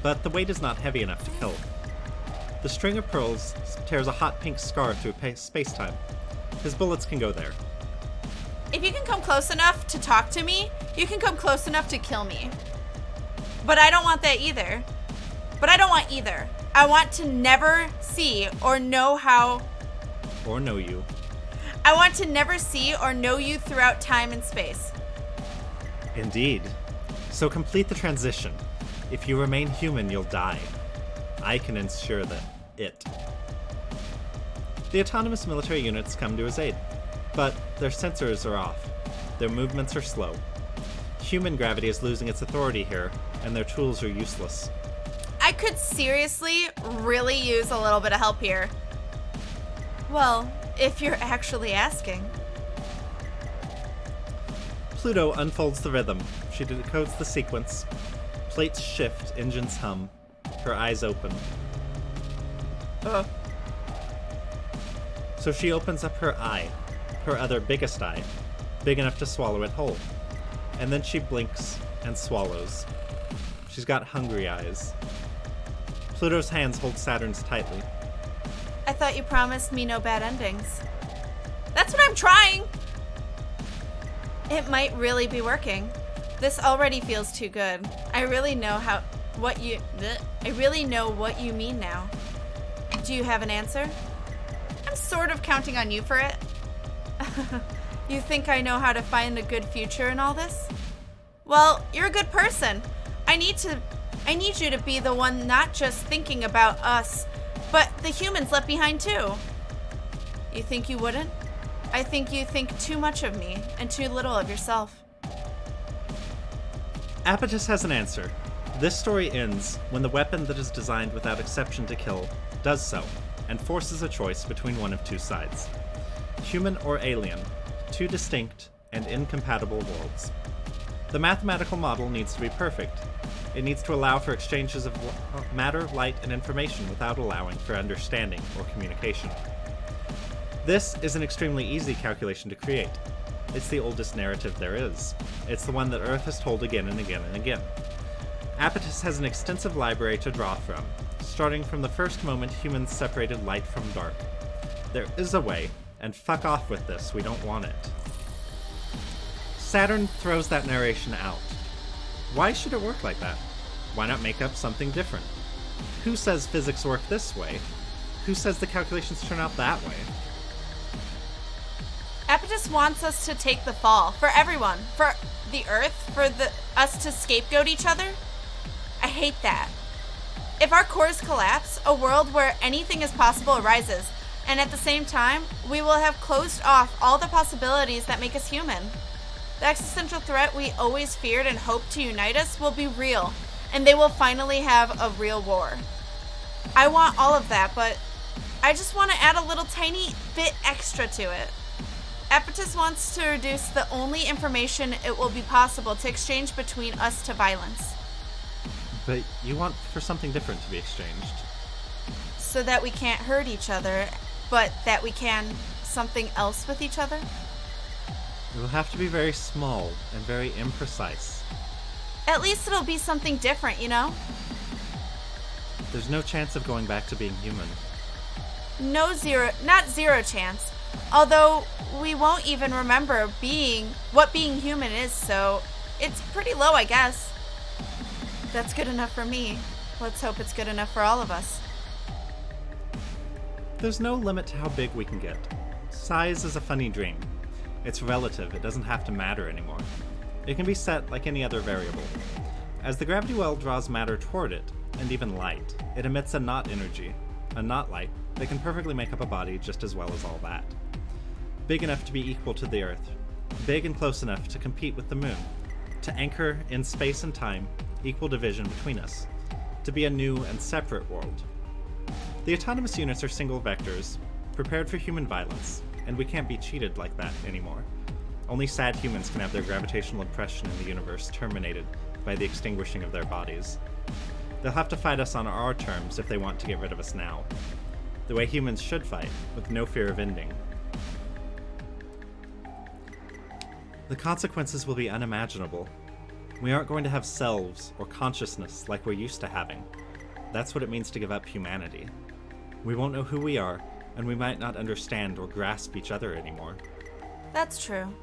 but the weight is not heavy enough to kill. The string of pearls tears a hot pink scar through space-time. His bullets can go there. If you can come close enough to talk to me, you can come close enough to kill me. But I don't want that either. I want to never see or know how... Or know you. I want to never see or know you throughout time and space. Indeed. So complete the transition. If you remain human, you'll die. I can ensure that it. The autonomous military units come to his aid, but their sensors are off. Their movements are slow. Human gravity is losing its authority here, and their tools are useless. I could seriously really use a little bit of help here. Well, if you're actually asking. Pluto unfolds the rhythm. She decodes the sequence. Plates shift, engines hum. Her eyes open. So she opens up her eye, her other biggest eye, big enough to swallow it whole. And then she blinks and swallows. She's got hungry eyes. Pluto's hands hold Saturn's tightly. I thought you promised me no bad endings. That's what I'm trying! It might really be working. This already feels too good. I really know what you mean now. Do you have an answer? I'm sort of counting on you for it. You think I know how to find a good future in all this? Well, you're a good person. I need you to be the one not just thinking about us, but the humans left behind too. You think you wouldn't? I think you think too much of me and too little of yourself. Apatis has an answer. This story ends when the weapon that is designed without exception to kill does so, and forces a choice between one of two sides. Human or alien, two distinct and incompatible worlds. The mathematical model needs to be perfect. It needs to allow for exchanges of matter, light, and information without allowing for understanding or communication. This is an extremely easy calculation to create. It's the oldest narrative there is. It's the one that Earth has told again and again and again. Apatis has an extensive library to draw from, starting from the first moment humans separated light from dark. There is a way, and fuck off with this, we don't want it. Saturn throws that narration out. Why should it work like that? Why not make up something different? Who says physics work this way? Who says the calculations turn out that way? Apatis wants us to take the fall. For everyone. For the Earth. For us to scapegoat each other. I hate that. If our cores collapse, a world where anything is possible arises, and at the same time, we will have closed off all the possibilities that make us human. The existential threat we always feared and hoped to unite us will be real, and they will finally have a real war. I want all of that, but I just want to add a little tiny bit extra to it. Apatis wants to reduce the only information it will be possible to exchange between us to violence. But you want for something different to be exchanged. So that we can't hurt each other, but that we can something else with each other? It will have to be very small and very imprecise. At least it'll be something different, you know? There's no chance of going back to being human. Not zero chance. Although we won't even remember what being human is, so it's pretty low, I guess. That's good enough for me. Let's hope it's good enough for all of us. There's no limit to how big we can get. Size is a funny dream. It's relative, it doesn't have to matter anymore. It can be set like any other variable. As the gravity well draws matter toward it, and even light, it emits a not energy, a not light, that can perfectly make up a body just as well as all that. Big enough to be equal to the Earth, big and close enough to compete with the Moon, to anchor in space and time equal division between us, to be a new and separate world. The autonomous units are single vectors, prepared for human violence, and we can't be cheated like that anymore. Only sad humans can have their gravitational impression in the universe terminated by the extinguishing of their bodies. They'll have to fight us on our terms if they want to get rid of us now. The way humans should fight, with no fear of ending. The consequences will be unimaginable. We aren't going to have selves or consciousness like we're used to having. That's what it means to give up humanity. We won't know who we are, and we might not understand or grasp each other anymore. That's true.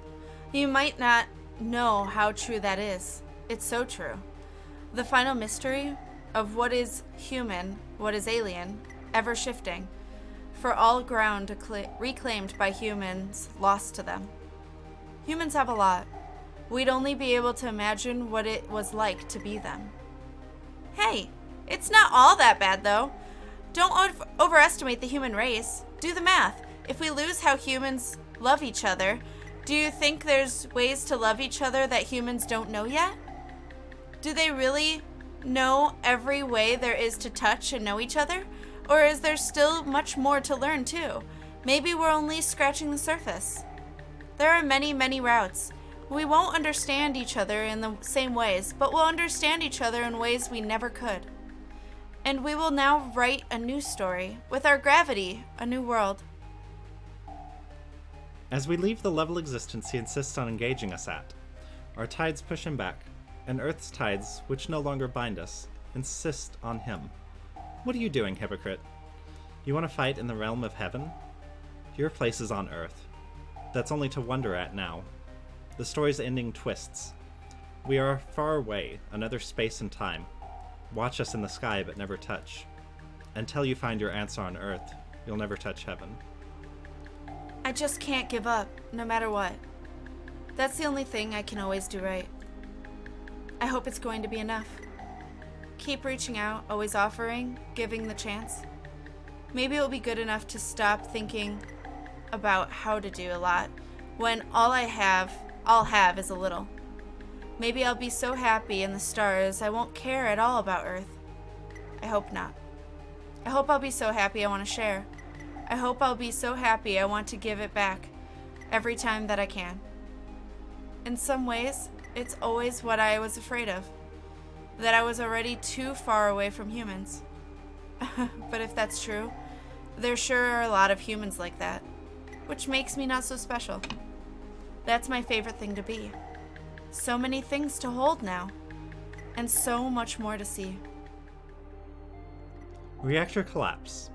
You might not know how true that is. It's so true. The final mystery of what is human, what is alien, ever shifting, for all ground reclaimed by humans, lost to them. Humans have a lot. We'd only be able to imagine what it was like to be them. Hey, it's not all that bad though. Don't overestimate the human race. Do the math. If we lose how humans love each other, do you think there's ways to love each other that humans don't know yet? Do they really know every way there is to touch and know each other? Or is there still much more to learn too? Maybe we're only scratching the surface. There are many, many routes. We won't understand each other in the same ways, but we'll understand each other in ways we never could. And we will now write a new story, with our gravity, a new world. As we leave the level existence he insists on engaging us at, our tides push him back, and Earth's tides, which no longer bind us, insist on him. What are you doing, hypocrite? You want to fight in the realm of heaven? Your place is on Earth. That's only to wonder at now. The story's ending twists. We are far away, another space and time. Watch us in the sky but never touch. Until you find your answer on Earth, you'll never touch heaven. I just can't give up, no matter what. That's the only thing I can always do right. I hope it's going to be enough. Keep reaching out, always offering, giving the chance. Maybe it'll be good enough to stop thinking about how to do a lot, when all I'll have is a little. Maybe I'll be so happy in the stars I won't care at all about Earth. I hope not. I hope I'll be so happy I want to share. I hope I'll be so happy I want to give it back every time that I can. In some ways, it's always what I was afraid of, that I was already too far away from humans. But if that's true, there sure are a lot of humans like that, which makes me not so special. That's my favorite thing to be. So many things to hold now, and so much more to see. Reactor collapse.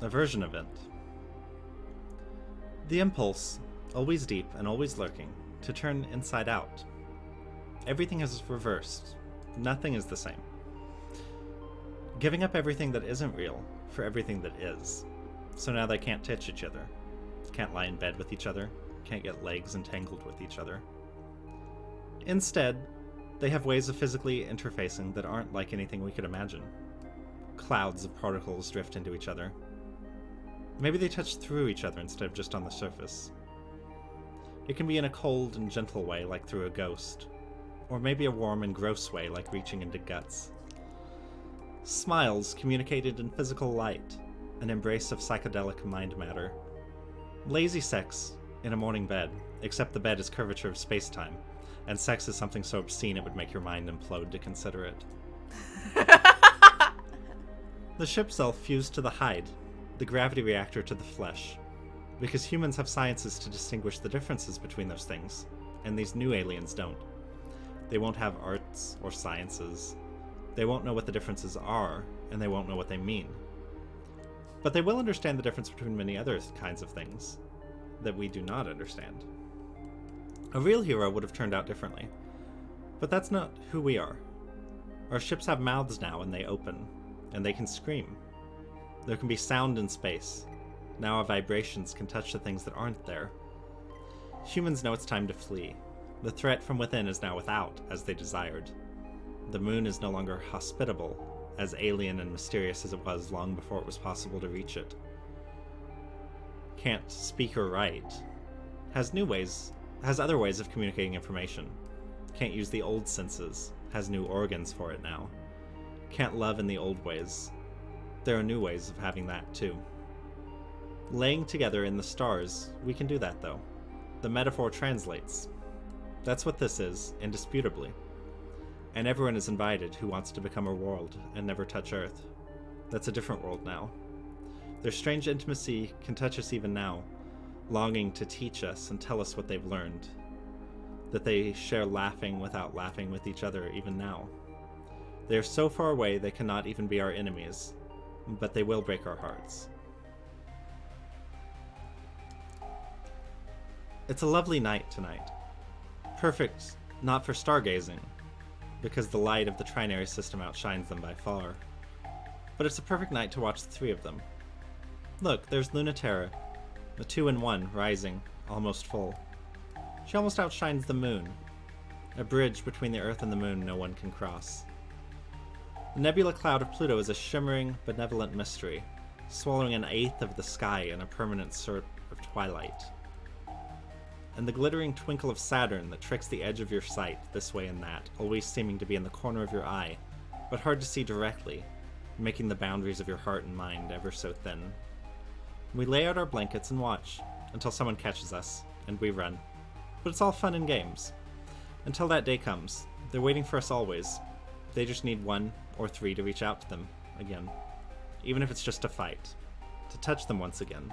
Aversion event. The impulse, always deep and always lurking, to turn inside out. Everything is reversed. Nothing is the same. Giving up everything that isn't real for everything that is. So now they can't touch each other. Can't lie in bed with each other. Can't get legs entangled with each other. Instead, they have ways of physically interfacing that aren't like anything we could imagine. Clouds of particles drift into each other. Maybe they touch through each other instead of just on the surface. It can be in a cold and gentle way, like through a ghost. Or maybe a warm and gross way, like reaching into guts. Smiles communicated in physical light, an embrace of psychedelic mind matter. Lazy sex in a morning bed, except the bed is curvature of space-time, and sex is something so obscene it would make your mind implode to consider it. The ship self fused to the hide, the gravity reactor to the flesh, because humans have sciences to distinguish the differences between those things, and these new aliens don't. They won't have arts or sciences. They won't know what the differences are, and they won't know what they mean. But they will understand the difference between many other kinds of things that we do not understand. A real hero would have turned out differently. But that's not who we are. Our ships have mouths now, and they open, and they can scream. There can be sound in space. Now our vibrations can touch the things that aren't there. Humans know it's time to flee. The threat from within is now without, as they desired. The moon is no longer hospitable, as alien and mysterious as it was long before it was possible to reach it. Can't speak or write. Has other ways of communicating information. Can't use the old senses. Has new organs for it now. Can't love in the old ways. There are new ways of having that too. Laying together in the stars, we can do that though. The metaphor translates. That's what this is, indisputably. And everyone is invited who wants to become a world and never touch Earth. That's a different world now. Their strange intimacy can touch us even now, longing to teach us and tell us what they've learned. That they share laughing without laughing with each other even now. They are so far away they cannot even be our enemies, but they will break our hearts. It's a lovely night tonight. Perfect, not for stargazing, because the light of the trinary system outshines them by far. But it's a perfect night to watch the three of them. Look, there's Lunaterra, the 2-in-1, rising, almost full. She almost outshines the moon, a bridge between the Earth and the moon no one can cross. The nebula cloud of Pluto is a shimmering, benevolent mystery, swallowing an eighth of the sky in a permanent sort of twilight. And the glittering twinkle of Saturn that tricks the edge of your sight this way and that, always seeming to be in the corner of your eye, but hard to see directly, making the boundaries of your heart and mind ever so thin. We lay out our blankets and watch, until someone catches us, and we run. But it's all fun and games. Until that day comes. They're waiting for us always. They just need 1 or 3 to reach out to them again. Even if it's just to fight. To touch them once again.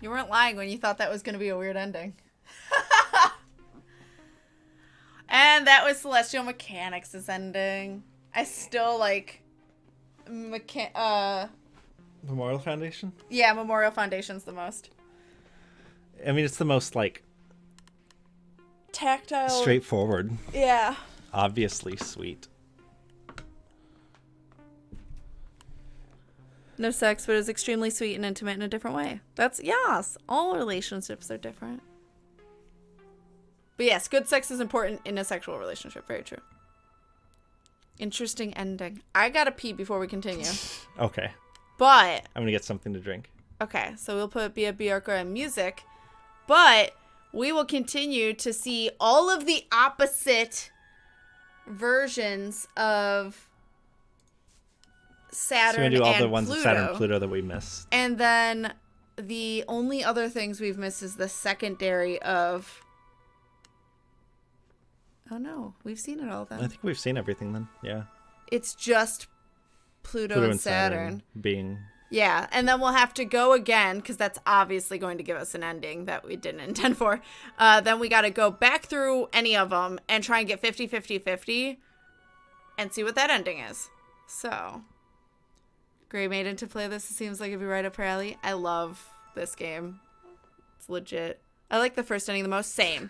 You weren't lying when you thought that was going to be a weird ending. And that was Celestial Mechanics' ending. I still like... Memorial Foundation? Yeah, Memorial Foundation's the most. I mean, it's the most, like... tactile. Straightforward. Yeah. Obviously sweet. No sex, but it's extremely sweet and intimate in a different way. Yes, all relationships are different. But yes, good sex is important in a sexual relationship. Very true. Interesting ending. I gotta pee before we continue. Okay. But... I'm gonna get something to drink. Okay, so we'll put Bia Bjorka and music. But we will continue to see all of the opposite versions of Saturn, so we're gonna do all and the ones Pluto. of Saturn and Pluto that we missed. And then the only other things we've missed is the secondary of... Oh no, we've seen it all then. I think we've seen everything then, yeah. It's just Pluto and Saturn being... Yeah, and then we'll have to go again, because that's obviously going to give us an ending that we didn't intend for. Then we got to go back through any of them and try and get 50-50-50 and see what that ending is. So... Gray Maiden to play this. It seems like it'd be right up her alley. I love this game. It's legit. I like the first ending the most. Same.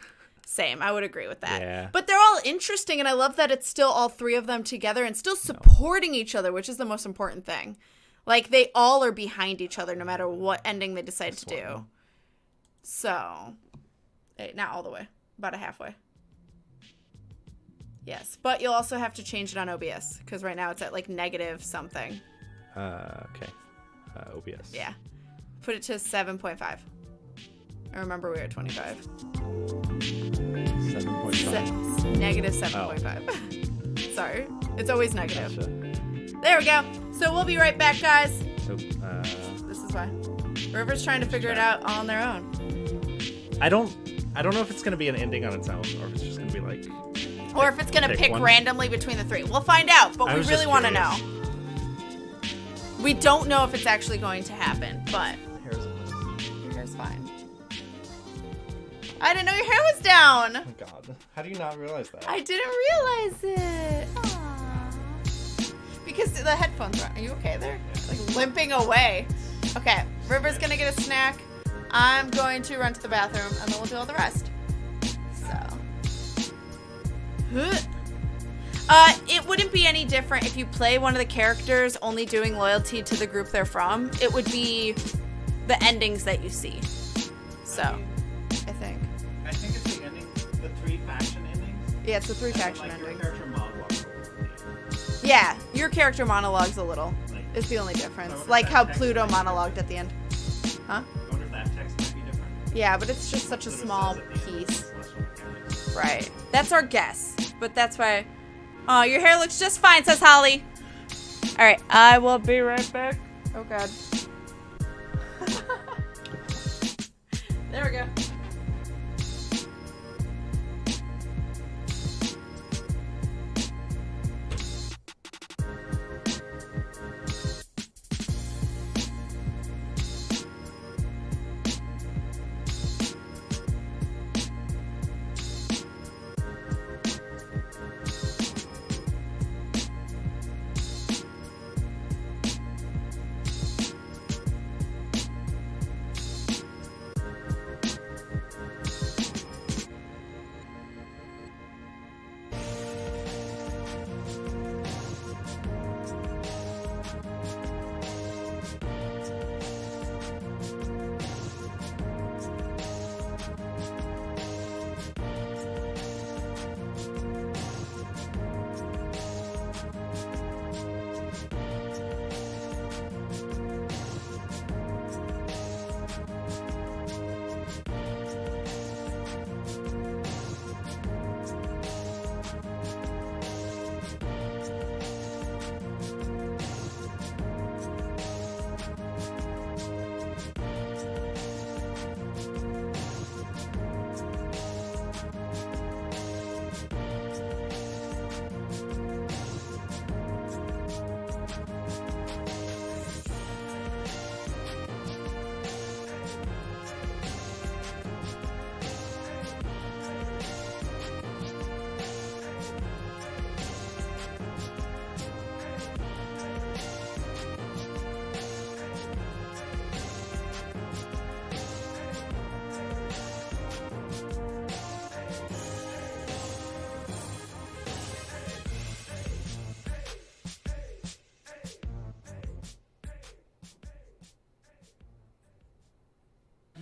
I would agree with that. Yeah. But they're all interesting, and I love that it's still all three of them together and still supporting each other, which is the most important thing. Like, they all are behind each other no matter what ending they decide to do. So, not all the way. About a halfway. Yes. But you'll also have to change it on OBS, because right now it's at, like, negative something. Okay. OBS. Yeah. Put it to 7.5. I remember we were at 25. 7.5. Negative 7.5. Sorry. It's always negative. Gotcha. There we go. So we'll be right back, guys. So, This is why. River's trying to figure it out on their own. I don't know if it's gonna be an ending on its own, or if it's just gonna be like... Or if it's going to pick one. randomly between the three. We'll find out, but we really want to know. We don't know if it's actually going to happen, but... Your hair's fine. I didn't know your hair was down. Oh my god. How do you not realize that? I didn't realize it. Aww. because the headphones are you okay there? Like limping away. Okay, River's gonna get a snack. I'm going to run to the bathroom, and then we'll do all the rest. So. It wouldn't be any different if you play one of the characters only doing loyalty to the group they're from. It would be the endings that you see. So, I think. I think it's the ending, the 3 faction endings. Yeah, it's the 3 faction like endings. Your character monologue. Yeah, your character monologues a little. It's the only difference. Like how Pluto monologued at the end. Huh? I wonder if that text might be different. Yeah, but it's just such a So it small says at the end, piece. celestial mechanics. Right. That's our guess. But that's why. Oh, your hair looks just fine, says Holly. Alright, I will be right back. Oh, God. There we go.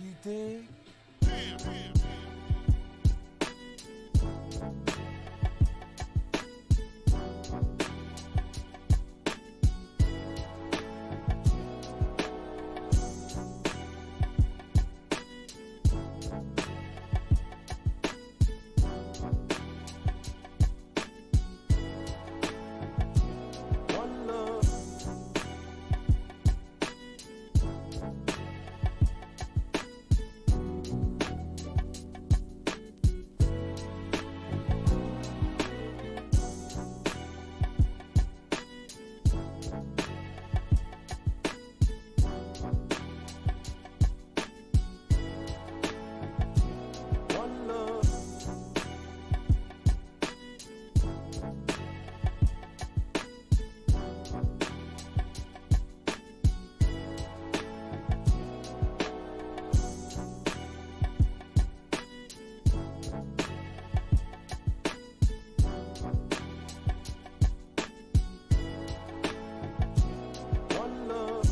You dig? One love. One love. One love.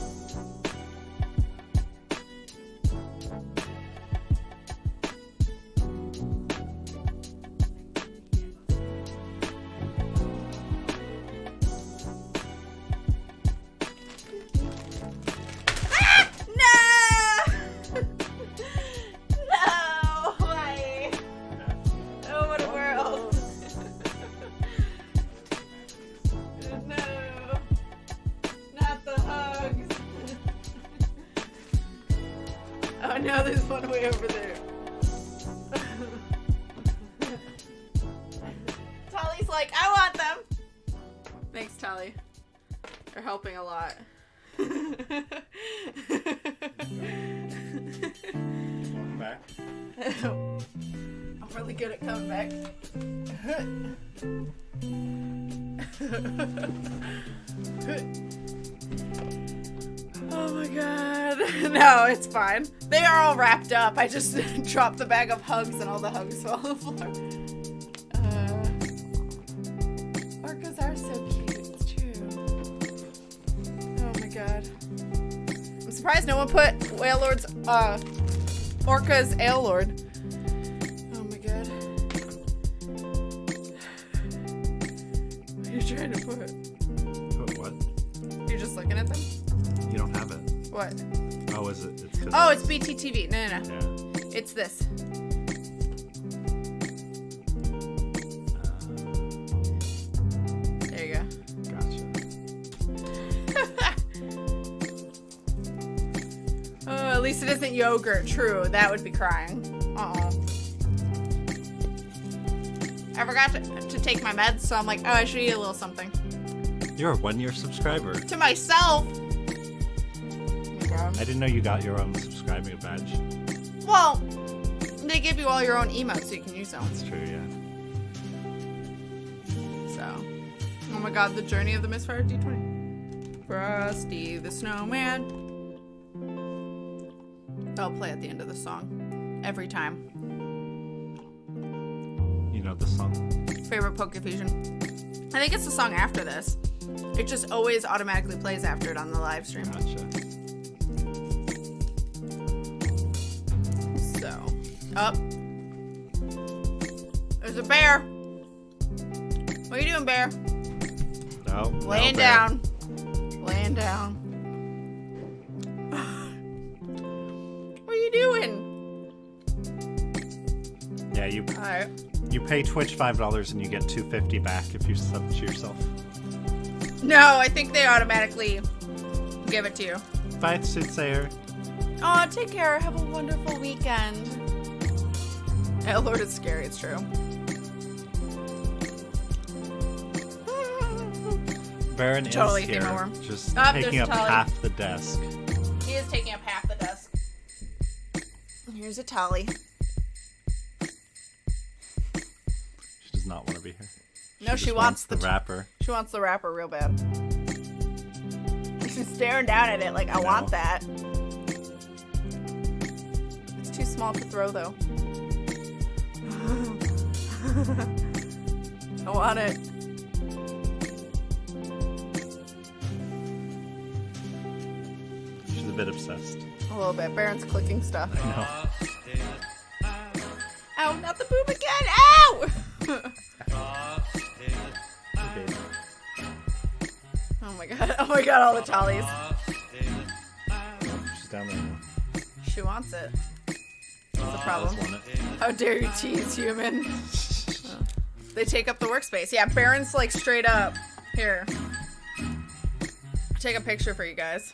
No! No! Why? Oh, what a world. No. Not the hugs. Oh no, there's one way over there. Tolly's like, I want them. Thanks, Tolly. You're helping a lot. Welcome back. All really good at coming back. Oh my god. No, it's fine. They are all wrapped up. I just dropped the bag of hugs and all the hugs fell on the floor. Orcas are so cute. It's true. Oh my god. I'm surprised no one put Whale Lord's, Orca's Ale Lord. Oh my god. What are you trying to put? What? You're just looking at them? You don't have it. What? Oh, is it? It's 'cause Oh, it's BTTV. No. Yeah. It's this. There you go. Gotcha. Oh, at least it isn't yogurt. True. That would be crying. I forgot to take my meds, so I'm like, oh, I should eat a little something. You're a 1-year subscriber. To myself. Oh my god. I didn't know you got your own subscribing badge. Well, they give you all your own emotes so you can use them. That's true, yeah. So, oh my god, the journey of the Misfire D20. Frosty the Snowman. I'll play at the end of the song. Every time. You know the song. Favorite Pokefusion. I think it's the song after this. It just always automatically plays after it on the live stream. Gotcha. So, up. There's a bear. What are you doing, bear? No. Laying no, bear. down. Laying down. What are you doing? Yeah, you Alright. you pay Twitch $5 and you get $2.50 back if you sub to yourself. No, I think they automatically give it to you. Bye, Soothsayer. Oh, take care. Have a wonderful weekend. Oh, Lord, it's scary. It's true. Baron Totally is female here, worm. just Oh, taking there's up Tolly. half the desk. He is taking up half the desk. Here's a Tolly. She does not want to be here. No, she just wants the wrapper. She wants the wrapper real bad. She's staring down at it like, I want that. It's too small to throw, though. I want it. She's a bit obsessed. A little bit. Baron's clicking stuff. I know. Ow, not the boob again! Ow! Hey, baby. Oh my god. Oh my god, all the Tollies. She's down there now. She wants it. What's the problem? Alice won it. How dare you tease, human? They take up the workspace. Yeah, Baron's like straight up. Here. Take a picture for you guys.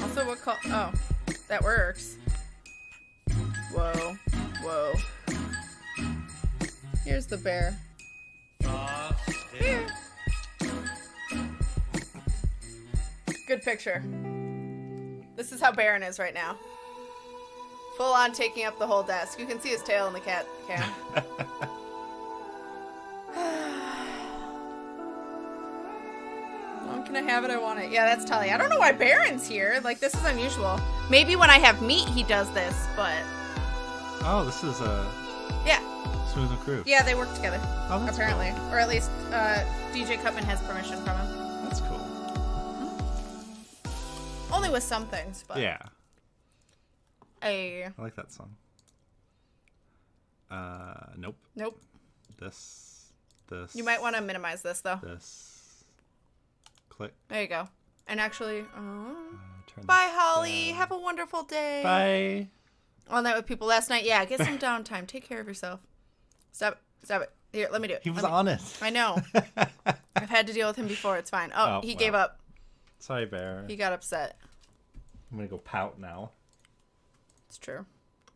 Also, what call? Oh, that works. Whoa. Whoa. Here's the bear. Here. Good picture. This is how Baron is right now. Full on taking up the whole desk. You can see his tail in the cat cam. When can I have it? I want it. Yeah, that's Tully. I don't know why Baron's here. Like, this is unusual. Maybe when I have meat, he does this, but... Oh, this is Yeah. Smooth and Crew. Yeah, they work together. Oh, that's Apparently. Or at least, DJ Cutman has permission from him. Cool. That's cool. Only with some things, but... Yeah. I I like that song. Nope. Nope. This. You might want to minimize this, though. This. Click. There you go. And actually... Turn Bye, this Holly. down. Have a wonderful day. Bye. On that with people last night. Yeah, get some downtime. Take care of yourself. Stop it. Stop it. Here, let me do it. He was Let me- on it. I know. I've had to deal with him before. It's fine. Oh, Oh, he well. gave up. Sorry, Bear. He got upset. I'm gonna go pout now. It's true.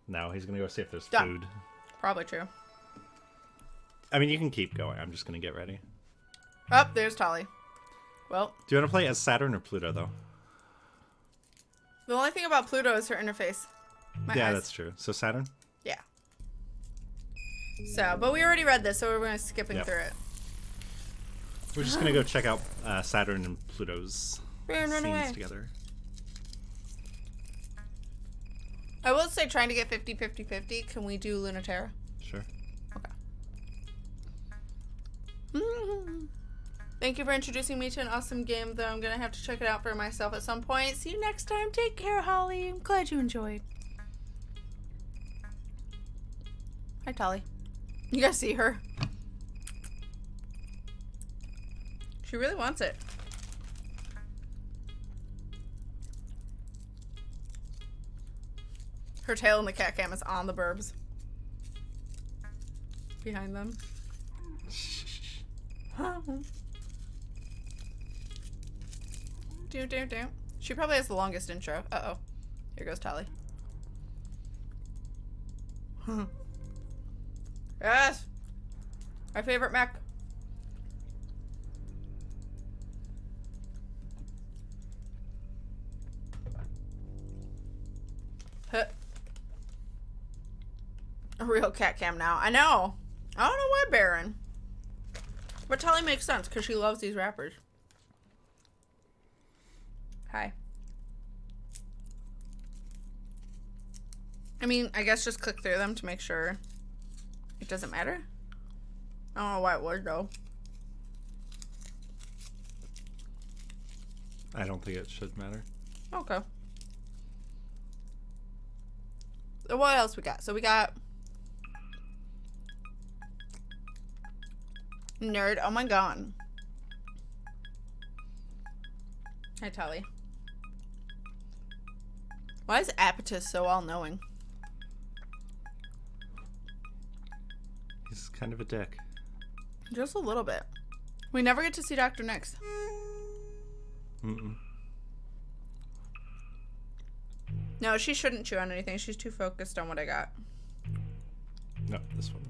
No, he's gonna go see if there's Done. food. Probably true. I mean, you can keep going. I'm just gonna get ready. Oh, there's Tolly. Well, Do you want to play as Saturn or Pluto, though? the only thing about Pluto is her interface. My Yeah, eyes. that's true. So Saturn? Yeah. So, but we already read this, so we're going to skipping Yep. through it. We're just gonna go check out Saturn and Pluto's Run scenes away. together. I will say, trying to get 50-50-50, can we do Lunaterra? Sure. Okay. Thank you for introducing me to an awesome game, though I'm going to have to check it out for myself at some point. See you next time. Take care, Holly. I'm glad you enjoyed. Hi, Tolly. You guys see her? She really wants it. Her tail in the cat cam is on the burbs. Behind them. Do. She probably has the longest intro. Uh-oh. Here goes Tolly. Yes! My favorite mech. Huh. A real cat cam now. I know. I don't know why, Baron. But Tolly makes sense because she loves these rappers. Hi. I mean, I guess just click through them to make sure it doesn't matter. I don't know why it would, though. I don't think it should matter. Okay. So what else we got? So we got Nerd. Oh my god. Hi, Tolly. Why is Apatus so all-knowing? He's kind of a dick. Just a little bit. We never get to see Dr. Nyx. Mm-mm. No, she shouldn't chew on anything. She's too focused on what I got. No, this one.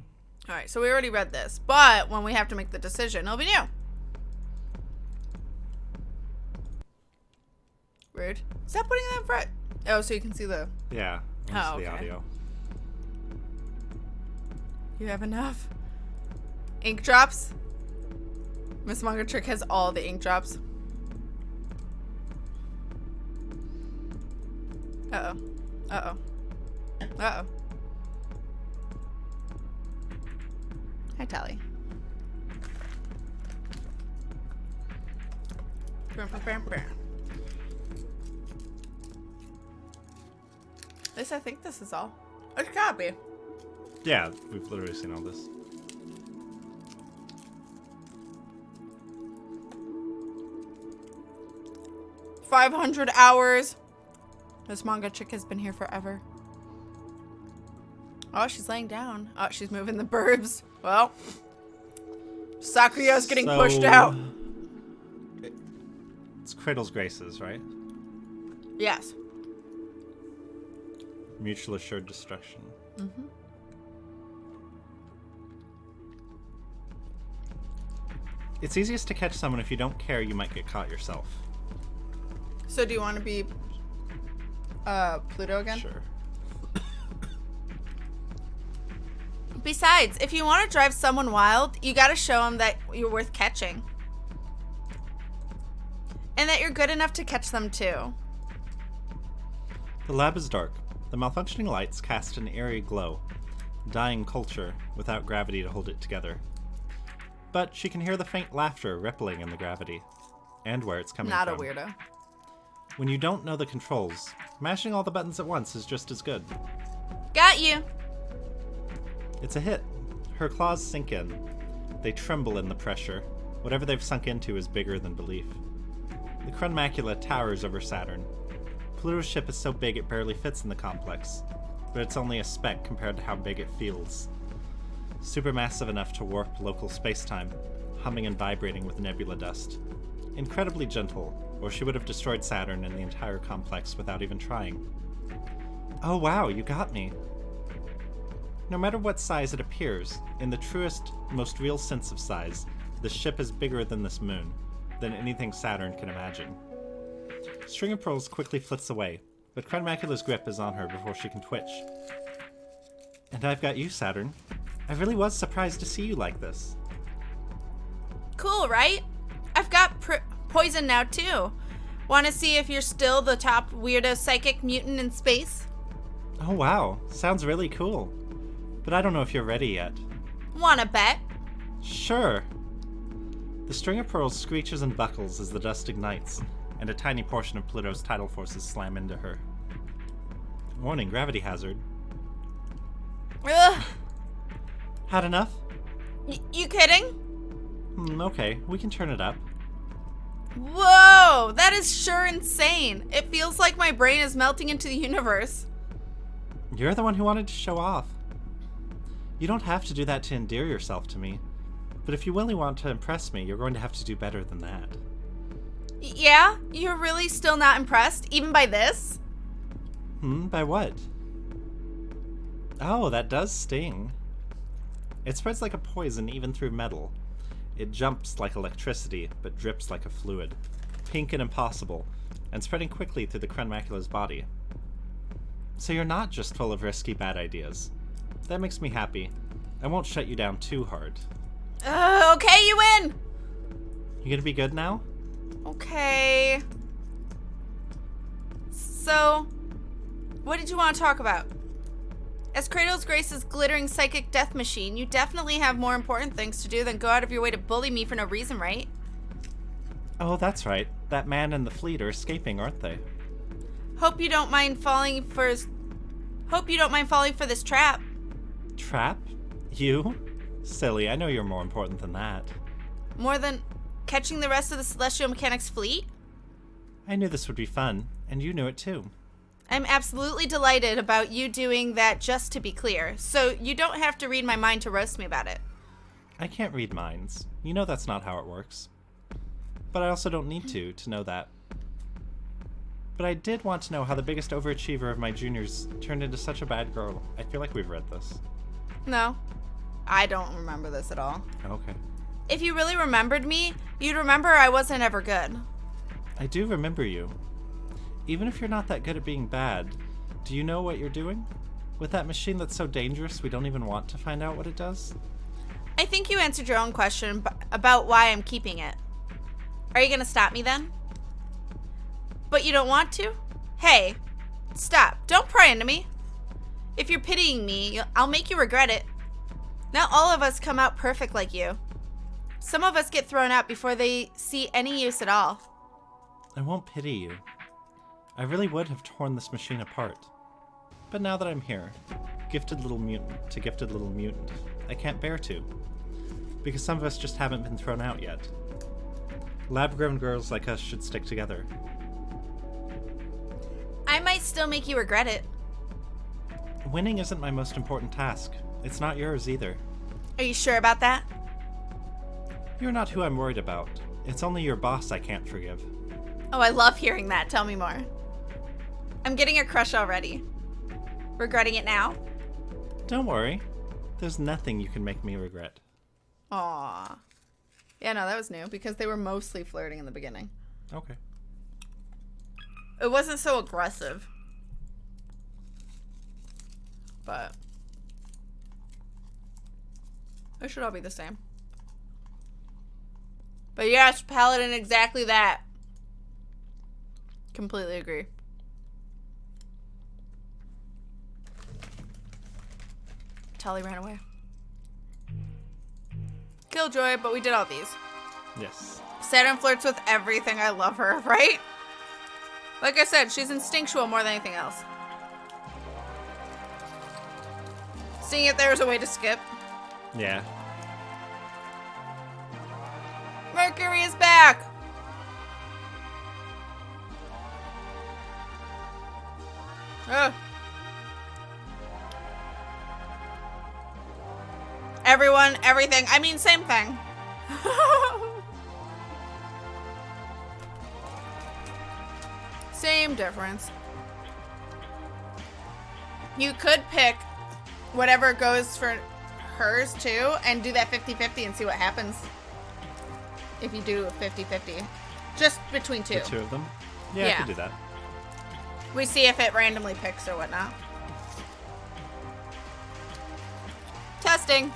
Alright, so we already read this. But when we have to make the decision, it'll be new. Rude. Stop putting that in front. Oh, so you can see the... Yeah. Oh, The okay. audio. You have enough? Ink drops? Miss Manga Trick has all the ink drops. Uh-oh. Uh-oh. Uh-oh. Hi, Tally. At least I think this is all. It's gotta be. Yeah, we've literally seen all this. $500 hours. This manga chick has been here forever. Oh, she's laying down. Oh, she's moving the burbs. Well, Sakuya's getting pushed out. It's Cradle's Graces, right? Yes. Mutual assured destruction. Mm-hmm. It's easiest to catch someone if you don't care you might get caught yourself. So do you want to be Pluto again? Sure. Besides, if you want to drive someone wild, you got to show them that you're worth catching. And that you're good enough to catch them too. The lab is dark. The malfunctioning lights cast an eerie glow. Dying culture without gravity to hold it together. But she can hear the faint laughter rippling in the gravity. And where it's coming Not from. a weirdo. When you don't know the controls, mashing all the buttons at once is just as good. Got you. It's a hit. Her claws sink in. They tremble in the pressure. Whatever they've sunk into is bigger than belief. The Crunmacula towers over Saturn. Pluto's ship is so big it barely fits in the complex, but it's only a speck compared to how big it feels. Supermassive enough to warp local spacetime, humming and vibrating with nebula dust. Incredibly gentle, or she would have destroyed Saturn and the entire complex without even trying. Oh wow, you got me. No matter what size it appears, in the truest, most real sense of size, the ship is bigger than this moon, than anything Saturn can imagine. String of Pearls quickly flits away, but Crunmacula's grip is on her before she can twitch. And I've got you, Saturn. I really was surprised to see you like this. Cool, right? I've got poison now, too. Want to see if you're still the top weirdo psychic mutant in space? Oh wow, sounds really cool. But I don't know if you're ready yet. Wanna bet? Sure. The string of pearls screeches and buckles as the dust ignites, and a tiny portion of Pluto's tidal forces slam into her. Warning, gravity hazard. Ugh. Had enough? You kidding? Okay, we can turn it up. Whoa, that is sure insane. It feels like my brain is melting into the universe. You're the one who wanted to show off. You don't have to do that to endear yourself to me. But if you really want to impress me, you're going to have to do better than that. Yeah? You're really still not impressed, even by this? By what? Oh, that does sting. It spreads like a poison even through metal. It jumps like electricity, but drips like a fluid. Pink and impossible, and spreading quickly through the Crenmacula's body. So you're not just full of risky bad ideas. That makes me happy. I won't shut you down too hard. Okay, you win! You gonna be good now? Okay. So, what did you want to talk about? As Kratos Grace's glittering psychic death machine, you definitely have more important things to do than go out of your way to bully me for no reason, right? Oh, that's right. That man and the fleet are escaping, aren't they? Hope you don't mind falling for this trap. Trap? You? Silly, I know you're more important than that. More than catching the rest of the Celestial Mechanics fleet? I knew this would be fun, and you knew it too. I'm absolutely delighted about you doing that, just to be clear, so you don't have to read my mind to roast me about it. I can't read minds. You know that's not how it works. But I also don't need to know that. But I did want to know how the biggest overachiever of my juniors turned into such a bad girl. I feel like we've read this. No, I don't remember this at all. Okay. If you really remembered me, you'd remember I wasn't ever good. I do remember you. Even if you're not that good at being bad, do you know what you're doing? With that machine that's so dangerous we don't even want to find out what it does? I think you answered your own question about why I'm keeping it. Are you gonna stop me then? But you don't want to? Hey, stop. Don't pry into me. If you're pitying me, I'll make you regret it. Not all of us come out perfect like you. Some of us get thrown out before they see any use at all. I won't pity you. I really would have torn this machine apart. But now that I'm here, gifted little mutant to gifted little mutant, I can't bear to. Because some of us just haven't been thrown out yet. Lab-grown girls like us should stick together. I might still make you regret it. Winning isn't my most important task. It's not yours either. Are you sure about that? You're not who I'm worried about. It's only your boss I can't forgive. Oh, I love hearing that. Tell me more. I'm getting a crush already. Regretting it now? Don't worry. There's nothing you can make me regret. Aww. Yeah, no, that was new because they were mostly flirting in the beginning. Okay. It wasn't so aggressive. But it should all be the same. But yes, Paladin, exactly that. Completely agree. Tali ran away. Killjoy, but we did all these. Yes. Saturn flirts with everything. I love her, right? Like I said, she's instinctual more than anything else. Seeing if there was a way to skip. Yeah. Mercury is back! Ugh. Everyone, everything. I mean, same thing. Same difference. You could pick whatever goes for hers too and do that 50-50 and see what happens if you do a 50-50. Just between two. The two of them? Yeah, I Yeah. could do that. We see if it randomly picks or whatnot. Testing.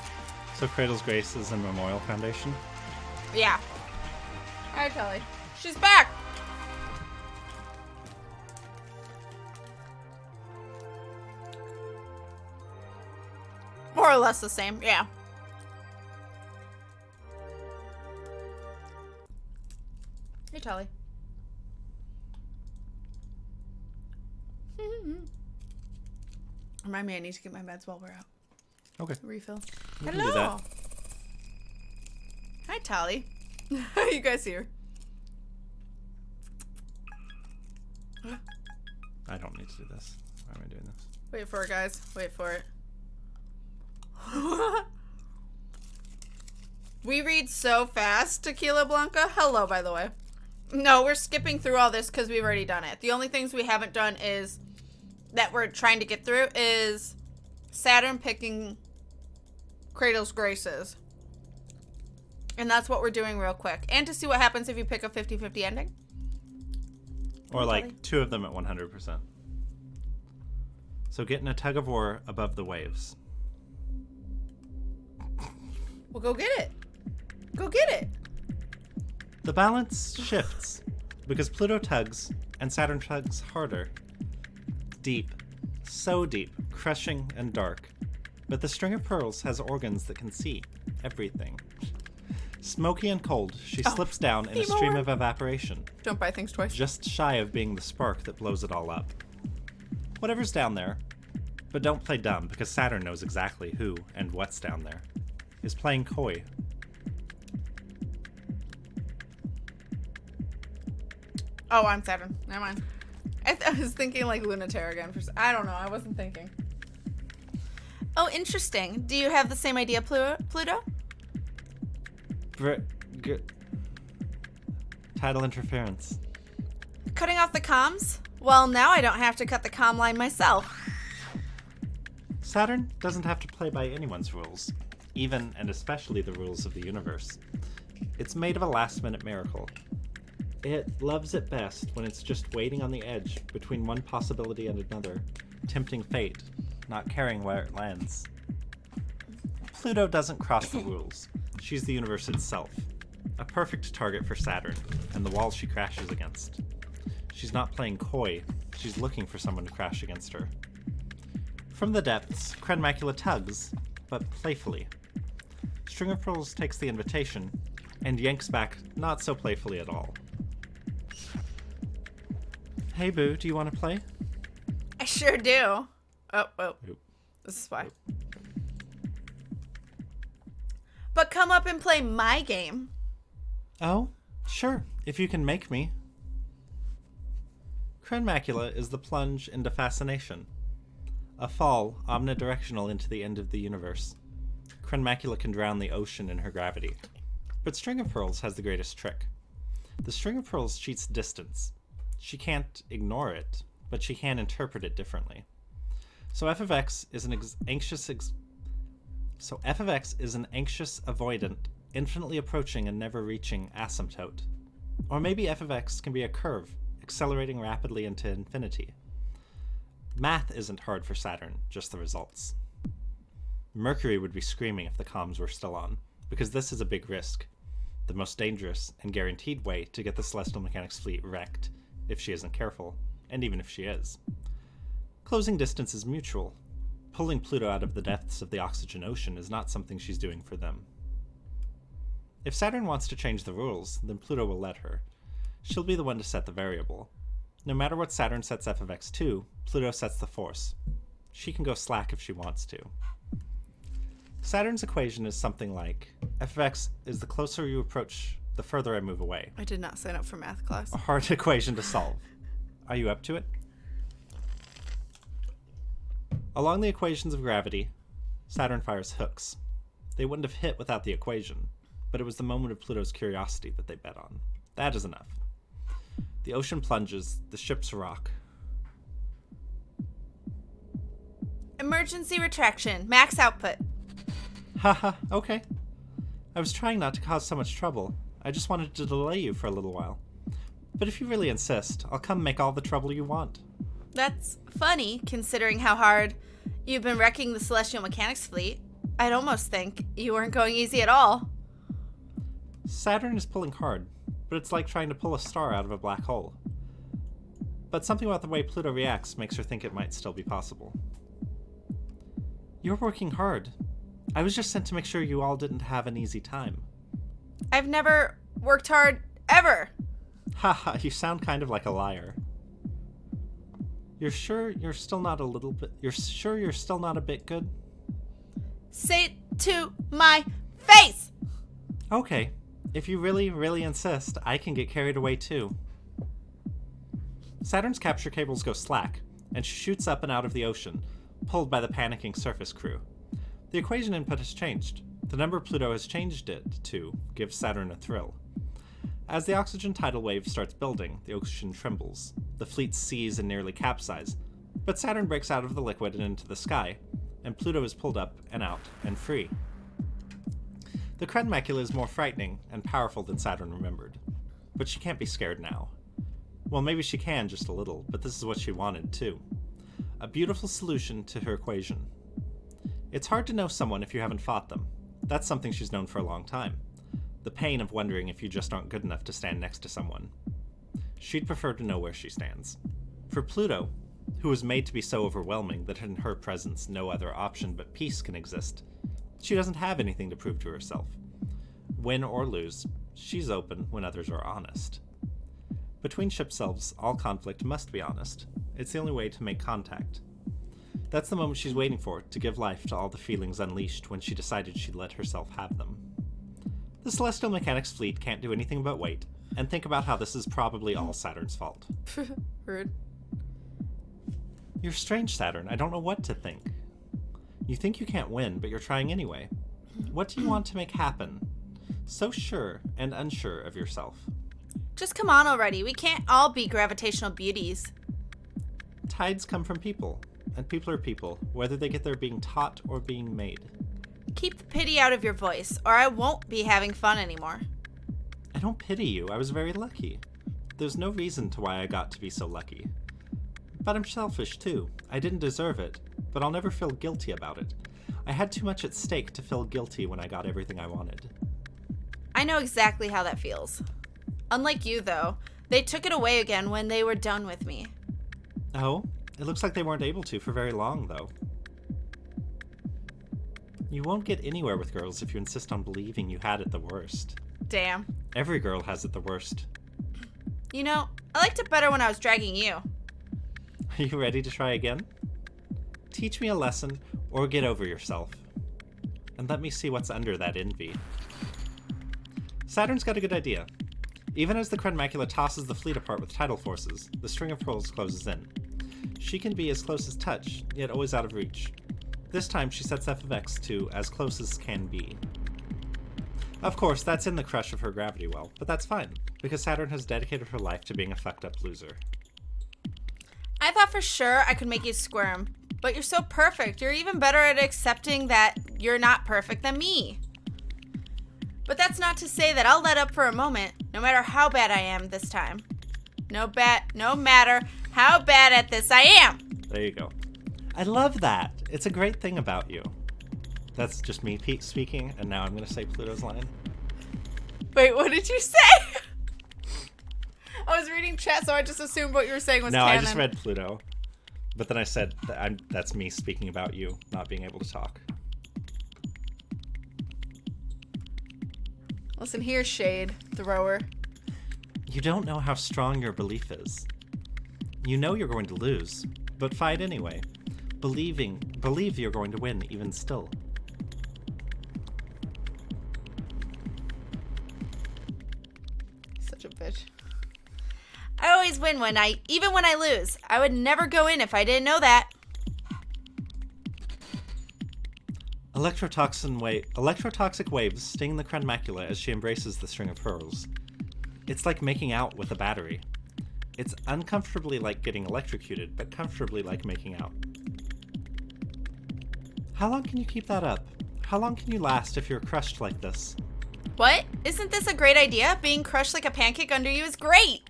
So Cradle's Grace is in Memorial Foundation? Yeah. Alright, Tully. She's back! More or less the same, yeah. Hey, Tully. Remind me, I need to get my meds while we're out. Okay. Refill. We can do Hello. that. Hi, Tally. How you guys here? I don't need to do this. Why am I doing this? Wait for it, guys. Wait for it. We read so fast, Tequila Blanca. Hello, by the way. No, we're skipping through all this because we've already done it. The only things we haven't done is that we're trying to get through is Saturn picking Cradle's Graces. And that's what we're doing real quick. And to see what happens if you pick a 50-50 ending. Or like 2 of them at 100%. So get in a tug of war above the waves. Well, go get it. Go get it. The balance shifts because Pluto tugs and Saturn tugs harder. Deep, so deep, crushing and dark. But the string of pearls has organs that can see everything. Smoky and cold, she slips down in a stream of evaporation, Don't buy things twice. just shy of being the spark that blows it all up. Whatever's down there, but don't play dumb because Saturn knows exactly who and what's down there, is playing coy. Oh, I'm Saturn. Never mind. I was thinking like Lunaterra again. I don't know. I wasn't thinking. Oh, interesting. Do you have the same idea, Pluto? Tidal interference. Cutting off the comms? Well, now I don't have to cut the comm line myself. Saturn doesn't have to play by anyone's rules, even and especially the rules of the universe. It's made of a last-minute miracle. It loves it best when it's just waiting on the edge between one possibility and another, tempting fate, not caring where it lands. Pluto doesn't cross the rules. She's the universe itself, a perfect target for Saturn and the wall she crashes against. She's not playing coy, she's looking for someone to crash against her. From the depths, Crenmacula tugs, but playfully. String of Pearls takes the invitation and yanks back not so playfully at all. Hey boo, do you want to play? I sure do. Oh. Oop. This is why. But come up and play my game. Oh, sure, if you can make me. Crenmacula is the plunge into fascination. A fall omnidirectional into the end of the universe. Crenmacula can drown the ocean in her gravity. But String of Pearls has the greatest trick. The String of Pearls cheats distance. She can't ignore it, but she can interpret it differently. So f of x is an anxious, avoidant, infinitely approaching and never reaching asymptote. Or maybe f of x can be a curve, accelerating rapidly into infinity. Math isn't hard for Saturn, just the results. Mercury would be screaming if the comms were still on, because this is a big risk. The most dangerous and guaranteed way to get the Celestial Mechanics fleet wrecked, if she isn't careful, and even if she is. Closing distance is mutual. Pulling Pluto out of the depths of the oxygen ocean is not something she's doing for them. If Saturn wants to change the rules, then Pluto will let her. She'll be the one to set the variable. No matter what Saturn sets f of x to, Pluto sets the force. She can go slack if she wants to. Saturn's equation is something like, f of x is the closer you approach, the further I move away. I did not sign up for math class. A hard equation to solve. Are you up to it? Along the equations of gravity, Saturn fires hooks. They wouldn't have hit without the equation, but it was the moment of Pluto's curiosity that they bet on. That is enough. The ocean plunges, the ships rock. Emergency retraction. Max output. Haha, okay. I was trying not to cause so much trouble. I just wanted to delay you for a little while. But if you really insist, I'll come make all the trouble you want. That's funny, considering how hard you've been wrecking the Celestial Mechanics fleet. I'd almost think you weren't going easy at all. Saturn is pulling hard, but it's like trying to pull a star out of a black hole. But something about the way Pluto reacts makes her think it might still be possible. You're working hard. I was just sent to make sure you all didn't have an easy time. I've never worked hard, ever. Haha, you sound kind of like a liar. You're sure you're still not a bit good? Say it to my face! Okay. If you really, really insist, I can get carried away too. Saturn's capture cables go slack, and she shoots up and out of the ocean, pulled by the panicking surface crew. The equation input has changed. The number Pluto has changed it to gives Saturn a thrill. As the oxygen tidal wave starts building, the ocean trembles. The fleet sees and nearly capsize, but Saturn breaks out of the liquid and into the sky, and Pluto is pulled up and out and free. The Krenmacula is more frightening and powerful than Saturn remembered, but she can't be scared now. Well, maybe she can just a little, but this is what she wanted too. A beautiful solution to her equation. It's hard to know someone if you haven't fought them. That's something she's known for a long time. The pain of wondering if you just aren't good enough to stand next to someone. She'd prefer to know where she stands. For Pluto, who was made to be so overwhelming that in her presence no other option but peace can exist, she doesn't have anything to prove to herself. Win or lose, she's open when others are honest. Between ship selves, all conflict must be honest. It's the only way to make contact. That's the moment she's waiting for, to give life to all the feelings unleashed when she decided she'd let herself have them. The Celestial Mechanics fleet can't do anything but wait, and think about how this is probably all Saturn's fault. Rude. You're strange, Saturn. I don't know what to think. You think you can't win, but you're trying anyway. What do you want to make happen? So sure and unsure of yourself. Just come on already. We can't all be gravitational beauties. Tides come from people, and people are people, whether they get there being taught or being made. Keep the pity out of your voice, or I won't be having fun anymore. I don't pity you. I was very lucky. There's no reason to why I got to be so lucky. But I'm selfish, too. I didn't deserve it, but I'll never feel guilty about it. I had too much at stake to feel guilty when I got everything I wanted. I know exactly how that feels. Unlike you, though, they took it away again when they were done with me. Oh? It looks like they weren't able to for very long, though. You won't get anywhere with girls if you insist on believing you had it the worst. Damn. Every girl has it the worst. You know, I liked it better when I was dragging you. Are you ready to try again? Teach me a lesson, or get over yourself. And let me see what's under that envy. Saturn's got a good idea. Even as the Krenmacula tosses the fleet apart with tidal forces, the string of pearls closes in. She can be as close as touch, yet always out of reach. This time she sets f of x to as close as can be. Of course, that's in the crush of her gravity well, but that's fine, because Saturn has dedicated her life to being a fucked up loser. I thought for sure I could make you squirm, but you're so perfect. You're even better at accepting that you're not perfect than me. But that's not to say that I'll let up for a moment, no matter how bad I am this time. No matter how bad at this I am. There you go. I love that. It's a great thing about you. That's just me speaking, and now I'm going to say Pluto's line. Wait, what did you say? I was reading chat, so I just assumed what you were saying was No, canon. I just read Pluto. But then I said that's me speaking about you not being able to talk. Listen here, shade thrower. You don't know how strong your belief is. You know you're going to lose, but fight anyway. Believe you're going to win even still. Such a bitch. I always win even when I lose. I would never go in if I didn't know that. Electrotoxic waves sting the Krenmacula as she embraces the string of pearls. It's like making out with a battery. It's uncomfortably like getting electrocuted, but comfortably like making out. How long can you keep that up? How long can you last if you're crushed like this? What? Isn't this a great idea? Being crushed like a pancake under you is great.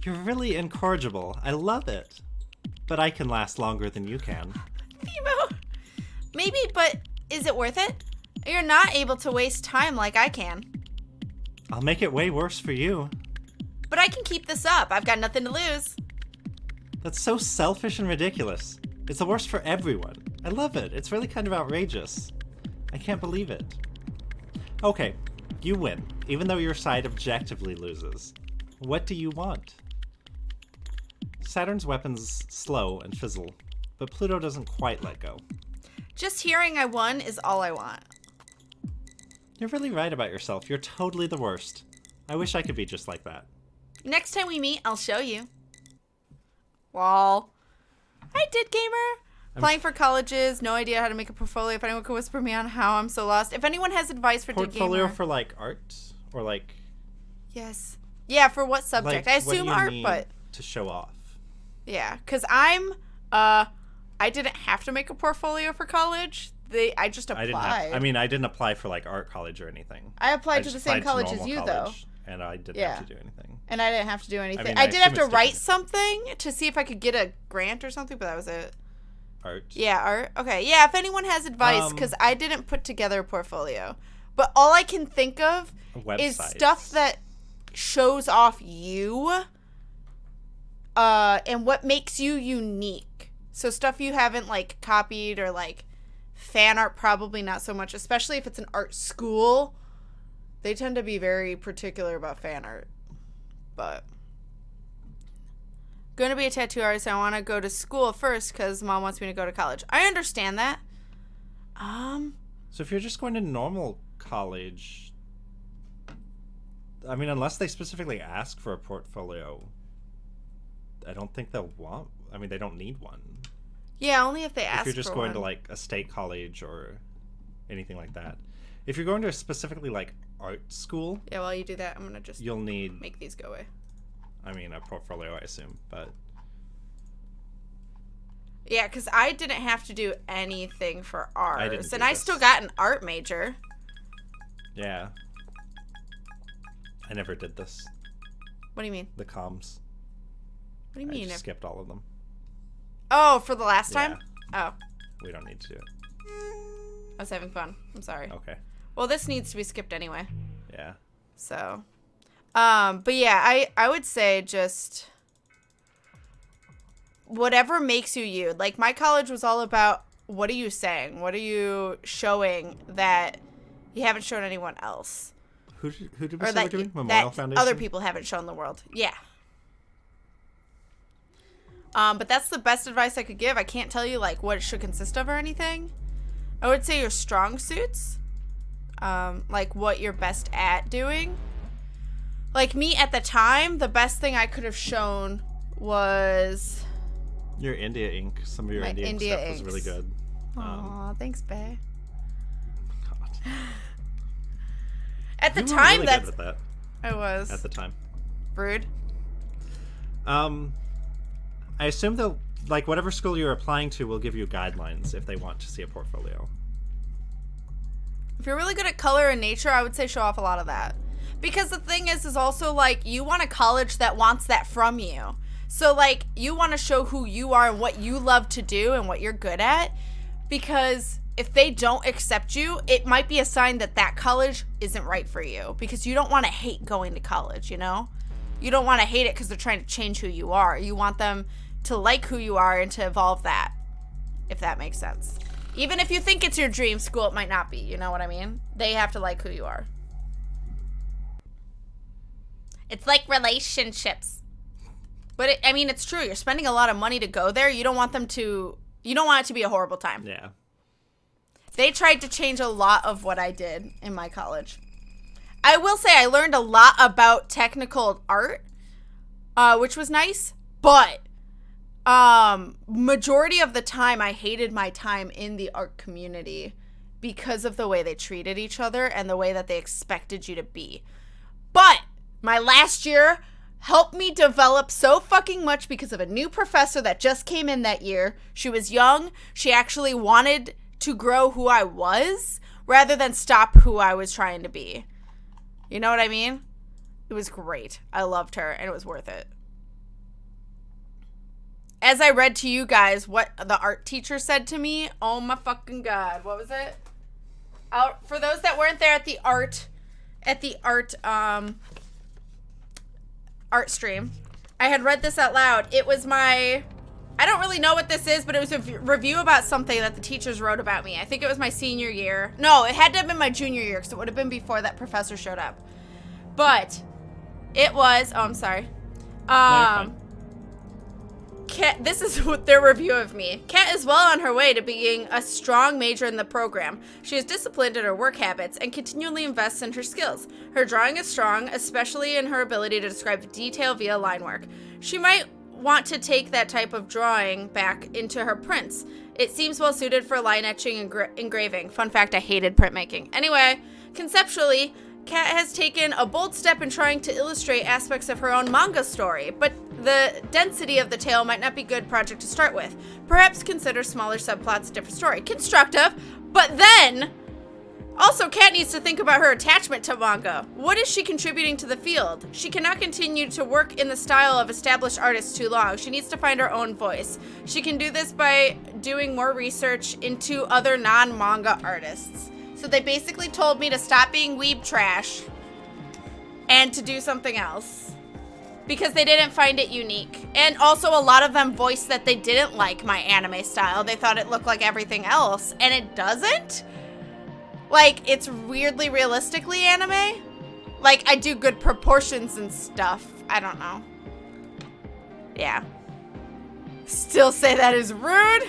You're really incorrigible. I love it. But I can last longer than you can. Themo. Maybe, but Is it worth it? You're not able to waste time like I can. I'll make it way worse for you. But I can keep this up. I've got nothing to lose. That's so selfish and ridiculous. It's the worst for everyone. I love it. It's really kind of outrageous. I can't believe it. Okay, you win, even though your side objectively loses. What do you want? Saturn's weapons slow and fizzle, but Pluto doesn't quite let go. Just hearing I won is all I want. You're really right about yourself. You're totally the worst. I wish I could be just like that. Next time we meet, I'll show you. Lol. I did, gamer. Applying for colleges, no idea how to make a portfolio. If anyone could whisper me on how, I'm so lost. If anyone has advice for Did Portfolio gamer. for like art or like Yes. Yeah, for what subject? like, I what do assume you art, need but to show off. yeah, cuz I didn't have to make a portfolio for college. I just applied. I didn't apply for like art college or anything. I applied to just the same applied college as normal you college, and I didn't Yeah. have to do anything. and I didn't have to do anything. mean, I I did have to assume it's write different. something to see if I could get a grant or something, but that was it. Art. Yeah, art. Okay, yeah, if anyone has advice, because I didn't put together a portfolio. But all I can think of is Websites. stuff that shows off you and what makes you unique. So stuff you haven't, like, copied or, like, fan art probably not so much, especially if it's an art school. They tend to be very particular about fan art. But going to be a tattoo artist. I want to go to school first because mom wants me to go to college. I understand that. So if you're just going to normal college, I mean, unless they specifically ask for a portfolio, I don't think they'll want. I mean, they don't need one. Yeah, only if they ask for If you're just going one. to like a state college or anything like that. If you're going to specifically like art school, Yeah, while you do that, I'm going to just you'll need, make these go away. I mean, a portfolio, I assume, but Yeah, because I didn't have to do anything for ours. didn't And do I this. still got an art major. yeah. I never did this. What do you mean? The comms. What do you I mean? just skipped all of them. Oh, for the last time? Yeah. Oh, We don't need to do it. I was having fun. I'm sorry. Okay. Well, this needs to be skipped anyway. Yeah. So, but yeah, I would say just whatever makes you you. Like, my college was all about what are you saying? What are you showing that you haven't shown anyone else? Who did we Or say we're that, doing? Memorial that Foundation? other people haven't shown the world. Yeah. But that's the best advice I could give. I can't tell you, like, what it should consist of or anything. I would say your strong suits. Like, what you're best at doing. Like, me at the time, the best thing I could have shown was... Your India ink. Some of your My India ink India stuff was really inks. good. Aw, thanks, bae. God. At the You were time, really that's... good with that I was. at the time. Rude. I assume they'll, like, whatever school you're applying to will give you guidelines if they want to see a portfolio. If you're really good at color and nature, I would say show off a lot of that. Because the thing is also, like, you want a college that wants that from you. So, like, you want to show who you are and what you love to do and what you're good at. Because if they don't accept you, it might be a sign that that college isn't right for you. Because you don't want to hate going to college, you know? You don't want to hate it because they're trying to change who you are. You want them to like who you are and to evolve that, if that makes sense. Even if you think it's your dream school, it might not be. You know what I mean? They have to like who you are. It's like relationships. But, it's true. You're spending a lot of money to go there. You don't want it to be a horrible time. Yeah. They tried to change a lot of what I did in my college. I will say I learned a lot about technical art, which was nice. But majority of the time, I hated my time in the art community because of the way they treated each other and the way that they expected you to be. But my last year helped me develop so fucking much because of a new professor that just came in that year. She was young. She actually wanted to grow who I was rather than stop who I was trying to be. You know what I mean? It was great. I loved her, and it was worth it. As I read to you guys what the art teacher said to me, oh my fucking God. What was it? For those that weren't there at the art stream, I had read this out loud. It was I don't really know what this is, but it was a review about something that the teachers wrote about me. I think it was my senior year. No, it had to have been my junior year, because it would have been before that professor showed up. But it was, oh, I'm sorry. No, you're fine. Kat, this is what their review of me. Kat is well on her way to being a strong major in the program. She is disciplined in her work habits and continually invests in her skills. Her drawing is strong, especially in her ability to describe detail via line work. She might want to take that type of drawing back into her prints. It seems well suited for line etching and engraving. Fun fact, I hated printmaking. Anyway, conceptually, Kat has taken a bold step in trying to illustrate aspects of her own manga story, but the density of the tale might not be a good project to start with. Perhaps consider smaller subplots, a different story. Constructive, but then also Kat needs to think about her attachment to manga. What is she contributing to the field? She cannot continue to work in the style of established artists too long. She needs to find her own voice. She can do this by doing more research into other non-manga artists. So they basically told me to stop being weeb trash and to do something else because they didn't find it unique. And also a lot of them voiced that they didn't like my anime style. They thought it looked like everything else, and it doesn't. Like, it's weirdly realistically anime. Like, I do good proportions and stuff. I don't know. Yeah. Still say that is rude.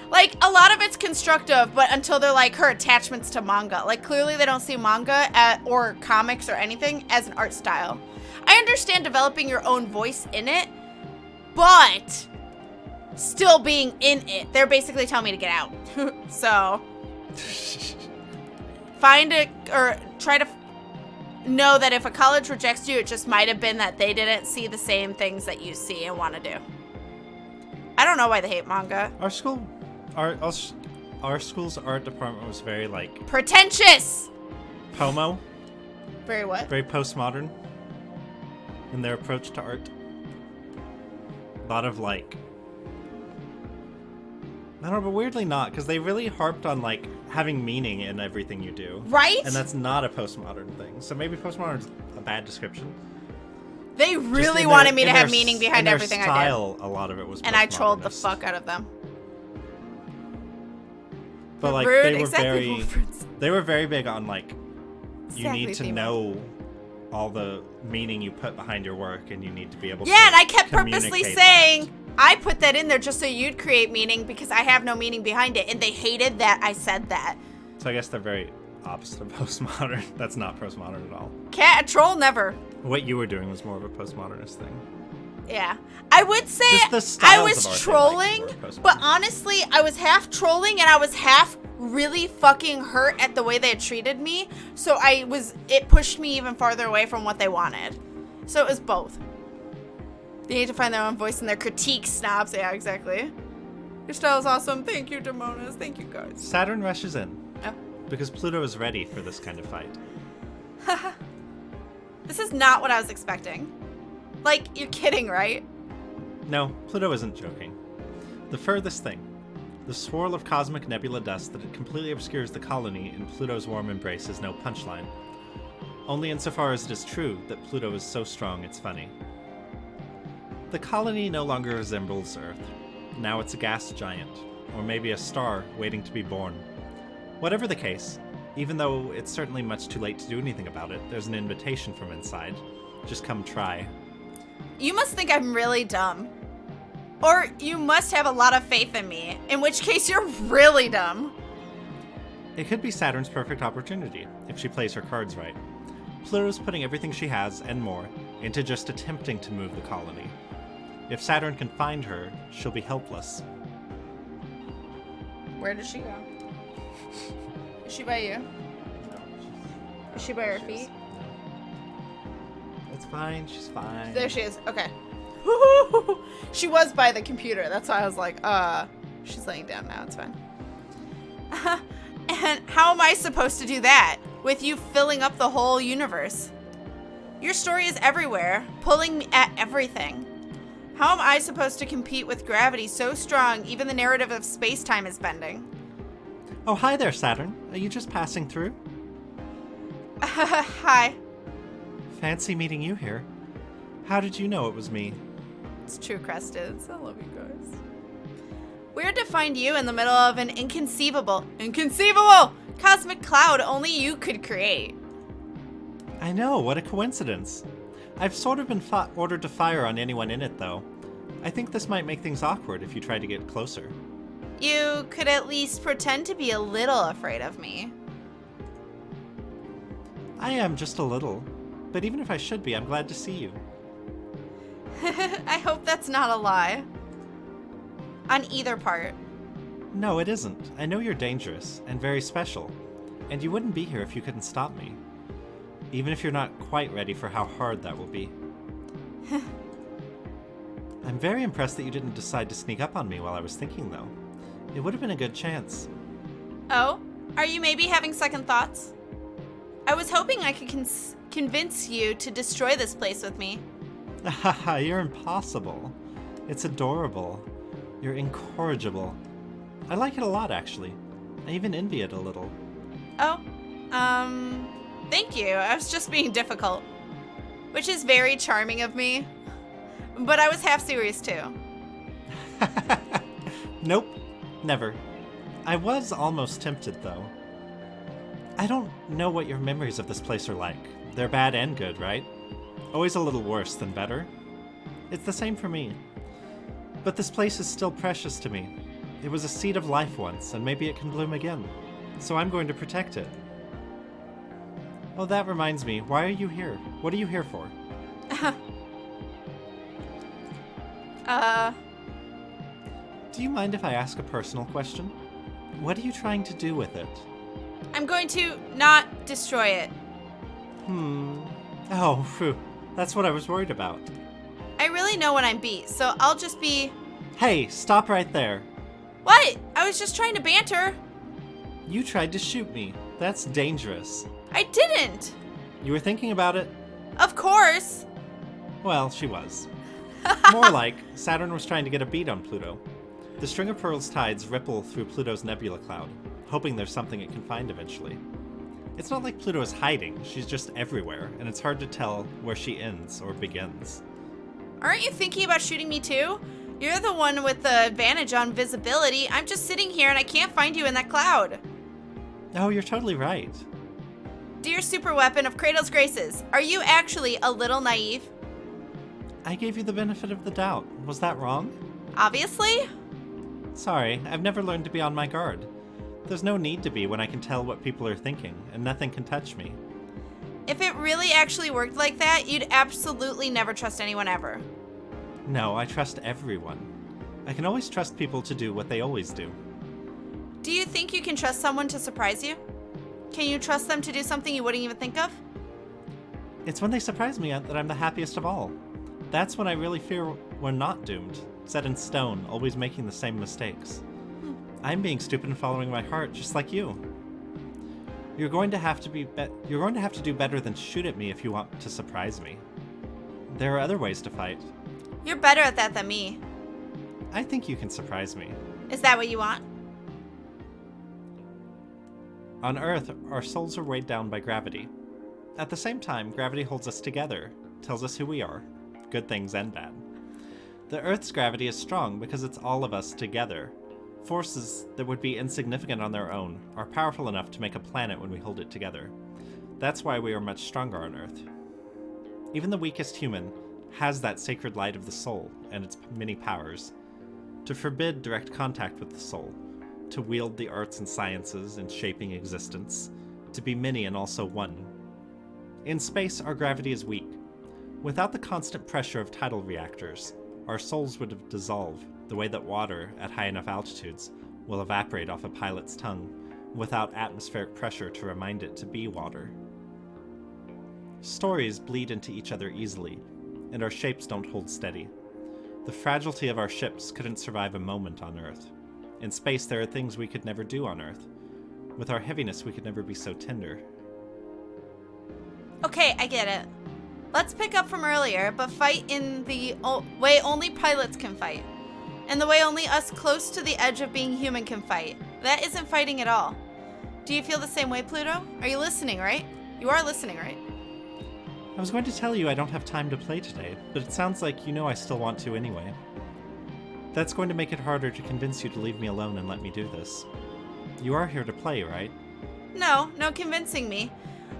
Like, a lot of it's constructive, but until they're like her attachments to manga. Like, clearly they don't see manga or comics or anything as an art style. I understand developing your own voice in it, but still being in it. They're basically telling me to get out. So, find it, or try to know that if a college rejects you, it just might have been that they didn't see the same things that you see and want to do. I don't know why they hate manga. Our school's art department was very, like, Pretentious! pomo, Very what? very postmodern in their approach to art. A lot of, like, I don't know, but weirdly not, because they really harped on, like, having meaning in everything you do. Right? And that's not a postmodern thing. So maybe postmodern's a bad description. They really wanted me to have meaning behind everything style, I did. A lot of it was And I trolled the postmodernist. fuck out of them. But like Rude, they were exactly, very Wolfreds. they were very big on like you Exactly, need to Thema. know all the meaning you put behind your work and you need to be able to Yeah, and I kept purposely communicate saying, that. I put that in there just so you'd create meaning because I have no meaning behind it. And they hated that I said that. So I guess they're very opposite of postmodern. That's not postmodern at all. Cat, troll never. What you were doing was more of a postmodernist thing. Yeah. I would say Just the I styles was of art they trolling, liked were postmodern. but honestly, I was half trolling and I was half really fucking hurt at the way they had treated me. So it pushed me even farther away from what they wanted. So it was both. They need to find their own voice in their critique, snobs. Yeah, exactly. Your style is awesome. Thank you, Demonas. Thank you, guys. Saturn rushes in Oh. because Pluto is ready for this kind of fight. This is not what I was expecting. Like, you're kidding, right? No, Pluto isn't joking. The furthest thing, the swirl of cosmic nebula dust that completely obscures the colony in Pluto's warm embrace is no punchline. Only insofar as it is true that Pluto is so strong it's funny. The colony no longer resembles Earth. Now it's a gas giant, or maybe a star waiting to be born. Whatever the case, even though it's certainly much too late to do anything about it, there's an invitation from inside. Just come try. You must think I'm really dumb. Or you must have a lot of faith in me, in which case you're really dumb. It could be Saturn's perfect opportunity, if she plays her cards right. Pluto's putting everything she has, and more, into just attempting to move the colony. If Saturn can find her, she'll be helpless. Where does she go? Is she by you? Is she by her feet? It's fine, she's fine. There she is. Okay. She was by the computer. That's why I was like, she's laying down now. It's fine. And how am I supposed to do that with you filling up the whole universe? Your story is everywhere, pulling me at everything. How am I supposed to compete with gravity so strong even the narrative of space-time is bending? Oh, hi there, Saturn. Are you just passing through? Hi. Fancy meeting you here. How did you know it was me? It's true, Cresteds. I love you guys. Weird to find you in the middle of an inconceivable cosmic cloud only you could create. I know, what a coincidence. I've sort of been ordered to fire on anyone in it, though. I think this might make things awkward if you try to get closer. You could at least pretend to be a little afraid of me. I am just a little. But even if I should be, I'm glad to see you. I hope that's not a lie. On either part. No, it isn't. I know you're dangerous and very special. And you wouldn't be here if you couldn't stop me. Even if you're not quite ready for how hard that will be. I'm very impressed that you didn't decide to sneak up on me while I was thinking, though. It would have been a good chance. Oh? Are you maybe having second thoughts? I was hoping I could convince you to destroy this place with me. Haha, you're impossible. It's adorable. You're incorrigible. I like it a lot, actually. I even envy it a little. Oh, thank you. I was just being difficult. Which is very charming of me. But I was half serious, too. Nope, never. I was almost tempted, though. I don't know what your memories of this place are like. They're bad and good, right? Always a little worse than better. It's the same for me. But this place is still precious to me. It was a seed of life once, and maybe it can bloom again. So I'm going to protect it. Oh, that reminds me. Why are you here? What are you here for? Do you mind if I ask a personal question? What are you trying to do with it? I'm going to not destroy it. Oh, phew. That's what I was worried about. I really know when I'm beat, so I'll just be... Hey, stop right there. What? I was just trying to banter. You tried to shoot me. That's dangerous. I didn't. You were thinking about it? Of course. Well, she was. More like, Saturn was trying to get a beat on Pluto. The string of pearls tides ripple through Pluto's nebula cloud, hoping there's something it can find eventually. It's not like Pluto is hiding, she's just everywhere, and it's hard to tell where she ends or begins. Aren't you thinking about shooting me too? You're the one with the advantage on visibility. I'm just sitting here and I can't find you in that cloud. Oh, you're totally right. Dear super weapon of Kratos Graces, are you actually a little naive? I gave you the benefit of the doubt. Was that wrong? Obviously. Sorry, I've never learned to be on my guard. There's no need to be when I can tell what people are thinking, and nothing can touch me. If it really actually worked like that, you'd absolutely never trust anyone ever. No, I trust everyone. I can always trust people to do what they always do. Do you think you can trust someone to surprise you? Can you trust them to do something you wouldn't even think of? It's when they surprise me that I'm the happiest of all. That's when I really fear we're not doomed, set in stone, always making the same mistakes. I'm being stupid and following my heart, just like you. You're going to have to do better than shoot at me if you want to surprise me. There are other ways to fight. You're better at that than me. I think you can surprise me. Is that what you want? On Earth, our souls are weighed down by gravity. At the same time, gravity holds us together, tells us who we are, good things and bad. The Earth's gravity is strong because it's all of us together. Forces that would be insignificant on their own are powerful enough to make a planet when we hold it together. That's why we are much stronger on Earth. Even the weakest human has that sacred light of the soul and its many powers. To forbid direct contact with the soul, to wield the arts and sciences in shaping existence, to be many and also one. In space, our gravity is weak. Without the constant pressure of tidal reactors, our souls would have dissolved the way that water at high enough altitudes will evaporate off a pilot's tongue without atmospheric pressure to remind it to be water. Stories bleed into each other easily, and our shapes don't hold steady. The fragility of our ships couldn't survive a moment on Earth. In space, there are things we could never do on Earth. With our heaviness, we could never be so tender. Okay, I get it. Let's pick up from earlier, but fight in the way only pilots can fight. and the way only us close to the edge of being human can fight. That isn't fighting at all. Do you feel the same way, Pluto? Are you listening, right? You are listening, right? I was going to tell you I don't have time to play today, but it sounds like you know I still want to anyway. That's going to make it harder to convince you to leave me alone and let me do this. You are here to play, right? No convincing me.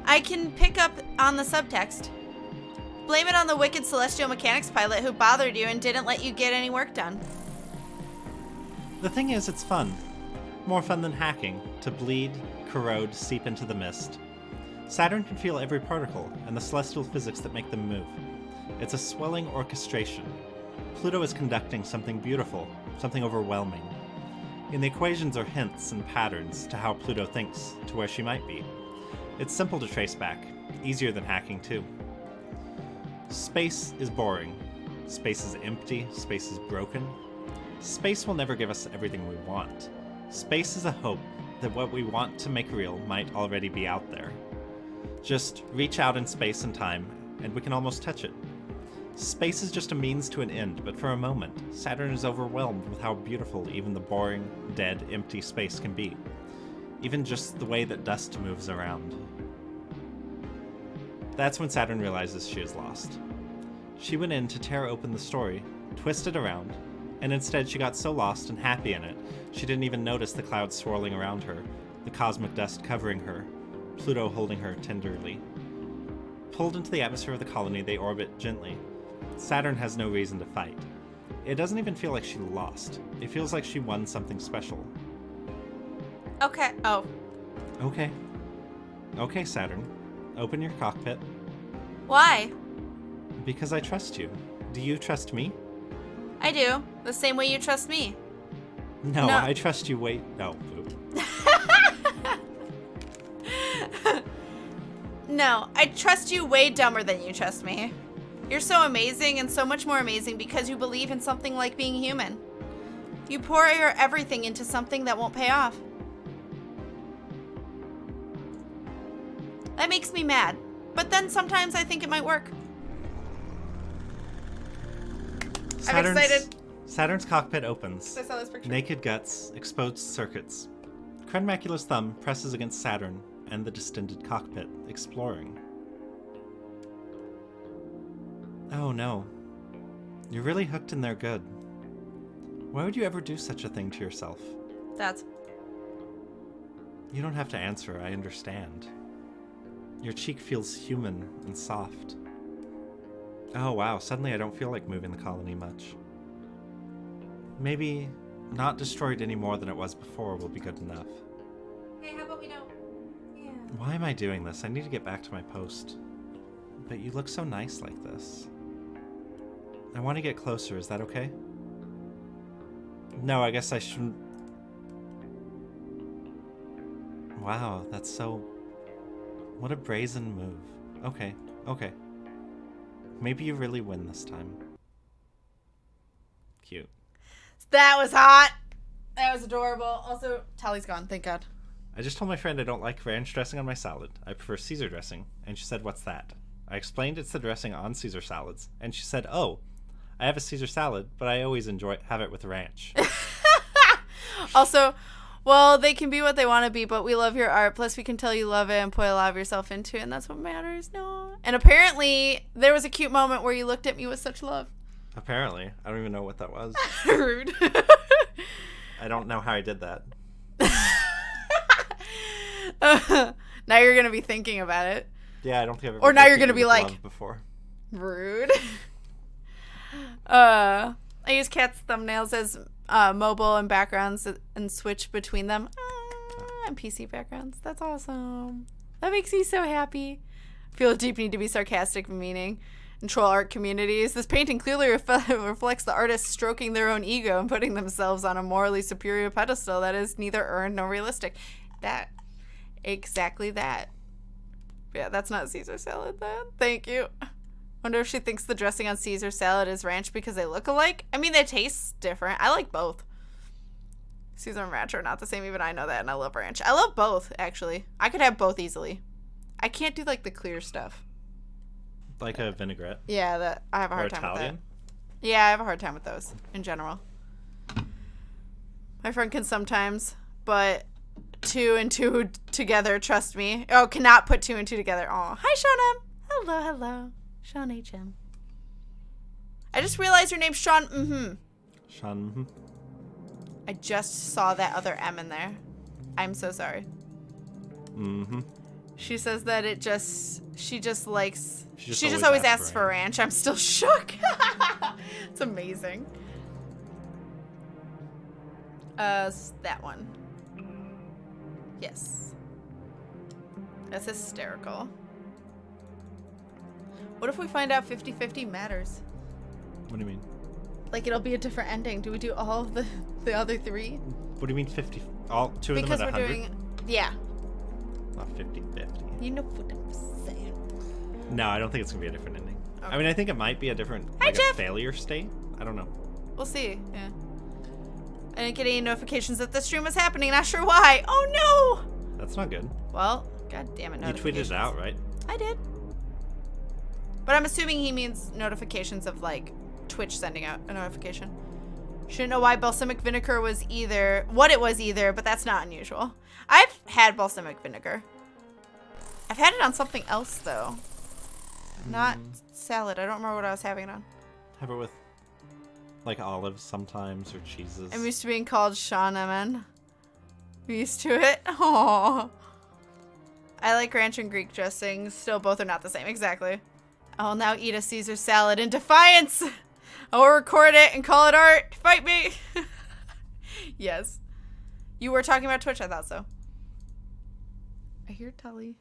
I can pick up on the subtext. Blame it on the wicked celestial mechanics pilot who bothered you and didn't let you get any work done. The thing is, it's fun. More fun than hacking, to bleed, corrode, seep into the mist. Saturn can feel every particle and the celestial physics that make them move. It's a swelling orchestration. Pluto is conducting something beautiful, something overwhelming. In the equations are hints and patterns to how Pluto thinks, to where she might be. It's simple to trace back, easier than hacking too. Space is boring. Space is empty, space is broken. Space will never give us everything we want. Space is a hope that what we want to make real might already be out there. Just reach out in space and time, and we can almost touch it. Space is just a means to an end, but for a moment, Saturn is overwhelmed with how beautiful even the boring, dead, empty space can be. Even just the way that dust moves around. That's when Saturn realizes she is lost. She went in to tear open the story, twist it around, and instead she got so lost and happy in it, she didn't even notice the clouds swirling around her, the cosmic dust covering her, Pluto holding her tenderly. Pulled into the atmosphere of the colony, they orbit gently. Saturn has no reason to fight. It doesn't even feel like she lost. It feels like she won something special. Okay. Oh. Okay. Okay, Saturn. Open your cockpit. Why? Because I trust you. Do you trust me? I do. The same way you trust me. No, No. I trust you. Wait. No. No, I trust you way dumber than you trust me. You're so amazing and so much more amazing because you believe in something like being human. You pour your everything into something that won't pay off. That makes me mad. But then sometimes I think it might work. I'm excited. Saturn's cockpit opens. I saw this picture. Naked guts, exposed circuits. Crenmacula's thumb presses against Saturn and the distended cockpit, exploring. Oh no. You're really hooked in there good. Why would you ever do such a thing to yourself? That's... You don't have to answer, I understand. Your cheek feels human and soft. Oh wow, suddenly I don't feel like moving the colony much. Maybe not destroyed any more than it was before will be good enough. Hey, how about we don't? Yeah. Why am I doing this? I need to get back to my post. But you look so nice like this. I want to get closer, is that okay? No, I guess I shouldn't... Wow, that's so... What a brazen move. Okay, okay. Maybe you really win this time. Cute. That was hot. That was adorable. Also, Tally's gone, thank God. I just told my friend I don't like ranch dressing on my salad. I prefer Caesar dressing. And she said, what's that? I explained it's the dressing on Caesar salads. And she said, oh, I have a Caesar salad, but I always have it with ranch. Also, well, they can be what they want to be, but we love your art. Plus, we can tell you love it and put a lot of yourself into it, and that's what matters. No. And apparently, there was a cute moment where you looked at me with such love. Apparently. I don't even know what that was. Rude. I don't know how I did that. Now you're going to be thinking about it. Yeah, I don't think I've ever... Or now you're gonna gonna be like- love before. Rude. I use Kat's thumbnails as mobile and backgrounds and switch between them. And PC backgrounds. That's awesome. That makes me so happy. Feel a deep need to be sarcastic and meaning. And troll art communities. This painting clearly reflects the artists stroking their own ego and putting themselves on a morally superior pedestal that is neither earned nor realistic. That. Exactly that. Yeah, that's not Caesar salad then. Thank you. Wonder if she thinks the dressing on Caesar salad is ranch because they look alike. I mean, they taste different. I like both. Caesar and ranch are not the same. Even I know that, and I love ranch. I love both, actually. I could have both easily. I can't do, like, the clear stuff. Like a vinaigrette. Yeah, that I have a Or hard time Italian. with that. Yeah, I have a hard time with those, in general. My friend can sometimes, but 2 and 2 together, trust me. Oh, cannot put 2 and 2 together. Oh, hi, Sean M. Hello, hello. Sean HM. I just realized your name's Sean. Sean. Mhm. I just saw that other M in there. I'm so sorry. Mm-hmm. She says that she just always always asks asks for for ranch. I'm still shook. It's amazing. That one. Yes. That's hysterical. What if we find out 50-50 matters? What do you mean? Like, it'll be a different ending. Do we do all of the other 3? What do you mean 50? All 2 of Because them at we're 100? doing... Yeah. Not 50-50. You know what I'm saying. No, I don't think it's going to be a different ending. Okay. I mean, I think it might be a different, Hi, like a Jeff. failure state. I don't know. We'll see. Yeah. I didn't get any notifications that the stream was happening. Not sure why. Oh, no! That's not good. Well, god damn it, You tweeted it out, right? I did. But I'm assuming he means notifications of, like, Twitch sending out a notification. Shouldn't know why balsamic vinegar was what it was either, but that's not unusual. I've had balsamic vinegar. I've had it on something else, though. Not salad. I don't remember what I was having it on. Have it with, like, olives sometimes or cheeses. I'm used to being called Shauna, man. You used to it? Aww. I like ranch and Greek dressing. Still, both are not the same. Exactly. I'll now eat a Caesar salad in defiance. I will record it and call it art. Fight me. Yes. You were talking about Twitch. I thought so. I hear Tully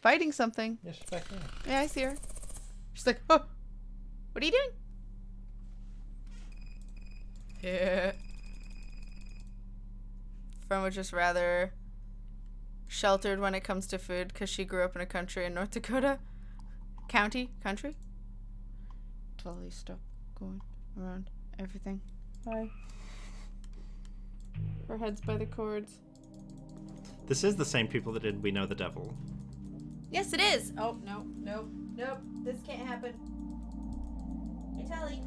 fighting something. Yeah, she's back there. Yeah, I see her. She's like, oh, what are you doing? Yeah. Friend was just rather sheltered when it comes to food because she grew up in a country in North Dakota. Country? Totally stuck going around everything. Bye. Her head's by the cords. This is the same people that did We Know the Devil. Yes, it is. Oh, no. This can't happen. Hey, Tully.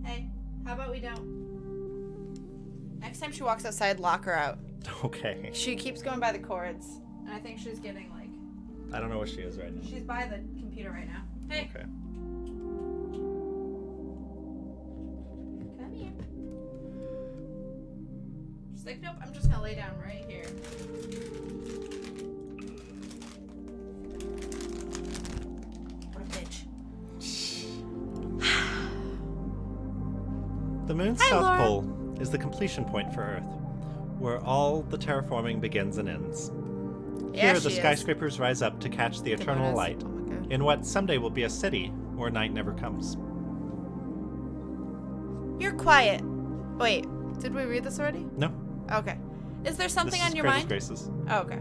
Hey, how about we don't? Next time she walks outside, lock her out. Okay. She keeps going by the cords. And I think she's getting, like... I don't know what she is right now. She's by the computer right now. Hey. Okay. Come here. She's like, nope, I'm just gonna lay down right here. What a bitch. The moon's Hi, south Laura. pole is the completion point for Earth, where all the terraforming begins and ends. Yeah, Here, the she is. skyscrapers rise up to catch the eternal Goodness. light Oh my god. in what someday will be a city where night never comes. You're quiet. Wait, did we read this already? No. Okay. Is there something this on is your Cradle's mind? Graces. Oh, okay.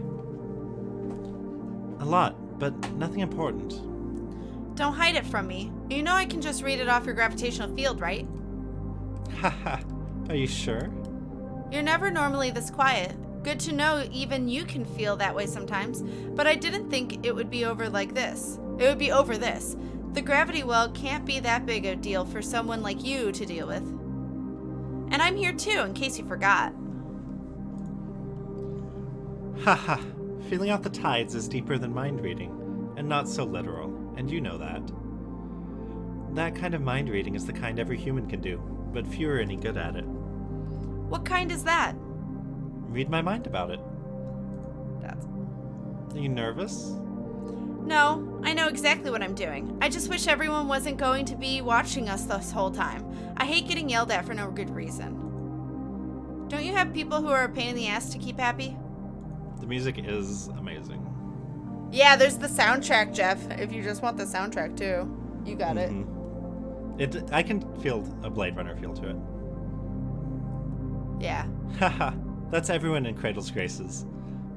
A lot, but nothing important. Don't hide it from me. You know I can just read it off your gravitational field, right? Haha. Are you sure? You're never normally this quiet. Good to know even you can feel that way sometimes, but I didn't think it would be over like this. It would be over this. The gravity well can't be that big a deal for someone like you to deal with. And I'm here too, in case you forgot. Haha. Feeling out the tides is deeper than mind reading, and not so literal, and you know that. That kind of mind reading is the kind every human can do, but few are any good at it. What kind is that? Read my mind about it. That's... Are you nervous? No, I know exactly what I'm doing. I just wish everyone wasn't going to be watching us this whole time. I hate getting yelled at for no good reason. Don't you have people who are a pain in the ass to keep happy? The music is amazing. Yeah, there's the soundtrack, Jeff. If you just want the soundtrack too, you got it. I can feel a Blade Runner feel to it. Yeah. Haha, that's everyone in Cradle's Graces.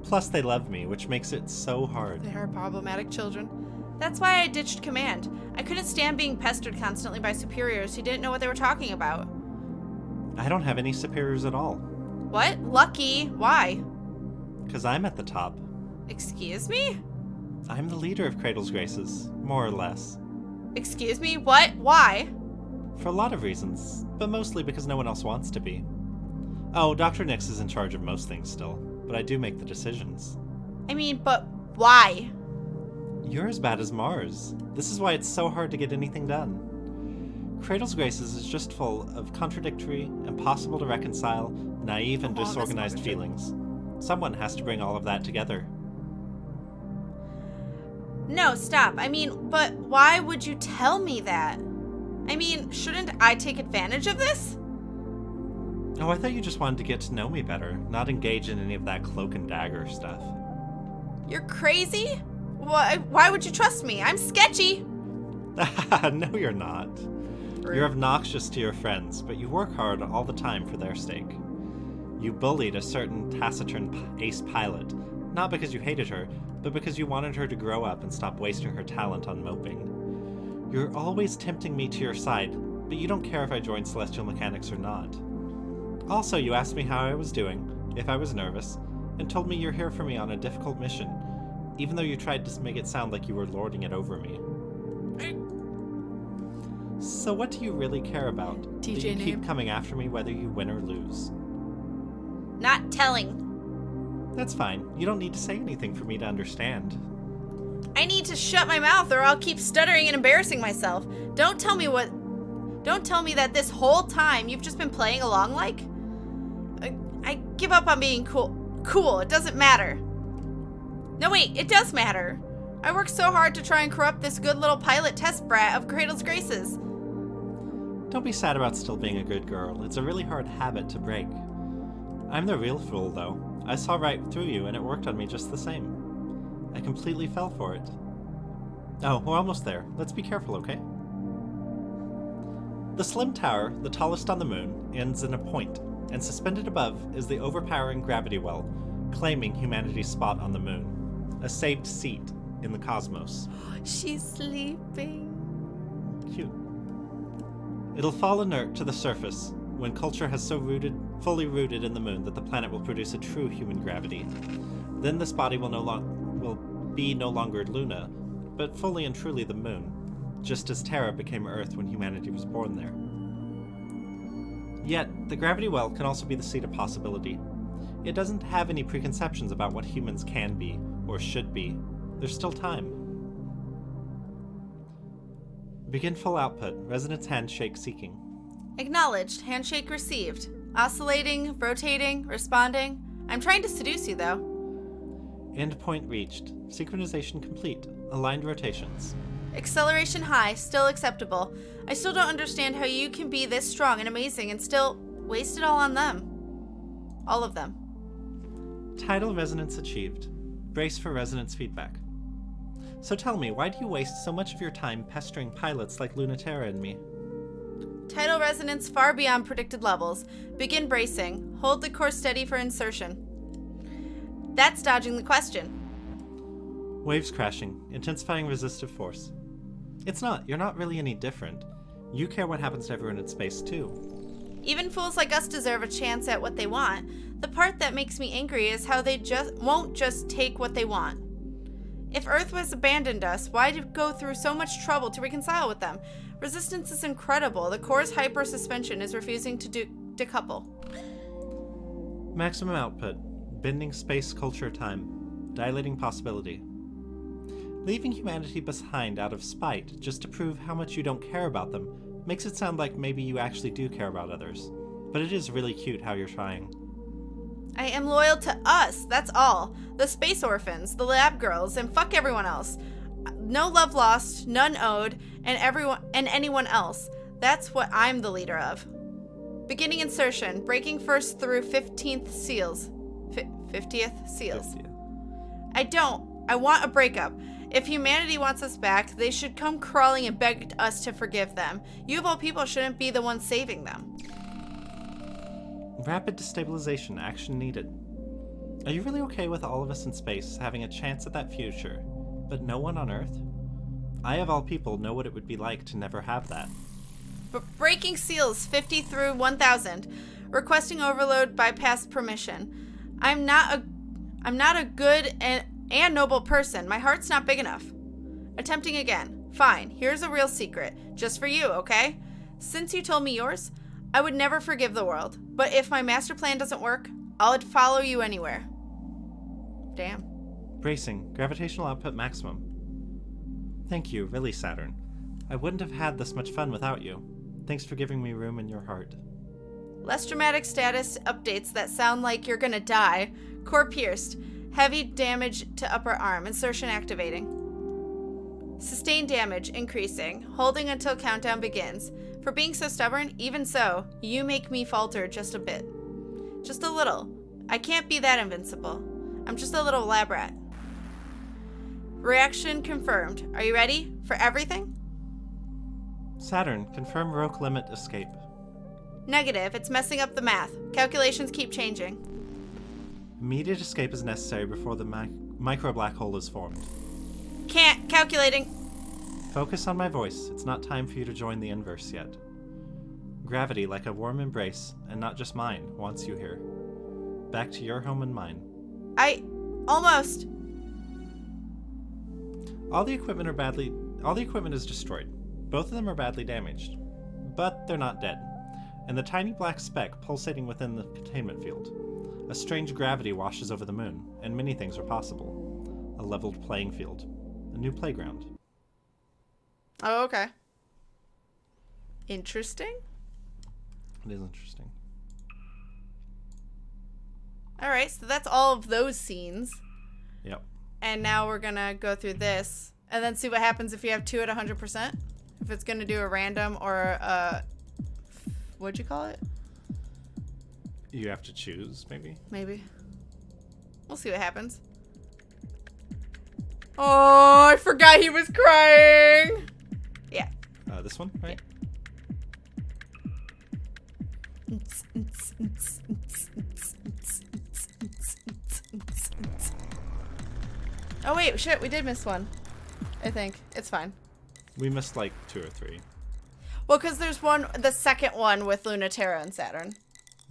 Plus they love me, which makes it so hard. They are problematic children. That's why I ditched command. I couldn't stand being pestered constantly by superiors who didn't know what they were talking about. I don't have any superiors at all. What? Lucky. Why? Because I'm at the top. Excuse me? I'm the leader of Cradle's Graces, more or less. Excuse me? What? Why? For a lot of reasons, but mostly because no one else wants to be. Oh, Dr. Nix is in charge of most things still, but I do make the decisions. I mean, but why? You're as bad as Mars. This is why it's so hard to get anything done. Cradle's Graces is just full of contradictory, impossible to reconcile, naive and disorganized feelings. Someone has to bring all of that together. No, stop. I mean, but why would you tell me that? I mean, shouldn't I take advantage of this? Oh, I thought you just wanted to get to know me better, not engage in any of that cloak and dagger stuff. You're crazy? Why would you trust me? I'm sketchy. No, you're not. You're obnoxious to your friends, but you work hard all the time for their sake. You bullied a certain taciturn ace pilot, not because you hated her, but because you wanted her to grow up and stop wasting her talent on moping. You're always tempting me to your side, but you don't care if I join Celestial Mechanics or not. Also, you asked me how I was doing, if I was nervous, and told me you're here for me on a difficult mission, even though you tried to make it sound like you were lording it over me. So what do you really care about? TJ that you name? keep coming after me whether you win or lose? Not telling. That's fine. You don't need to say anything for me to understand. I need to shut my mouth or I'll keep stuttering and embarrassing myself. Don't tell me that this whole time you've just been playing along like? I give up on being cool. It doesn't matter. No, wait, it does matter. I worked so hard to try and corrupt this good little pilot test brat of Cradle's Graces. Don't be sad about still being a good girl. It's a really hard habit to break. I'm the real fool, though. I saw right through you, and it worked on me just the same. I completely fell for it. Oh, we're almost there. Let's be careful, okay? The slim tower, the tallest on the moon, ends in a point, and suspended above is the overpowering gravity well, claiming humanity's spot on the moon. A saved seat in the cosmos. She's sleeping. Cute. It'll fall inert to the surface when culture has so fully rooted in the moon that the planet will produce a true human gravity. Then this body will be no longer Luna, but fully and truly the moon, just as Terra became Earth when humanity was born there. Yet, the gravity well can also be the seat of possibility. It doesn't have any preconceptions about what humans can be, or should be. There's still time. Begin full output. Resonance handshake seeking. Acknowledged. Handshake received. Oscillating, rotating, responding. I'm trying to seduce you, though. Endpoint reached. Synchronization complete. Aligned rotations. Acceleration high, still acceptable. I still don't understand how you can be this strong and amazing and still waste it all on them. All of them. Tidal resonance achieved. Brace for resonance feedback. So tell me, why do you waste so much of your time pestering pilots like Lunaterra and me? Tidal resonance far beyond predicted levels. Begin bracing. Hold the course steady for insertion. That's dodging the question. Waves crashing, intensifying resistive force. It's not. You're not really any different. You care what happens to everyone in space, too. Even fools like us deserve a chance at what they want. The part that makes me angry is how they won't just take what they want. If Earth has abandoned us, why go through so much trouble to reconcile with them? Resistance is incredible. The core's hyper suspension is refusing to decouple. Maximum output. Bending space, culture, time. Dilating possibility. Leaving humanity behind out of spite, just to prove how much you don't care about them, makes it sound like maybe you actually do care about others. But it is really cute how you're trying. I am loyal to us, that's all. The space orphans, the lab girls, and fuck everyone else. No love lost, none owed, and anyone else. That's what I'm the leader of. Beginning insertion, breaking first through 15th seals. 50th seals. 50th. I want a breakup. If humanity wants us back, they should come crawling and beg us to forgive them. You of all people shouldn't be the one saving them. Rapid destabilization, action needed. Are you really okay with all of us in space having a chance at that future, but no one on Earth? I of all people know what it would be like to never have that. Breaking seals 50 through 1000. Requesting overload bypass permission. I'm not a good and noble person. My heart's not big enough. Attempting again. Fine. Here's a real secret. Just for you, okay? Since you told me yours, I would never forgive the world. But if my master plan doesn't work, I'll follow you anywhere. Damn. Bracing. Gravitational output maximum. Thank you, really, Saturn. I wouldn't have had this much fun without you. Thanks for giving me room in your heart. Less dramatic status updates that sound like you're gonna die. Core pierced. Heavy damage to upper arm. Insertion activating. Sustained damage increasing. Holding until countdown begins. For being so stubborn, even so, you make me falter just a bit. Just a little. I can't be that invincible. I'm just a little lab rat. Reaction confirmed. Are you ready for everything? Saturn, confirm Roque limit escape. Negative. It's messing up the math. Calculations keep changing. Immediate escape is necessary before the micro black hole is formed. Can't. Calculating. Focus on my voice. It's not time for you to join the inverse yet. Gravity, like a warm embrace, and not just mine, wants you here. Back to your home and mine. Almost. All the equipment is destroyed. Both of them are badly damaged. But they're not dead. And the tiny black speck pulsating within the containment field. A strange gravity washes over the moon, and many things are possible. A leveled playing field. A new playground. Oh, okay. Interesting. It is interesting. All right, so that's all of those scenes. Yep. And now we're going to go through this and then see what happens if you have 2 at 100%. If it's going to do a random or a... What'd you call it? You have to choose, maybe? Maybe. We'll see what happens. Oh, I forgot he was crying. Yeah. This one, right? Oh wait, shit, we did miss one. I think. It's fine. We missed like 2 or 3. Well, because there's the second one with Lunaterra and Saturn.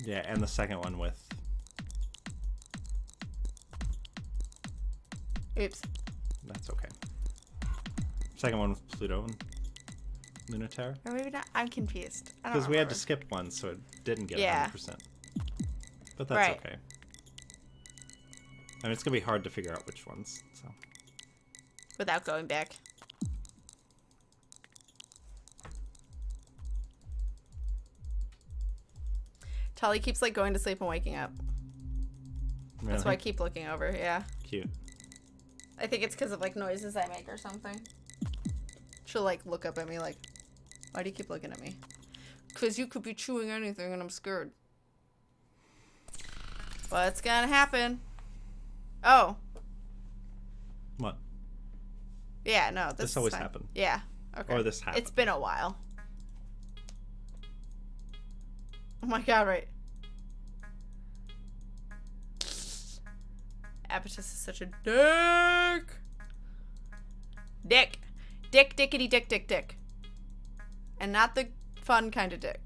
Yeah, and the second one with... Oops. That's okay. Second one with Pluto and Lunaterra. Or maybe not. I'm confused. I don't Because we had remember. to skip one, so it didn't get Yeah. 100%. But that's Right. okay. I mean, it's going to be hard to figure out which ones, so... Without going back. Tully keeps like going to sleep and waking up. Really? That's why I keep looking over. Yeah. Cute. I think it's because of like noises I make or something. She'll like look up at me like, why do you keep looking at me? Because you could be chewing anything and I'm scared. What's gonna happen? Oh. What? Yeah, no, this This is always fine. happened. Yeah. Okay. Or this happened. It's been a while. Oh my god, right. Abatus is such a dick. Dick. Dick, dickity, dick, dick, dick. And not the fun kind of dick.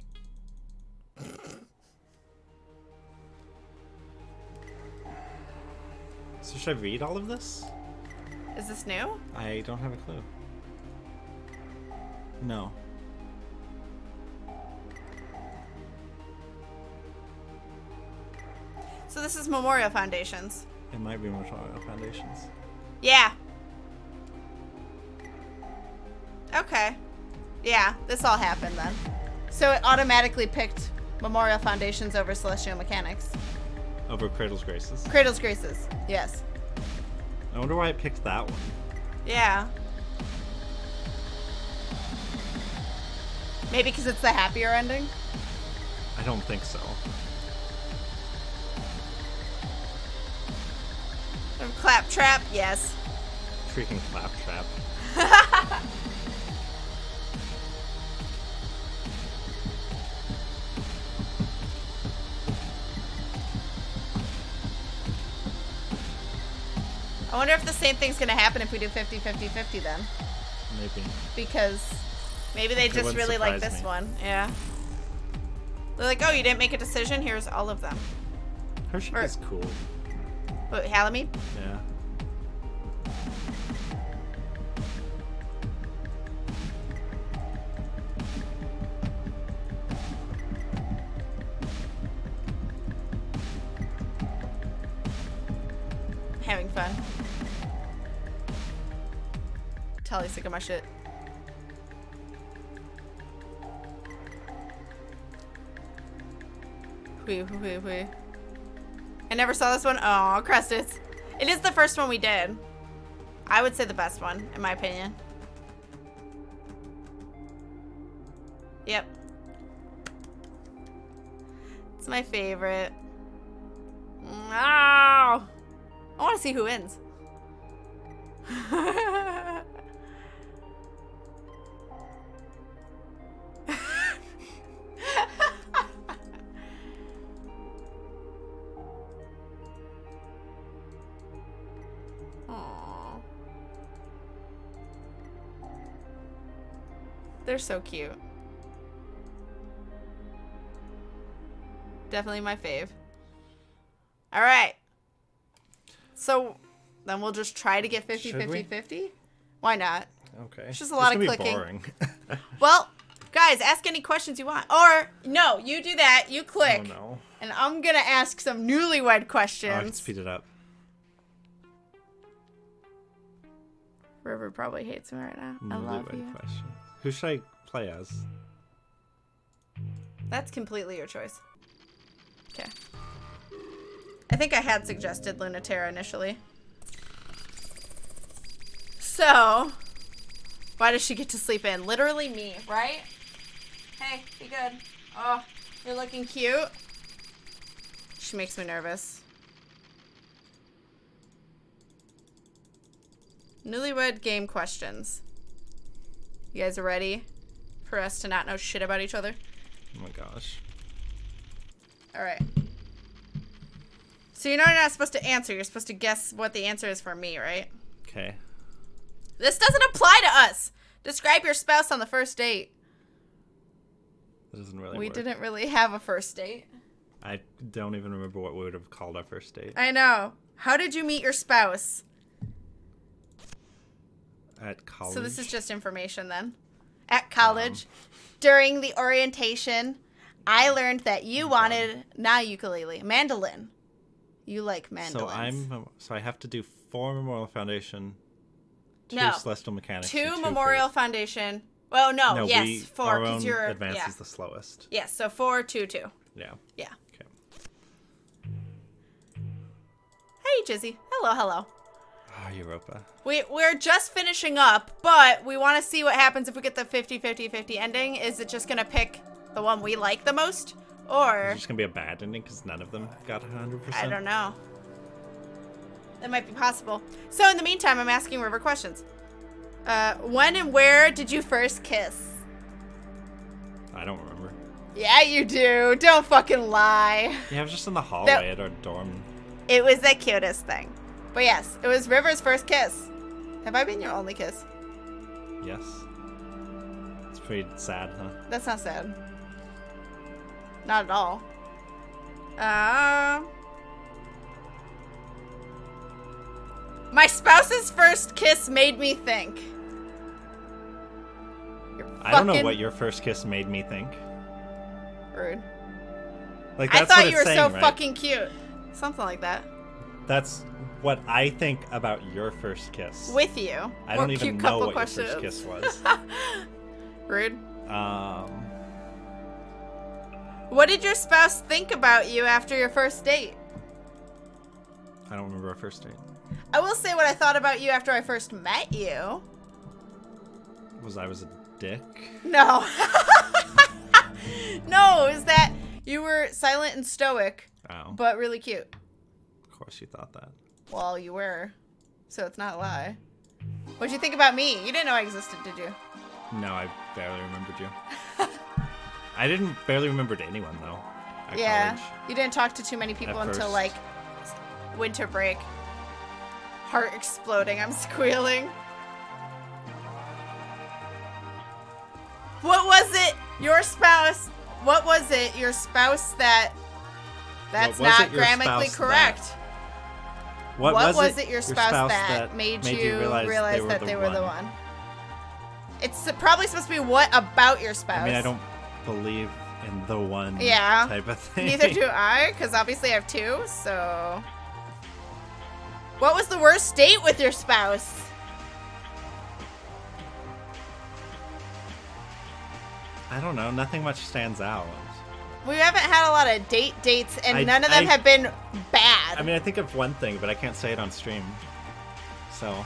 So should I read all of this? Is this new? I don't have a clue. No. So this is Memorial Foundations. It might be Memorial Foundations. Yeah. Okay. Yeah, this all happened then. So it automatically picked Memorial Foundations over Celestial Mechanics. Over Cradle's Graces. Cradle's Graces. Yes. I wonder why it picked that one. Yeah. Maybe because it's the happier ending? I don't think so. Claptrap? Yes. Freaking Claptrap. I wonder if the same thing's going to happen if we do 50-50-50 then. Maybe. Because maybe they just wouldn't really like surprise this me. one. Yeah. They're like, oh, you didn't make a decision? Here's all of them. Her ship Or- is cool. What, Halamede? Yeah. having fun. Tally's sick of my shit. Whee. I never saw this one. Oh, Crestus. It is the first one we did. I would say the best one, in my opinion. Yep. It's my favorite. Oh! I want to see who wins. Aww. They're so cute. Definitely my fave. All right. So then we'll just try to get 50-50-50. Why not? Okay. It's just a lot of gonna be clicking. boring. Well, guys, ask any questions you want. Or, no, you do that. You click. Oh, no. And I'm going to ask some newlywed questions. Oh, I can speed it up. River probably hates me right now. I love Newlywed you. question. Who should I play as? That's completely your choice. Okay. I think I had suggested Lunaterra initially. So, why does she get to sleep in? Literally me, right? Hey, be good. Oh, you're looking cute. She makes me nervous. Newlywed game questions. You guys are ready for us to not know shit about each other? Oh my gosh. All right. So you know you're not supposed to answer. You're supposed to guess what the answer is for me, right? Okay. This doesn't apply to us. Describe your spouse on the first date. It doesn't really We work. didn't really have a first date. I don't even remember what we would have called our first date. I know. How did you meet your spouse? At college. So this is just information then. At college, during the orientation, I learned that you wanted not ukulele, mandolin. You like mandolins. So I have to do 4 Memorial Foundation, 2 No. Celestial Mechanics, 2 and 2 Memorial Faith. Foundation. Well, no, yes, 4 our because own you're advance yeah. is the slowest. Yes, so 4, 2, 2. Yeah. Yeah. Okay. Hey, Jizzy. Hello. Ah, Europa. We're just finishing up, but we want to see what happens if we get the 50-50-50 ending. Is it just going to pick the one we like the most? Or... It's just going to be a bad ending because none of them got 100%. I don't know. That might be possible. So in the meantime, I'm asking River questions. When and where did you first kiss? I don't remember. Yeah, you do. Don't fucking lie. Yeah, I was just in the hallway at our dorm. It was the cutest thing. But yes, it was River's first kiss. Have I been your only kiss? Yes. It's pretty sad, huh? That's not sad. Not at all. My spouse's first kiss made me think. I don't know what your first kiss made me think. Rude. Like, I that's thought what you it's were saying, so right? fucking cute. Something like that. That's what I think about your first kiss. With you. I don't even know what your questions. first kiss was. Rude. um, What did your spouse think about you after your first date? I don't remember our first date. I will say what I thought about you after I first met you. I was a dick? No. No, it was that you were silent and stoic, Oh, but really cute. of course you thought that. Well, you were. So it's not a lie. What'd you think about me? You didn't know I existed, did you? No, I barely remembered you. I didn't barely remembered anyone, though, at Yeah. college. You didn't talk to too many people At until, first. like, winter break. Heart exploding. I'm squealing. What was it? Your spouse. What was it? Your spouse that... That's What was not it your grammatically spouse correct. What was it your spouse that made you realize that they were the one? It's probably supposed to be what about your spouse? I mean, I don't believe in the one Yeah. type of thing. Neither do I, because obviously I have 2, so... What was the worst date with your spouse? I don't know. Nothing much stands out. We haven't had a lot of dates, and none of them I- have been bad. I mean, I think of one thing, but I can't say it on stream. So,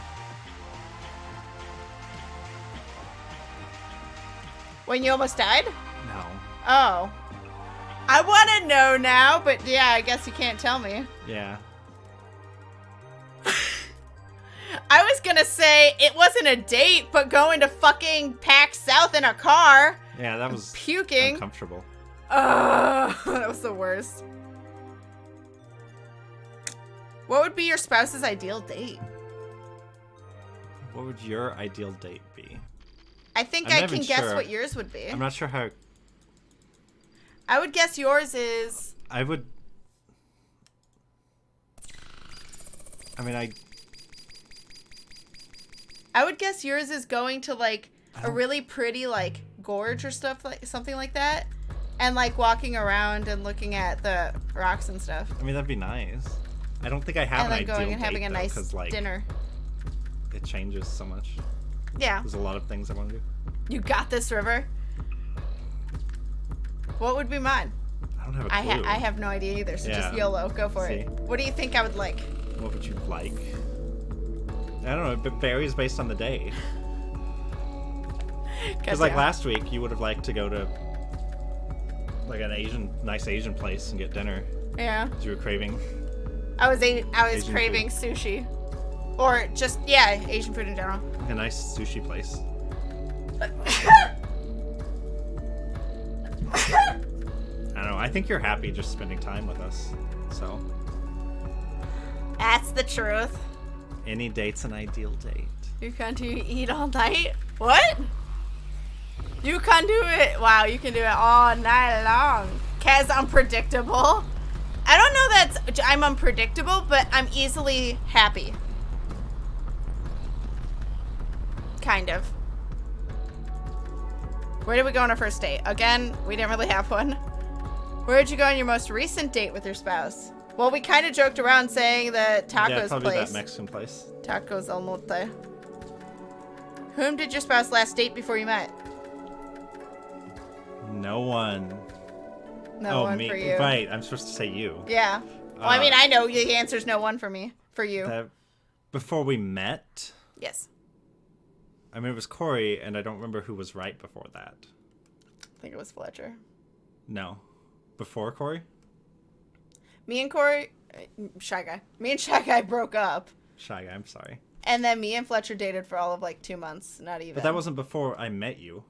When you almost died? no. Oh. I want to know now, but yeah, I guess you can't tell me. Yeah. I was gonna say it wasn't a date, but going to fucking PAX South in a car, Yeah, that was puking. uncomfortable. That was the worst. What would be your spouse's ideal date? What would your ideal date be? I think I'm I not can even guess sure. what yours would be. I'm not sure how. I would guess yours is... I would. I mean, I would guess yours is going to like a really pretty like gorge or stuff like something like that, and like walking around and looking at the rocks and stuff, I mean, that'd be nice. I don't think I have and an then ideal going and date, having a though, nice 'cause, like, dinner. It changes so much. Yeah, There's a lot of things I want to do. you got this, River. What would be mine? I don't have a clue. I have no idea either. So just Yeah. YOLO, go for See? it. What do you think I would like? What would you like? I don't know. It varies based on the day. Because like yeah. last week, you would have liked to go to like an nice Asian place and get dinner. Yeah, 'Cause you were craving. I was Asian craving sushi, or just Asian food in general. A nice sushi place. I don't know. I think you're happy just spending time with us. So, That's the truth. any date's an ideal date. You can't do eat all night? What? You can do it. Wow, you can do it all night long. Kaz, unpredictable. I don't know that I'm unpredictable, but I'm easily happy. Kind of. Where did we go on our first date? Again, we didn't really have one. Where did you go on your most recent date with your spouse? Well, we kind of joked around saying the tacos Yeah, probably place. that Mexican place. Tacos al Norte. Whom did your spouse last date before you met? No one. No one me. for you. Right, I'm supposed to say you. Yeah. Well, I mean, Uh, I know the answer's no one for me. For you. That, before we met, Yes. I mean, it was Corey, and I don't remember who was right before that. I think it was Fletcher. No. Before Corey? Me and Corey, Shy Guy. Me and Shy Guy broke up. Shy Guy, I'm sorry. And then me and Fletcher dated for all of like 2 months. Not even. But that wasn't before I met you.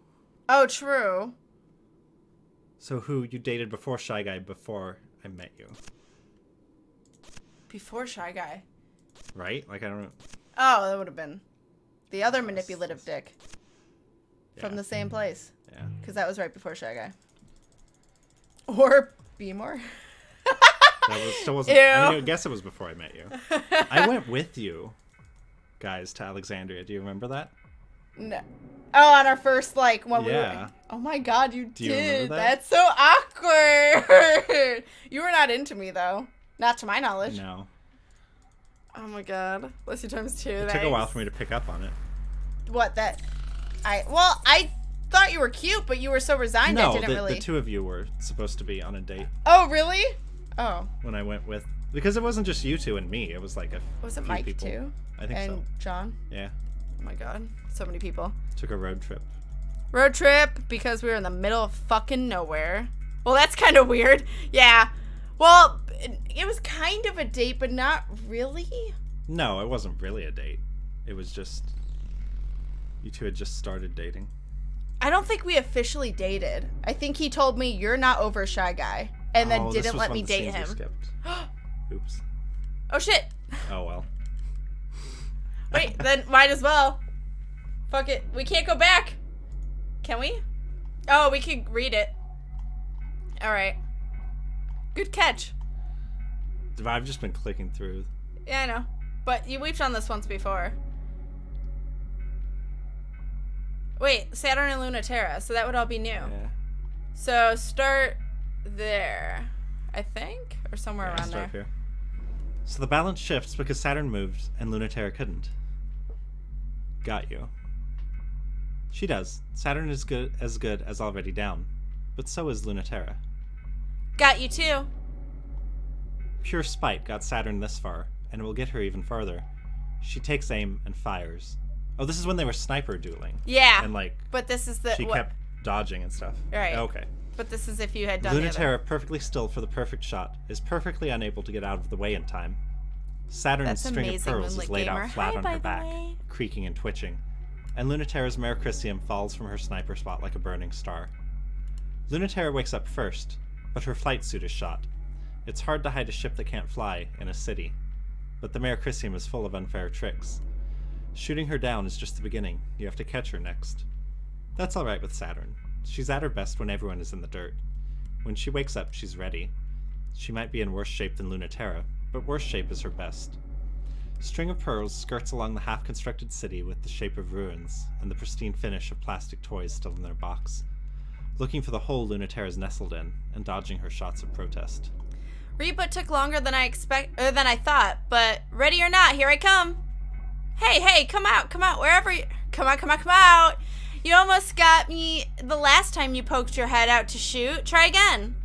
Oh, true. So who you dated before Shy Guy before I met you, Before Shy Guy. right? Like I don't. Oh, that would have been the other manipulative dick from Yeah. the same place. Yeah. Because that was right before Shy Guy. Or Beemore. That was still wasn't. I mean, Ew. I guess it was before I met you. I went with you, guys, to Alexandria. Do you remember that? No. Oh, on our first, like, when we Yeah. were... Oh my god, you Do you remember did. that? That's so awkward. You were not into me, though. Not to my knowledge. No. Oh my god. Bless you times 2. It took a while for me to pick up on it. What, that... I thought you were cute, but you were so resigned I No, didn't the, really... the two of you were supposed to be on a date Oh, really? Oh. when I went with, because it wasn't just you two and me. It was like a Was it few Mike, people. too? I think And so. John? Yeah. Oh my god. So many people. Took a road trip. Road trip because we were in the middle of fucking nowhere. Well, that's kind of weird. Yeah. Well, it was kind of a date, but not really. No, it wasn't really a date. It was just you two had just started dating. I don't think we officially dated. I think he told me you're not over Shy Guy, and then Oh, this didn't was let one me of the date scenes we him. skipped. Oops. Oh shit. Oh well. Wait, then might as well. Fuck it. We can't go back. Can we? Oh, we can read it. All right. Good catch. I've just been clicking through. Yeah, I know. But we've done this once before. Wait, Saturn and Lunaterra, so that would all be new. Yeah. So start there, I think, or somewhere Yeah, around start there. here. So the balance shifts because Saturn moved and Lunaterra couldn't. Got you. She does. Saturn is good as already down, but so is Lunaterra. Got you too. Pure spite got Saturn this far, and it will get her even farther. She takes aim and fires. Oh, this is when they were sniper dueling. Yeah. And like, but this is the she kept dodging and stuff. Right. Okay. But this is if you had done the other. Lunaterra, perfectly still for the perfect shot, is perfectly unable to get out of the way in time. Saturn's That's string of amazing, pearls is Moonlit laid Gamer. out flat Hi, on by her the back, way. creaking and twitching, and Lunaterra's Merecrisium falls from her sniper spot like a burning star. Lunaterra wakes up first, but her flight suit is shot. It's hard to hide a ship that can't fly in a city, but the Merecrisium is full of unfair tricks. Shooting her down is just the beginning. You have to catch her next. That's alright with Saturn. She's at her best when everyone is in the dirt. When she wakes up, she's ready. She might be in worse shape than Lunaterra, but worse shape is her best. String of Pearls skirts along the half-constructed city with the shape of ruins and the pristine finish of plastic toys still in their box, looking for the hole Lunaterra's nestled in and dodging her shots of protest. Reboot took longer than I thought, but ready or not, here I come. Hey, come out, wherever you... Come out. You almost got me the last time you poked your head out to shoot. Try again.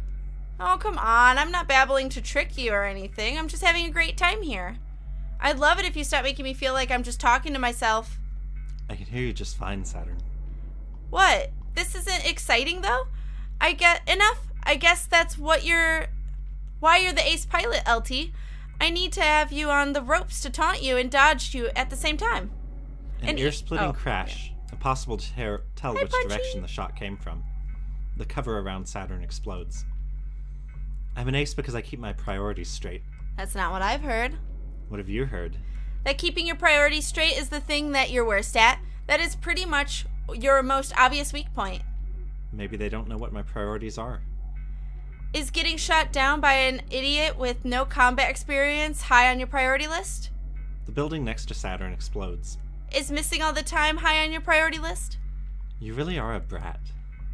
Oh, come on. I'm not babbling to trick you or anything. I'm just having a great time here. I'd love it if you stopped making me feel like I'm just talking to myself. I can hear you just fine, Saturn. What? This isn't exciting, though? I get enough. I guess that's why you're the ace pilot, LT. I need to have you on the ropes to taunt you and dodge you at the same time. An ear-splitting crash. Impossible to tell which direction the shot came from. The cover around Saturn explodes. I'm an ace because I keep my priorities straight. That's not what I've heard. What have you heard? That keeping your priorities straight is the thing that you're worst at. That is pretty much your most obvious weak point. Maybe they don't know what my priorities are. Is getting shot down by an idiot with no combat experience high on your priority list? The building next to Saturn explodes. Is missing all the time high on your priority list? You really are a brat.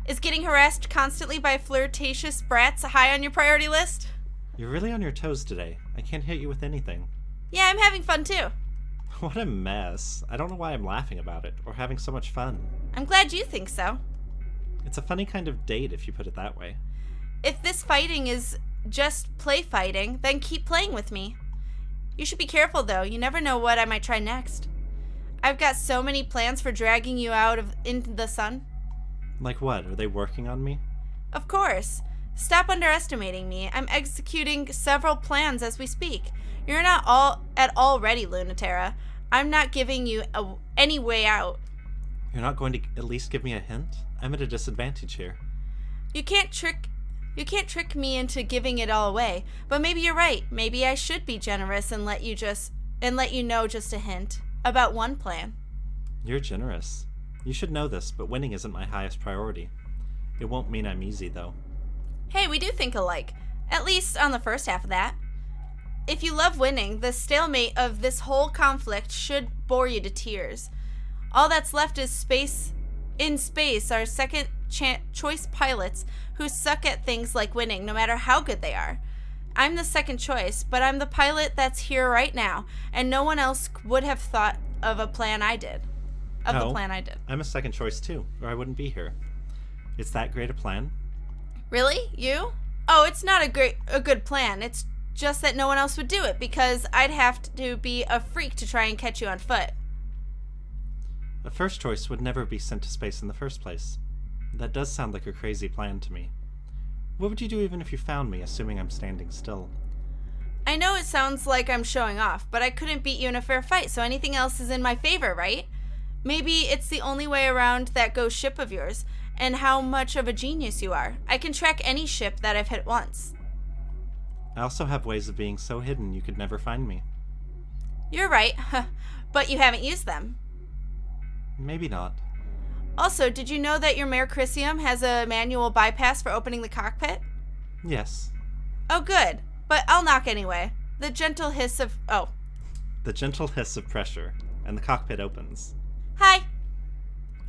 Is getting harassed constantly by flirtatious brats high on your priority list? You're really on your toes today. I can't hit you with anything. Yeah, I'm having fun too. What a mess. I don't know why I'm laughing about it, or having so much fun. I'm glad you think so. It's a funny kind of date if you put it that way. If this fighting is just play fighting, then keep playing with me. You should be careful though, you never know what I might try next. I've got so many plans for dragging you out into the sun. Like what? Are they working on me? Of course. Stop underestimating me. I'm executing several plans as we speak. You're not at all ready, Lunaterra. I'm not giving you any way out. You're not going to at least give me a hint? I'm at a disadvantage here. You can't trick me into giving it all away. But maybe you're right. Maybe I should be generous and let you know just a hint about one plan. You're generous. You should know this, but winning isn't my highest priority. It won't mean I'm easy, though. Hey, we do think alike. At least on the first half of that. If you love winning, the stalemate of this whole conflict should bore you to tears. All that's left is space. In space, our second choice pilots who suck at things like winning, no matter how good they are. I'm the second choice, but I'm the pilot that's here right now, and no one else would have thought of the plan I did. I'm a second choice too, or I wouldn't be here. It's that great a plan? Really? You? Oh, it's not a good plan. It's just that no one else would do it, because I'd have to be a freak to try and catch you on foot. A first choice would never be sent to space in the first place. That does sound like a crazy plan to me. What would you do even if you found me, assuming I'm standing still? I know it sounds like I'm showing off, but I couldn't beat you in a fair fight, so anything else is in my favor, right? Maybe it's the only way around that ghost ship of yours, and how much of a genius you are. I can track any ship that I've hit once. I also have ways of being so hidden you could never find me. You're right, but you haven't used them. Maybe not. Also, did you know that your Merecrisium has a manual bypass for opening the cockpit? Yes. Oh, good. But I'll knock anyway. The gentle hiss of pressure, and the cockpit opens. Hi.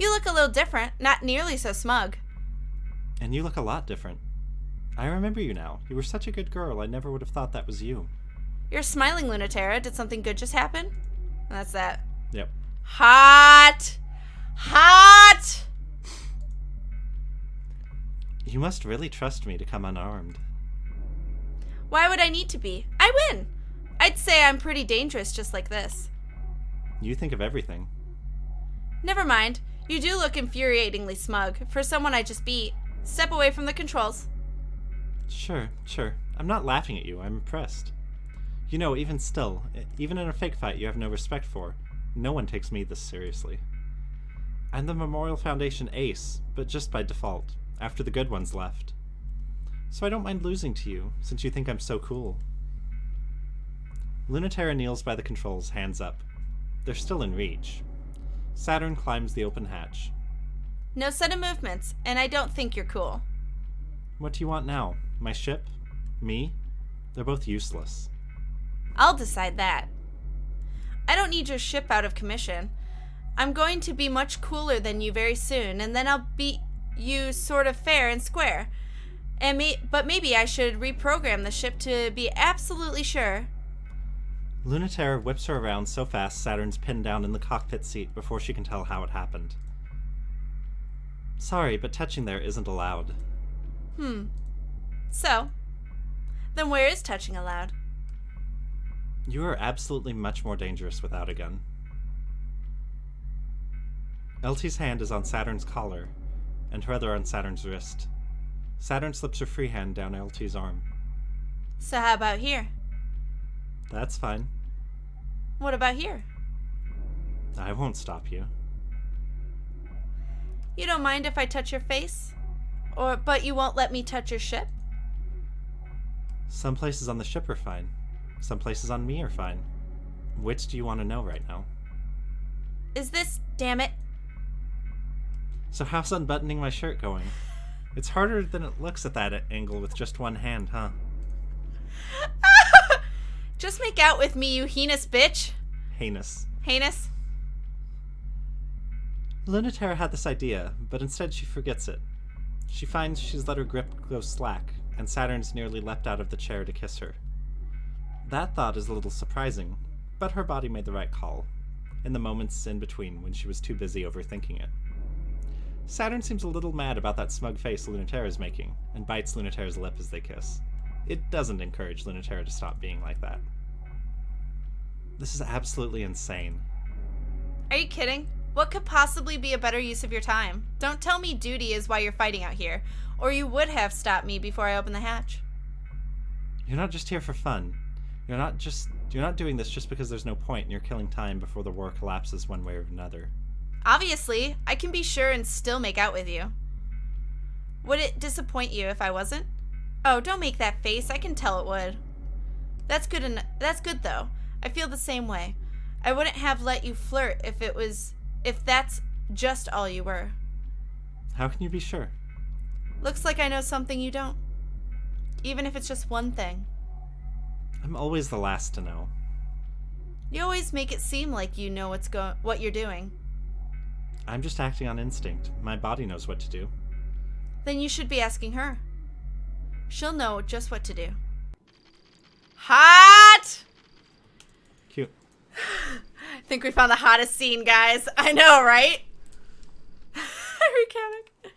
You look a little different, not nearly so smug. And you look a lot different. I remember you now. You were such a good girl, I never would have thought that was you. You're smiling, Lunatera. Did something good just happen? And that's that. Yep. Hot! Hot! You must really trust me to come unarmed. Why would I need to be? I win! I'd say I'm pretty dangerous just like this. You think of everything. Never mind. You do look infuriatingly smug for someone I just beat. Step away from the controls. Sure. I'm not laughing at you. I'm impressed. You know, even still, even in a fake fight you have no respect for, no one takes me this seriously. I'm the Memorial Foundation ace, but just by default, after the good ones left. So I don't mind losing to you, since you think I'm so cool. Lunatera kneels by the controls, hands up. They're still in reach. Saturn climbs the open hatch. No sudden movements, and I don't think you're cool. What do you want now? My ship? Me? They're both useless. I'll decide that. I don't need your ship out of commission. I'm going to be much cooler than you very soon, and then I'll beat you sort of fair and square. But maybe I should reprogram the ship to be absolutely sure. Lunatera whips her around so fast Saturn's pinned down in the cockpit seat before she can tell how it happened. Sorry, but touching there isn't allowed. So, then where is touching allowed? You are absolutely much more dangerous without a gun. LT's hand is on Saturn's collar, and her other on Saturn's wrist. Saturn slips her free hand down LT's arm. So how about here? That's fine. What about here? I won't stop you. You don't mind if I touch your face? But you won't let me touch your ship? Some places on the ship are fine. Some places on me are fine. Which do you want to know right now? Is this, damn it? So how's unbuttoning my shirt going? It's harder than it looks at that angle with just one hand, huh? Just make out with me, you heinous bitch. Heinous. Heinous? Lunatera had this idea, but instead she forgets it. She finds she's let her grip go slack, and Saturn's nearly leapt out of the chair to kiss her. That thought is a little surprising, but her body made the right call, in the moments in between when she was too busy overthinking it. Saturn seems a little mad about that smug face Lunatera's making, and bites Lunatera's lip as they kiss. It doesn't encourage Lunatera to stop being like that. This is absolutely insane. Are you kidding? What could possibly be a better use of your time? Don't tell me duty is why you're fighting out here, or you would have stopped me before I opened the hatch. You're not just here for fun. You're not doing this just because there's no point and you're killing time before the war collapses one way or another. Obviously, I can be sure and still make out with you. Would it disappoint you if I wasn't? Oh, don't make that face. I can tell it would. That's good though. I feel the same way. I wouldn't have let you flirt if that's just all you were. How can you be sure? Looks like I know something you don't. Even if it's just one thing. I'm always the last to know. You always make it seem like you know what you're doing. I'm just acting on instinct. My body knows what to do. Then you should be asking her. She'll know just what to do. Hot! Cute. I think we found the hottest scene, guys. I know, right? Recounting.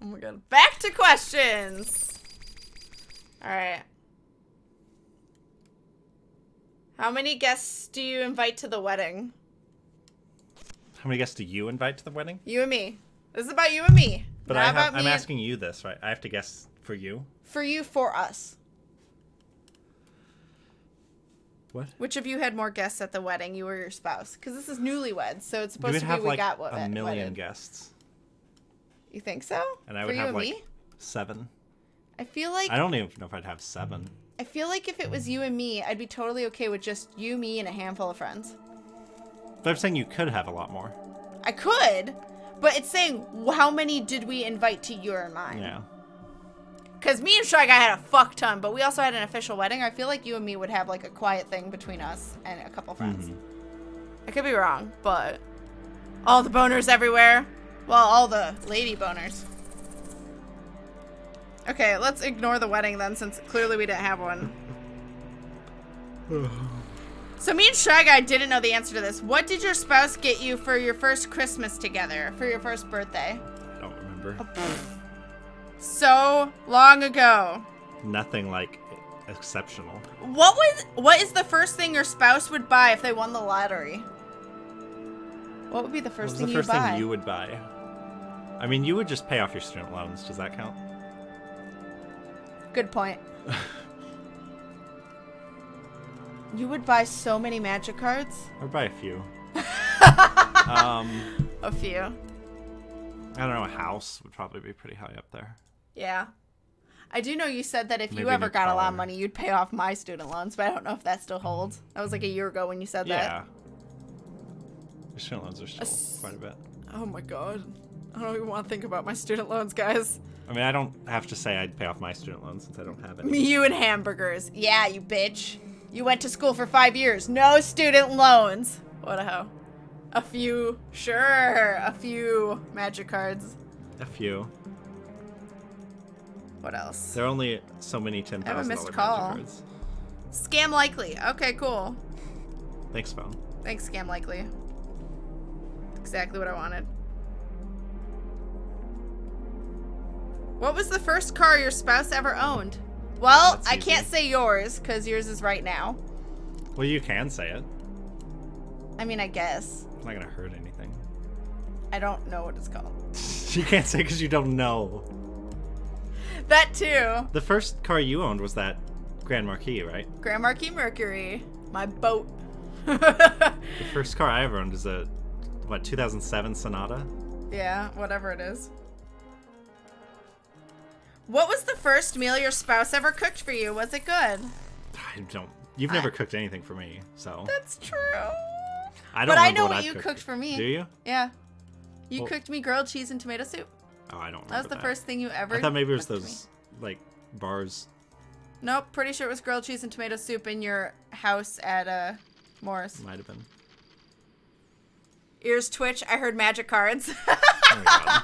Oh my god. Back to questions. Alright. How many guests do you invite to the wedding? How many guests do you invite to the wedding? You and me. This is about you and me. But Not I'm asking you this, right? I have to guess for you? For you, for us. What? Which of you had more guests at the wedding, you or your spouse? Because this is newlyweds, so it's You supposed would to have be we like got what a million wedded. guests. You think so? And I For would you have and like me? 7. I feel like I don't even know if I'd have 7. I feel like if it was you and me, I'd be totally okay with just you, me, and a handful of friends. But I'm saying you could have a lot more. I could, but it's saying how many did we invite to your and mine? Yeah. Because me and Shy Guy had a fuck ton, but we also had an official wedding. I feel like you and me would have like a quiet thing between us and a couple friends. I could be wrong, but all the boners everywhere. Well, all the lady boners. Okay, let's ignore the wedding then, since clearly we didn't have one. So me and Shy Guy didn't know the answer to this. What did your spouse get you for your first Christmas together, for your first birthday? I don't remember. So long ago. Nothing like exceptional. What is the first thing your spouse would buy if they won the lottery? What would be the first thing What's the you'd first buy? thing you would buy? I mean, you would just pay off your student loans. Does that count? Good point. You would buy so many magic cards? I would buy a few. A few. I don't know, a house would probably be pretty high up there. Yeah. I do know you said that if Maybe you a ever new got a lot car. of money, you'd pay off my student loans, but I don't know if that still holds. That was like a year ago when you said Yeah. that. Your student loans are still quite a bit. Oh my god. I don't even want to think about my student loans, guys. I mean, I don't have to say I'd pay off my student loans since I don't have any. Me, you, and hamburgers. Yeah, you bitch. You went to school for 5 years. No student loans. What a hoe. A few. Sure. A few magic cards. A few. What else? There are only so many $10,000 I have a missed magic call. cards. Scam likely. Okay, cool. Thanks, phone. Thanks, Scam likely. Exactly what I wanted. What was the first car your spouse ever owned? Well, That's I easy. can't say yours, because yours is right now. Well, you can say it. I mean, I guess. It's not gonna hurt anything. I don't know what it's called. You can't say because you don't know. That too. The first car you owned was that Grand Marquis, right? Grand Marquis Mercury. My boat. The first car I ever owned is a, 2007 Sonata? Yeah, whatever it is. What was the first meal your spouse ever cooked for you? Was it good? I don't. You've never cooked anything for me, so. That's true. I don't But I remember know what what I've you cooked for me. Do you? Yeah. You Well- cooked me grilled cheese and tomato soup. Oh, I don't remember That was the first thing you ever I thought maybe it was cooked for those, like, bars. me. Nope, pretty sure it was grilled cheese and tomato soup in your house at Morris. Might have been. Ears twitch, I heard magic cards. Oh my god.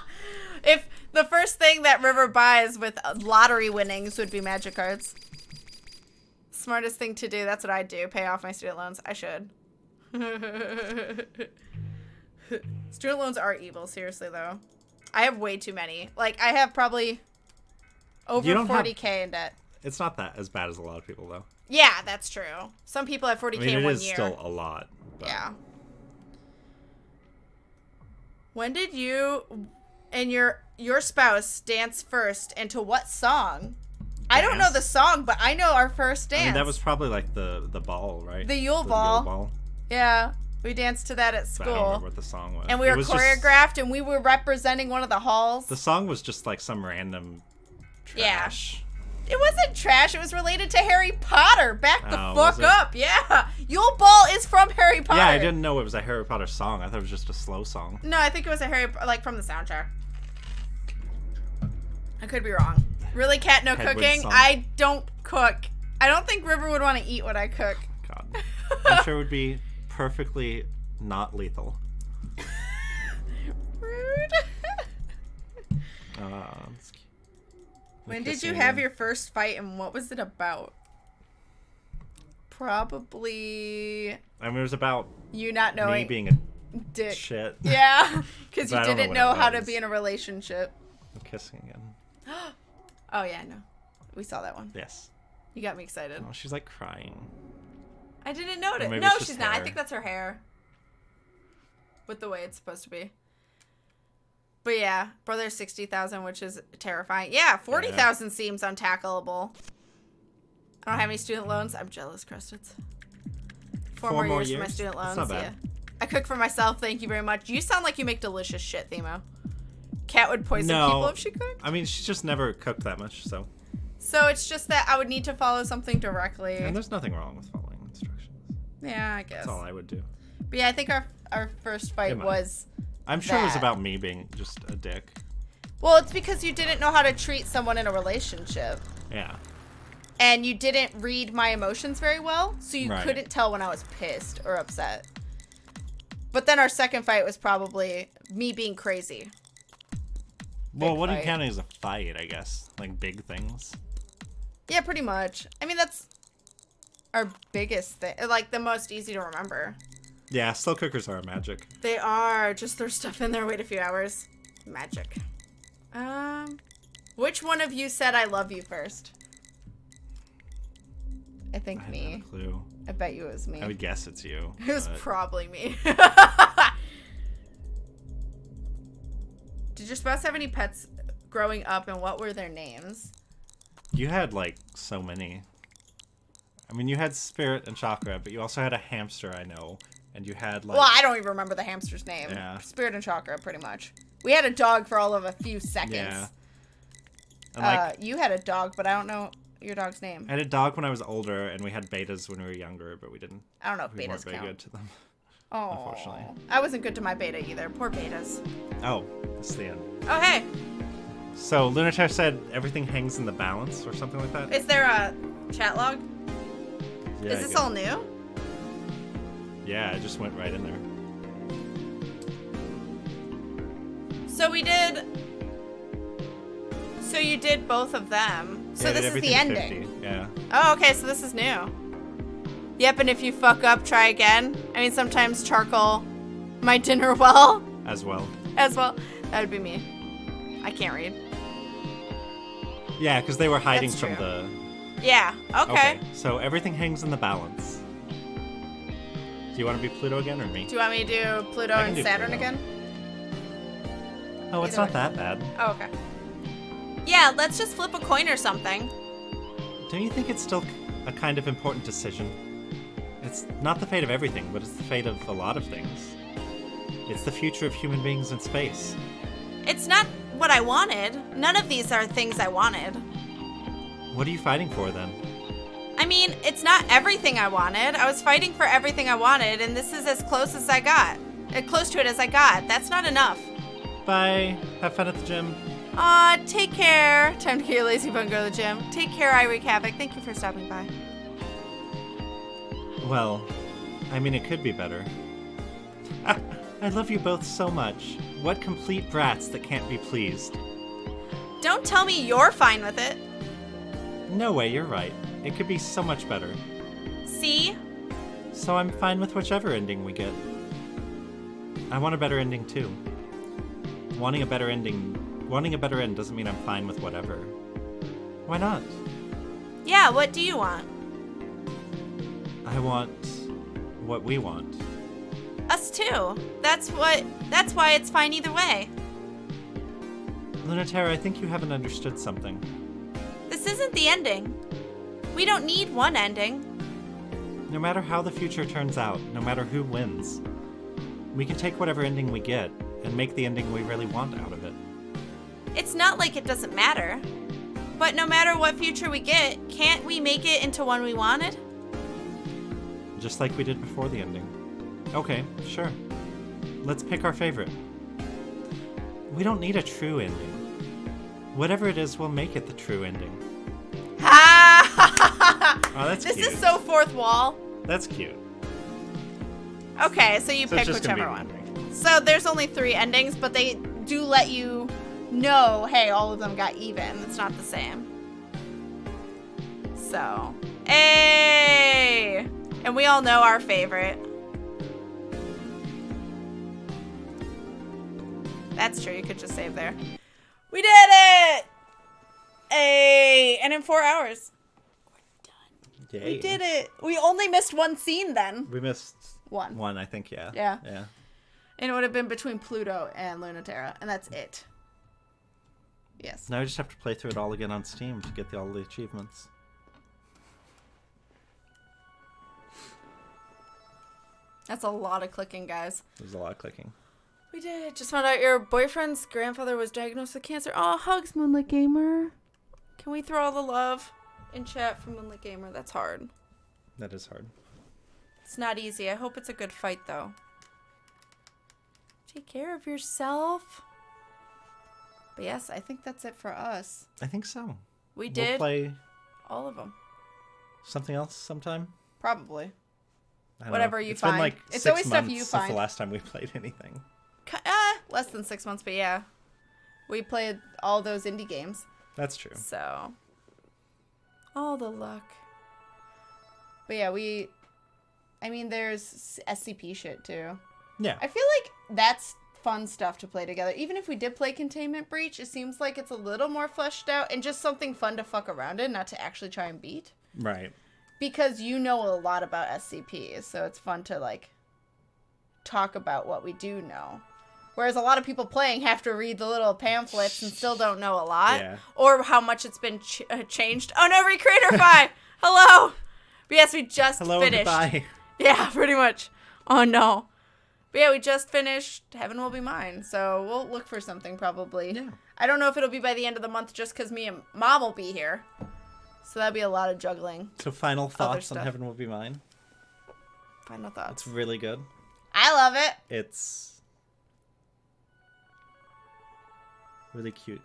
If the first thing that River buys with lottery winnings would be magic cards. Smartest thing to do, that's what I'd do. Pay off my student loans. I should. Student loans are evil, seriously though. I have way too many. Like, I have probably over You don't have- 40K in debt. It's not that as bad as a lot of people, though. Yeah, that's true. Some people have 40K I mean, in it 1 is year. still a lot. But Yeah. When did you and your spouse dance first, and to what song? I don't know Dance? the song, but I know our first dance. I mean, that was probably like the ball, right? The Yule The Ball. Yule Ball. Yeah, we danced to that at But school. I don't remember what the song was. And we It were was just- choreographed, and we were representing one of the halls. The song was just like some random trash. It wasn't trash. It was related to Harry Potter. Back the Oh, fuck was it? up. Yeah. Yule Ball is from Harry Potter. Yeah, I didn't know it was a Harry Potter song. I thought it was just a slow song. No, I think it was a like from the soundtrack. I could be wrong. Really, Cat, no KatFTWynn cooking? song. I don't cook. I don't think River would want to eat what I cook. God. I'm sure it would be perfectly not lethal. Rude. It's cute. When The did you kissing have game. your first fight, and what was it about? Probably I mean, it was about you not me knowing being a dick. shit. Yeah, because you But I don't know didn't what know it how to was. be in a relationship. I'm kissing again. Oh yeah, no, we saw that one. Yes. You got me excited. Oh, she's like crying. I didn't notice. Or maybe No, it's just she's not. I hair. think that's her hair. With the way it's supposed to be. But yeah, brother 60,000, which is terrifying. Yeah, 40,000 seems untackleable. I don't have any student loans. I'm jealous, Crusteds. Four more years for my student That's loans. not Yeah. bad. I cook for myself. Thank you very much. You sound like you make delicious shit, Themo. Cat would poison No. people if she cooked. I mean, she's just never cooked that much, so. So it's just that I would need to follow something directly. And there's nothing wrong with following instructions. Yeah, I guess. That's all I would do. But yeah, I think our first fight It might. was... I'm sure it was That. about me being just a dick. Well, it's because you didn't know how to treat someone in a relationship. Yeah. And you didn't read my emotions very well, so you Right. couldn't tell when I was pissed or upset. But then our second fight was probably me being crazy. Well, Big what are you fight. counting as a fight, I guess? Like big things? Yeah, pretty much. I mean, that's our biggest thing. Like, the most easy to remember. Yeah, slow cookers are magic. They are. Just throw stuff in there, wait a few hours. Magic. Which one of you said I love you first? I think I me. have no clue. I bet you it was me. I would guess it's you. It was but- probably me. Did your spouse have any pets growing up, and what were their names? You had, like, so many. I mean, you had Spirit and Chakra, but you also had a hamster, I know. And you had, like... Well, I don't even remember the hamster's name. Yeah. Spirit and Chakra, pretty much. We had a dog for all of a few seconds. Yeah. And, like, You had a dog, but I don't know your dog's name. I had a dog when I was older, and we had betas when we were younger, but we didn't... I don't know if We weren't betas very count. good to them. Oh, unfortunately. I wasn't good to my beta either. Poor betas. Oh, this is the end. Oh, hey. So, Lunatar said everything hangs in the balance, or something like that? Is there a chat log? Yeah, Is this good. all new? Yeah, it just went right in there. So we did... So you did both of them. So Yeah, I did this is the everything ending. 50. Yeah. Oh, okay, so this is new. Yep, and if you fuck up, try again. I mean, sometimes charcoal might dinner well As well. as well. That would be me. I can't read. Yeah, because they were hiding That's from true. the... Yeah, okay. So everything hangs in the balance. Do you want to be Pluto again, or me? Do you want me to do Pluto I can and do Saturn Pluto. again? Oh, it's Either not way. that bad. Oh, okay. Yeah, let's just flip a coin or something. Don't you think it's still a kind of important decision? It's not the fate of everything, but it's the fate of a lot of things. It's the future of human beings in space. It's not what I wanted. None of these are things I wanted. What are you fighting for, then? I mean, it's not everything I wanted. I was fighting for everything I wanted, and this is as close as I got. Close to it as I got. That's not enough. Bye. Have fun at the gym. Aw, take care. Time to get your lazy bun, go to the gym. Take care, I wreak havoc. Thank you for stopping by. Well, I mean, it could be better. I love you both so much. What complete brats that can't be pleased. Don't tell me you're fine with it. No way, you're right. It could be so much better. See? So I'm fine with whichever ending we get. I want a better ending too. Wanting a better end doesn't mean I'm fine with whatever. Why not? Yeah, what do you want? I want what we want. Us too. That's why it's fine either way. Lunatera, I think you haven't understood something. This isn't the ending. We don't need one ending. No matter how the future turns out, no matter who wins, we can take whatever ending we get and make the ending we really want out of it. It's not like it doesn't matter. But no matter what future we get, can't we make it into one we wanted? Just like we did before the ending. Okay, sure. Let's pick our favorite. We don't need a true ending. Whatever it is, we'll make it the true ending. Ha! Oh, that's This cute. is so fourth wall. That's cute. Okay, so you So it's pick just gonna whichever be one. ending. So there's only 3 endings, but they do let you know, hey, all of them got even. It's not the same. So, hey! And we all know our favorite. That's true, you could just save there. We did it! Hey! And in 4 hours. Yay. We did it! We only missed one scene then. We missed One. one, I think, yeah. Yeah. Yeah. And it would have been between Pluto and Lunatera, and that's it. Yes. Now I just have to play through it all again on Steam to get all the achievements. That's a lot of clicking, guys. There's a lot of clicking. We did. Just found out your boyfriend's grandfather was diagnosed with cancer. Oh, hugs, Moonlit Gamer. Can we throw all the love in chat for Moonlit Gamer? That's hard. That is hard. It's not easy. I hope it's a good fight, though. Take care of yourself. But yes, I think that's it for us. I think so. We We'll did play all of them. something else sometime. Probably. I don't Whatever know. you It's find. been like It's 6 always stuff months you since find. the last time we played anything. Less than 6 months, but yeah. We played all those indie games. That's true. So, all the luck. But yeah, there's SCP shit too. Yeah. I feel like that's fun stuff to play together. Even if we did play Containment Breach, it seems like it's a little more fleshed out and just something fun to fuck around in, not to actually try and beat. Right. Because you know a lot about SCPs, so it's fun to, like, talk about what we do know. Whereas a lot of people playing have to read the little pamphlets and still don't know a lot. Yeah. Or how much it's been changed. Oh no, Recreator Fi! Hello! But yes, we just Hello finished. and goodbye. Yeah, pretty much. Oh no. But yeah, we just finished Heaven Will Be Mine, so we'll look for something probably. Yeah. I don't know if it'll be by the end of the month just because me and Mom will be here. So that'll be a lot of juggling. So final thoughts on stuff. Heaven Will Be Mine. Final thoughts. It's really good. I love it. It's really cute.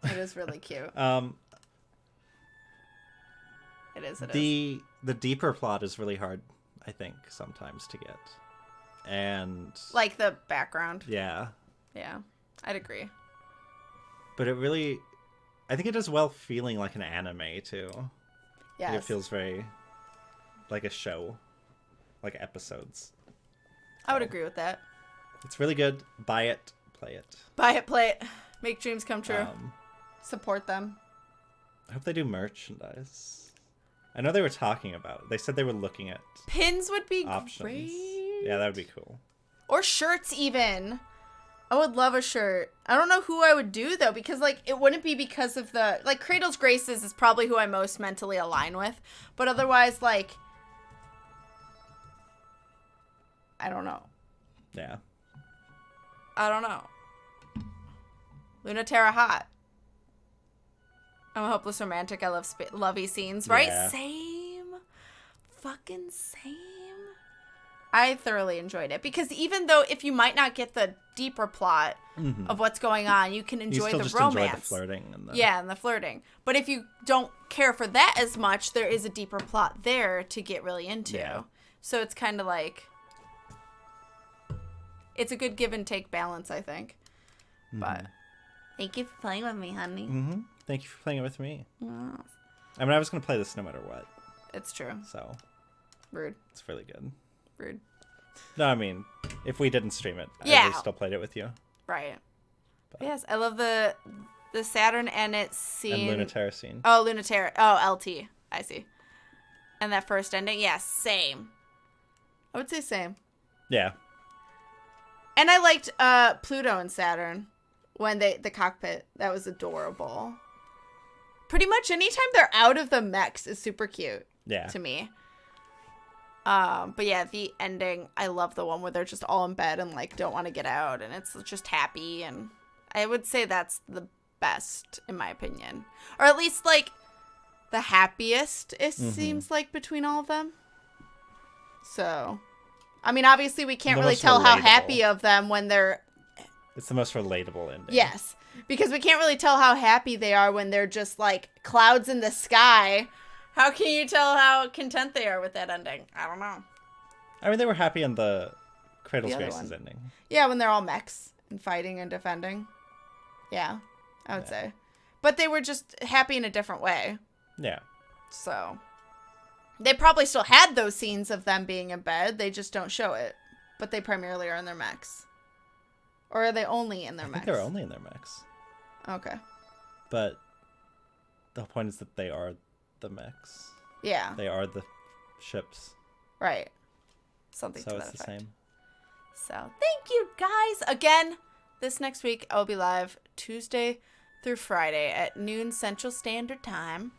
It is really cute. It is. The deeper plot is really hard, I think, sometimes to get. And Like the background. yeah. Yeah, I'd agree. But it really, I think it does well feeling like an anime too. Yes. It feels very like a show, like episodes. I would agree with that. It's really good. Buy it, play it. Buy it, play it. Make dreams come true. Support them. I hope they do merchandise. I know they were talking about it. They said they were looking at Pins would be options. great. Yeah, that would be cool. Or shirts even. I would love a shirt. I don't know who I would do though, because like it wouldn't be because of the like Cradle's Graces is probably who I most mentally align with, but otherwise like I don't know. Yeah. I don't know. Lunaterra hot. I'm a hopeless romantic. I love lovey scenes, right? Yeah. Same. Fucking same. I thoroughly enjoyed it because even though if you might not get the deeper plot of what's going on, you can enjoy you still the just romance. enjoy the flirting and the Yeah, and the flirting. But if you don't care for that as much, there is a deeper plot there to get really into. Yeah. So it's kind of like it's a good give and take balance, I think. But thank you for playing with me, honey. Mm-hmm. Thank you for playing it with me. Wow. I mean, I was gonna play this no matter what, It's true. so Rude. it's really good. Rude. No, I mean, if we didn't stream it, I Yeah. would still played it with you. Right. Yes, I love the Saturn and its scene. And Lunaterra scene. Oh, Lunaterra. Oh, LT. I see. And that first ending. Yeah, same. I would say same. Yeah. And I liked Pluto and Saturn when the cockpit. That was adorable. Pretty much anytime they're out of the mechs is super cute Yeah. to me. But yeah, the ending, I love the one where they're just all in bed and like don't want to get out and it's just happy, and I would say that's the best in my opinion. Or at least like the happiest it seems like between all of them. So, I mean, obviously we can't The really most tell how relatable. happy of them when they're It's the most relatable ending. yes, because we can't really tell how happy they are when they're just like clouds in the sky. How can you tell how content they are with that ending? I don't know. I mean, they were happy in the Cradle's The other Graces one. ending. Yeah, when they're all mechs and fighting and defending. Yeah, I would say. But they were just happy in a different way. Yeah. So they probably still had those scenes of them being in bed. They just don't show it. But they primarily are in their mechs. Or are they only in their I mechs? think they're only in their mechs. Okay. But the whole point is that they are the mechs. Yeah. They are the ships. Right. Something So to it's that the effect. same. So thank you guys again. This next week I'll be live Tuesday through Friday at noon Central Standard Time.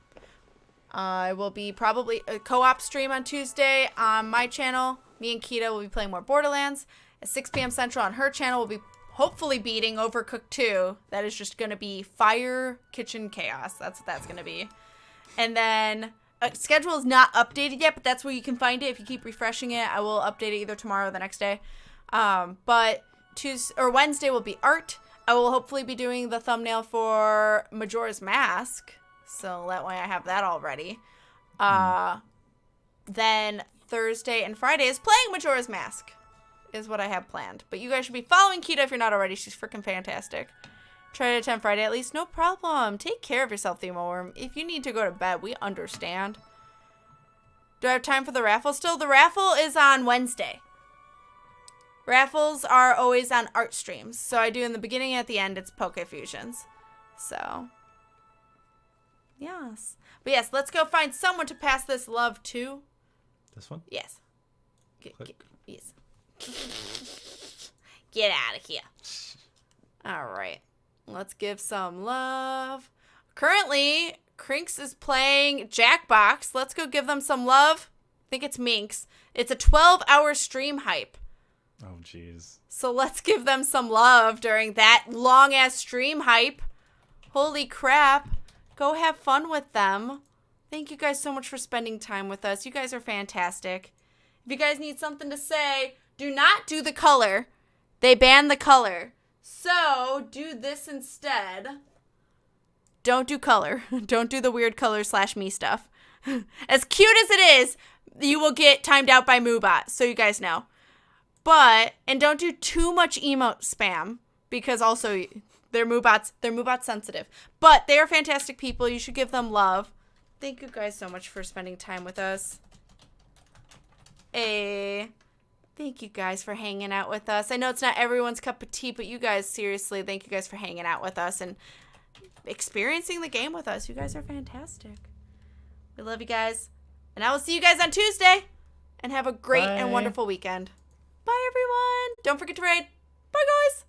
I will be probably a co-op stream on Tuesday on my channel. Me and Kita will be playing more Borderlands at 6 p.m. Central on her channel. We'll be hopefully beating Overcooked 2. That is just going to be fire kitchen chaos. That's what that's going to be. And then schedule is not updated yet, but that's where you can find it. If you keep refreshing it, I will update it either tomorrow or the next day. But Tuesday or Wednesday will be art. I will hopefully be doing the thumbnail for Majora's Mask, so that way I have that all ready. Then Thursday and Friday is playing Majora's Mask, is what I have planned. But you guys should be following Kita if you're not already. She's freaking fantastic. Try to attend Friday at least. No problem. Take care of yourself, Themo Worm. If you need to go to bed, we understand. Do I have time for the raffle still? The raffle is on Wednesday. Raffles are always on art streams. So I do in the beginning and at the end, it's Poke Fusions. So, yes. But yes, let's go find someone to pass this love to. This one? Yes. Yes. Get out of here. All right. Let's give some love. Currently, Crinks is playing Jackbox. Let's go give them some love. I think it's Minx. It's a 12-hour stream hype. Oh, jeez. So let's give them some love during that long-ass stream hype. Holy crap. Go have fun with them. Thank you guys so much for spending time with us. You guys are fantastic. If you guys need something to say, do not do the color. They banned the color. So do this instead. Don't do color. Don't do the weird color / me stuff. As cute as it is, you will get timed out by Moobot. So you guys know. And don't do too much emote spam, because also they're Moobot sensitive. But they are fantastic people. You should give them love. Thank you guys so much for spending time with us. Thank you guys for hanging out with us. I know it's not everyone's cup of tea, but you guys, seriously, thank you guys for hanging out with us and experiencing the game with us. You guys are fantastic. We love you guys. And I will see you guys on Tuesday. And have a great and wonderful weekend. Bye, everyone. Don't forget to raid. Bye, guys.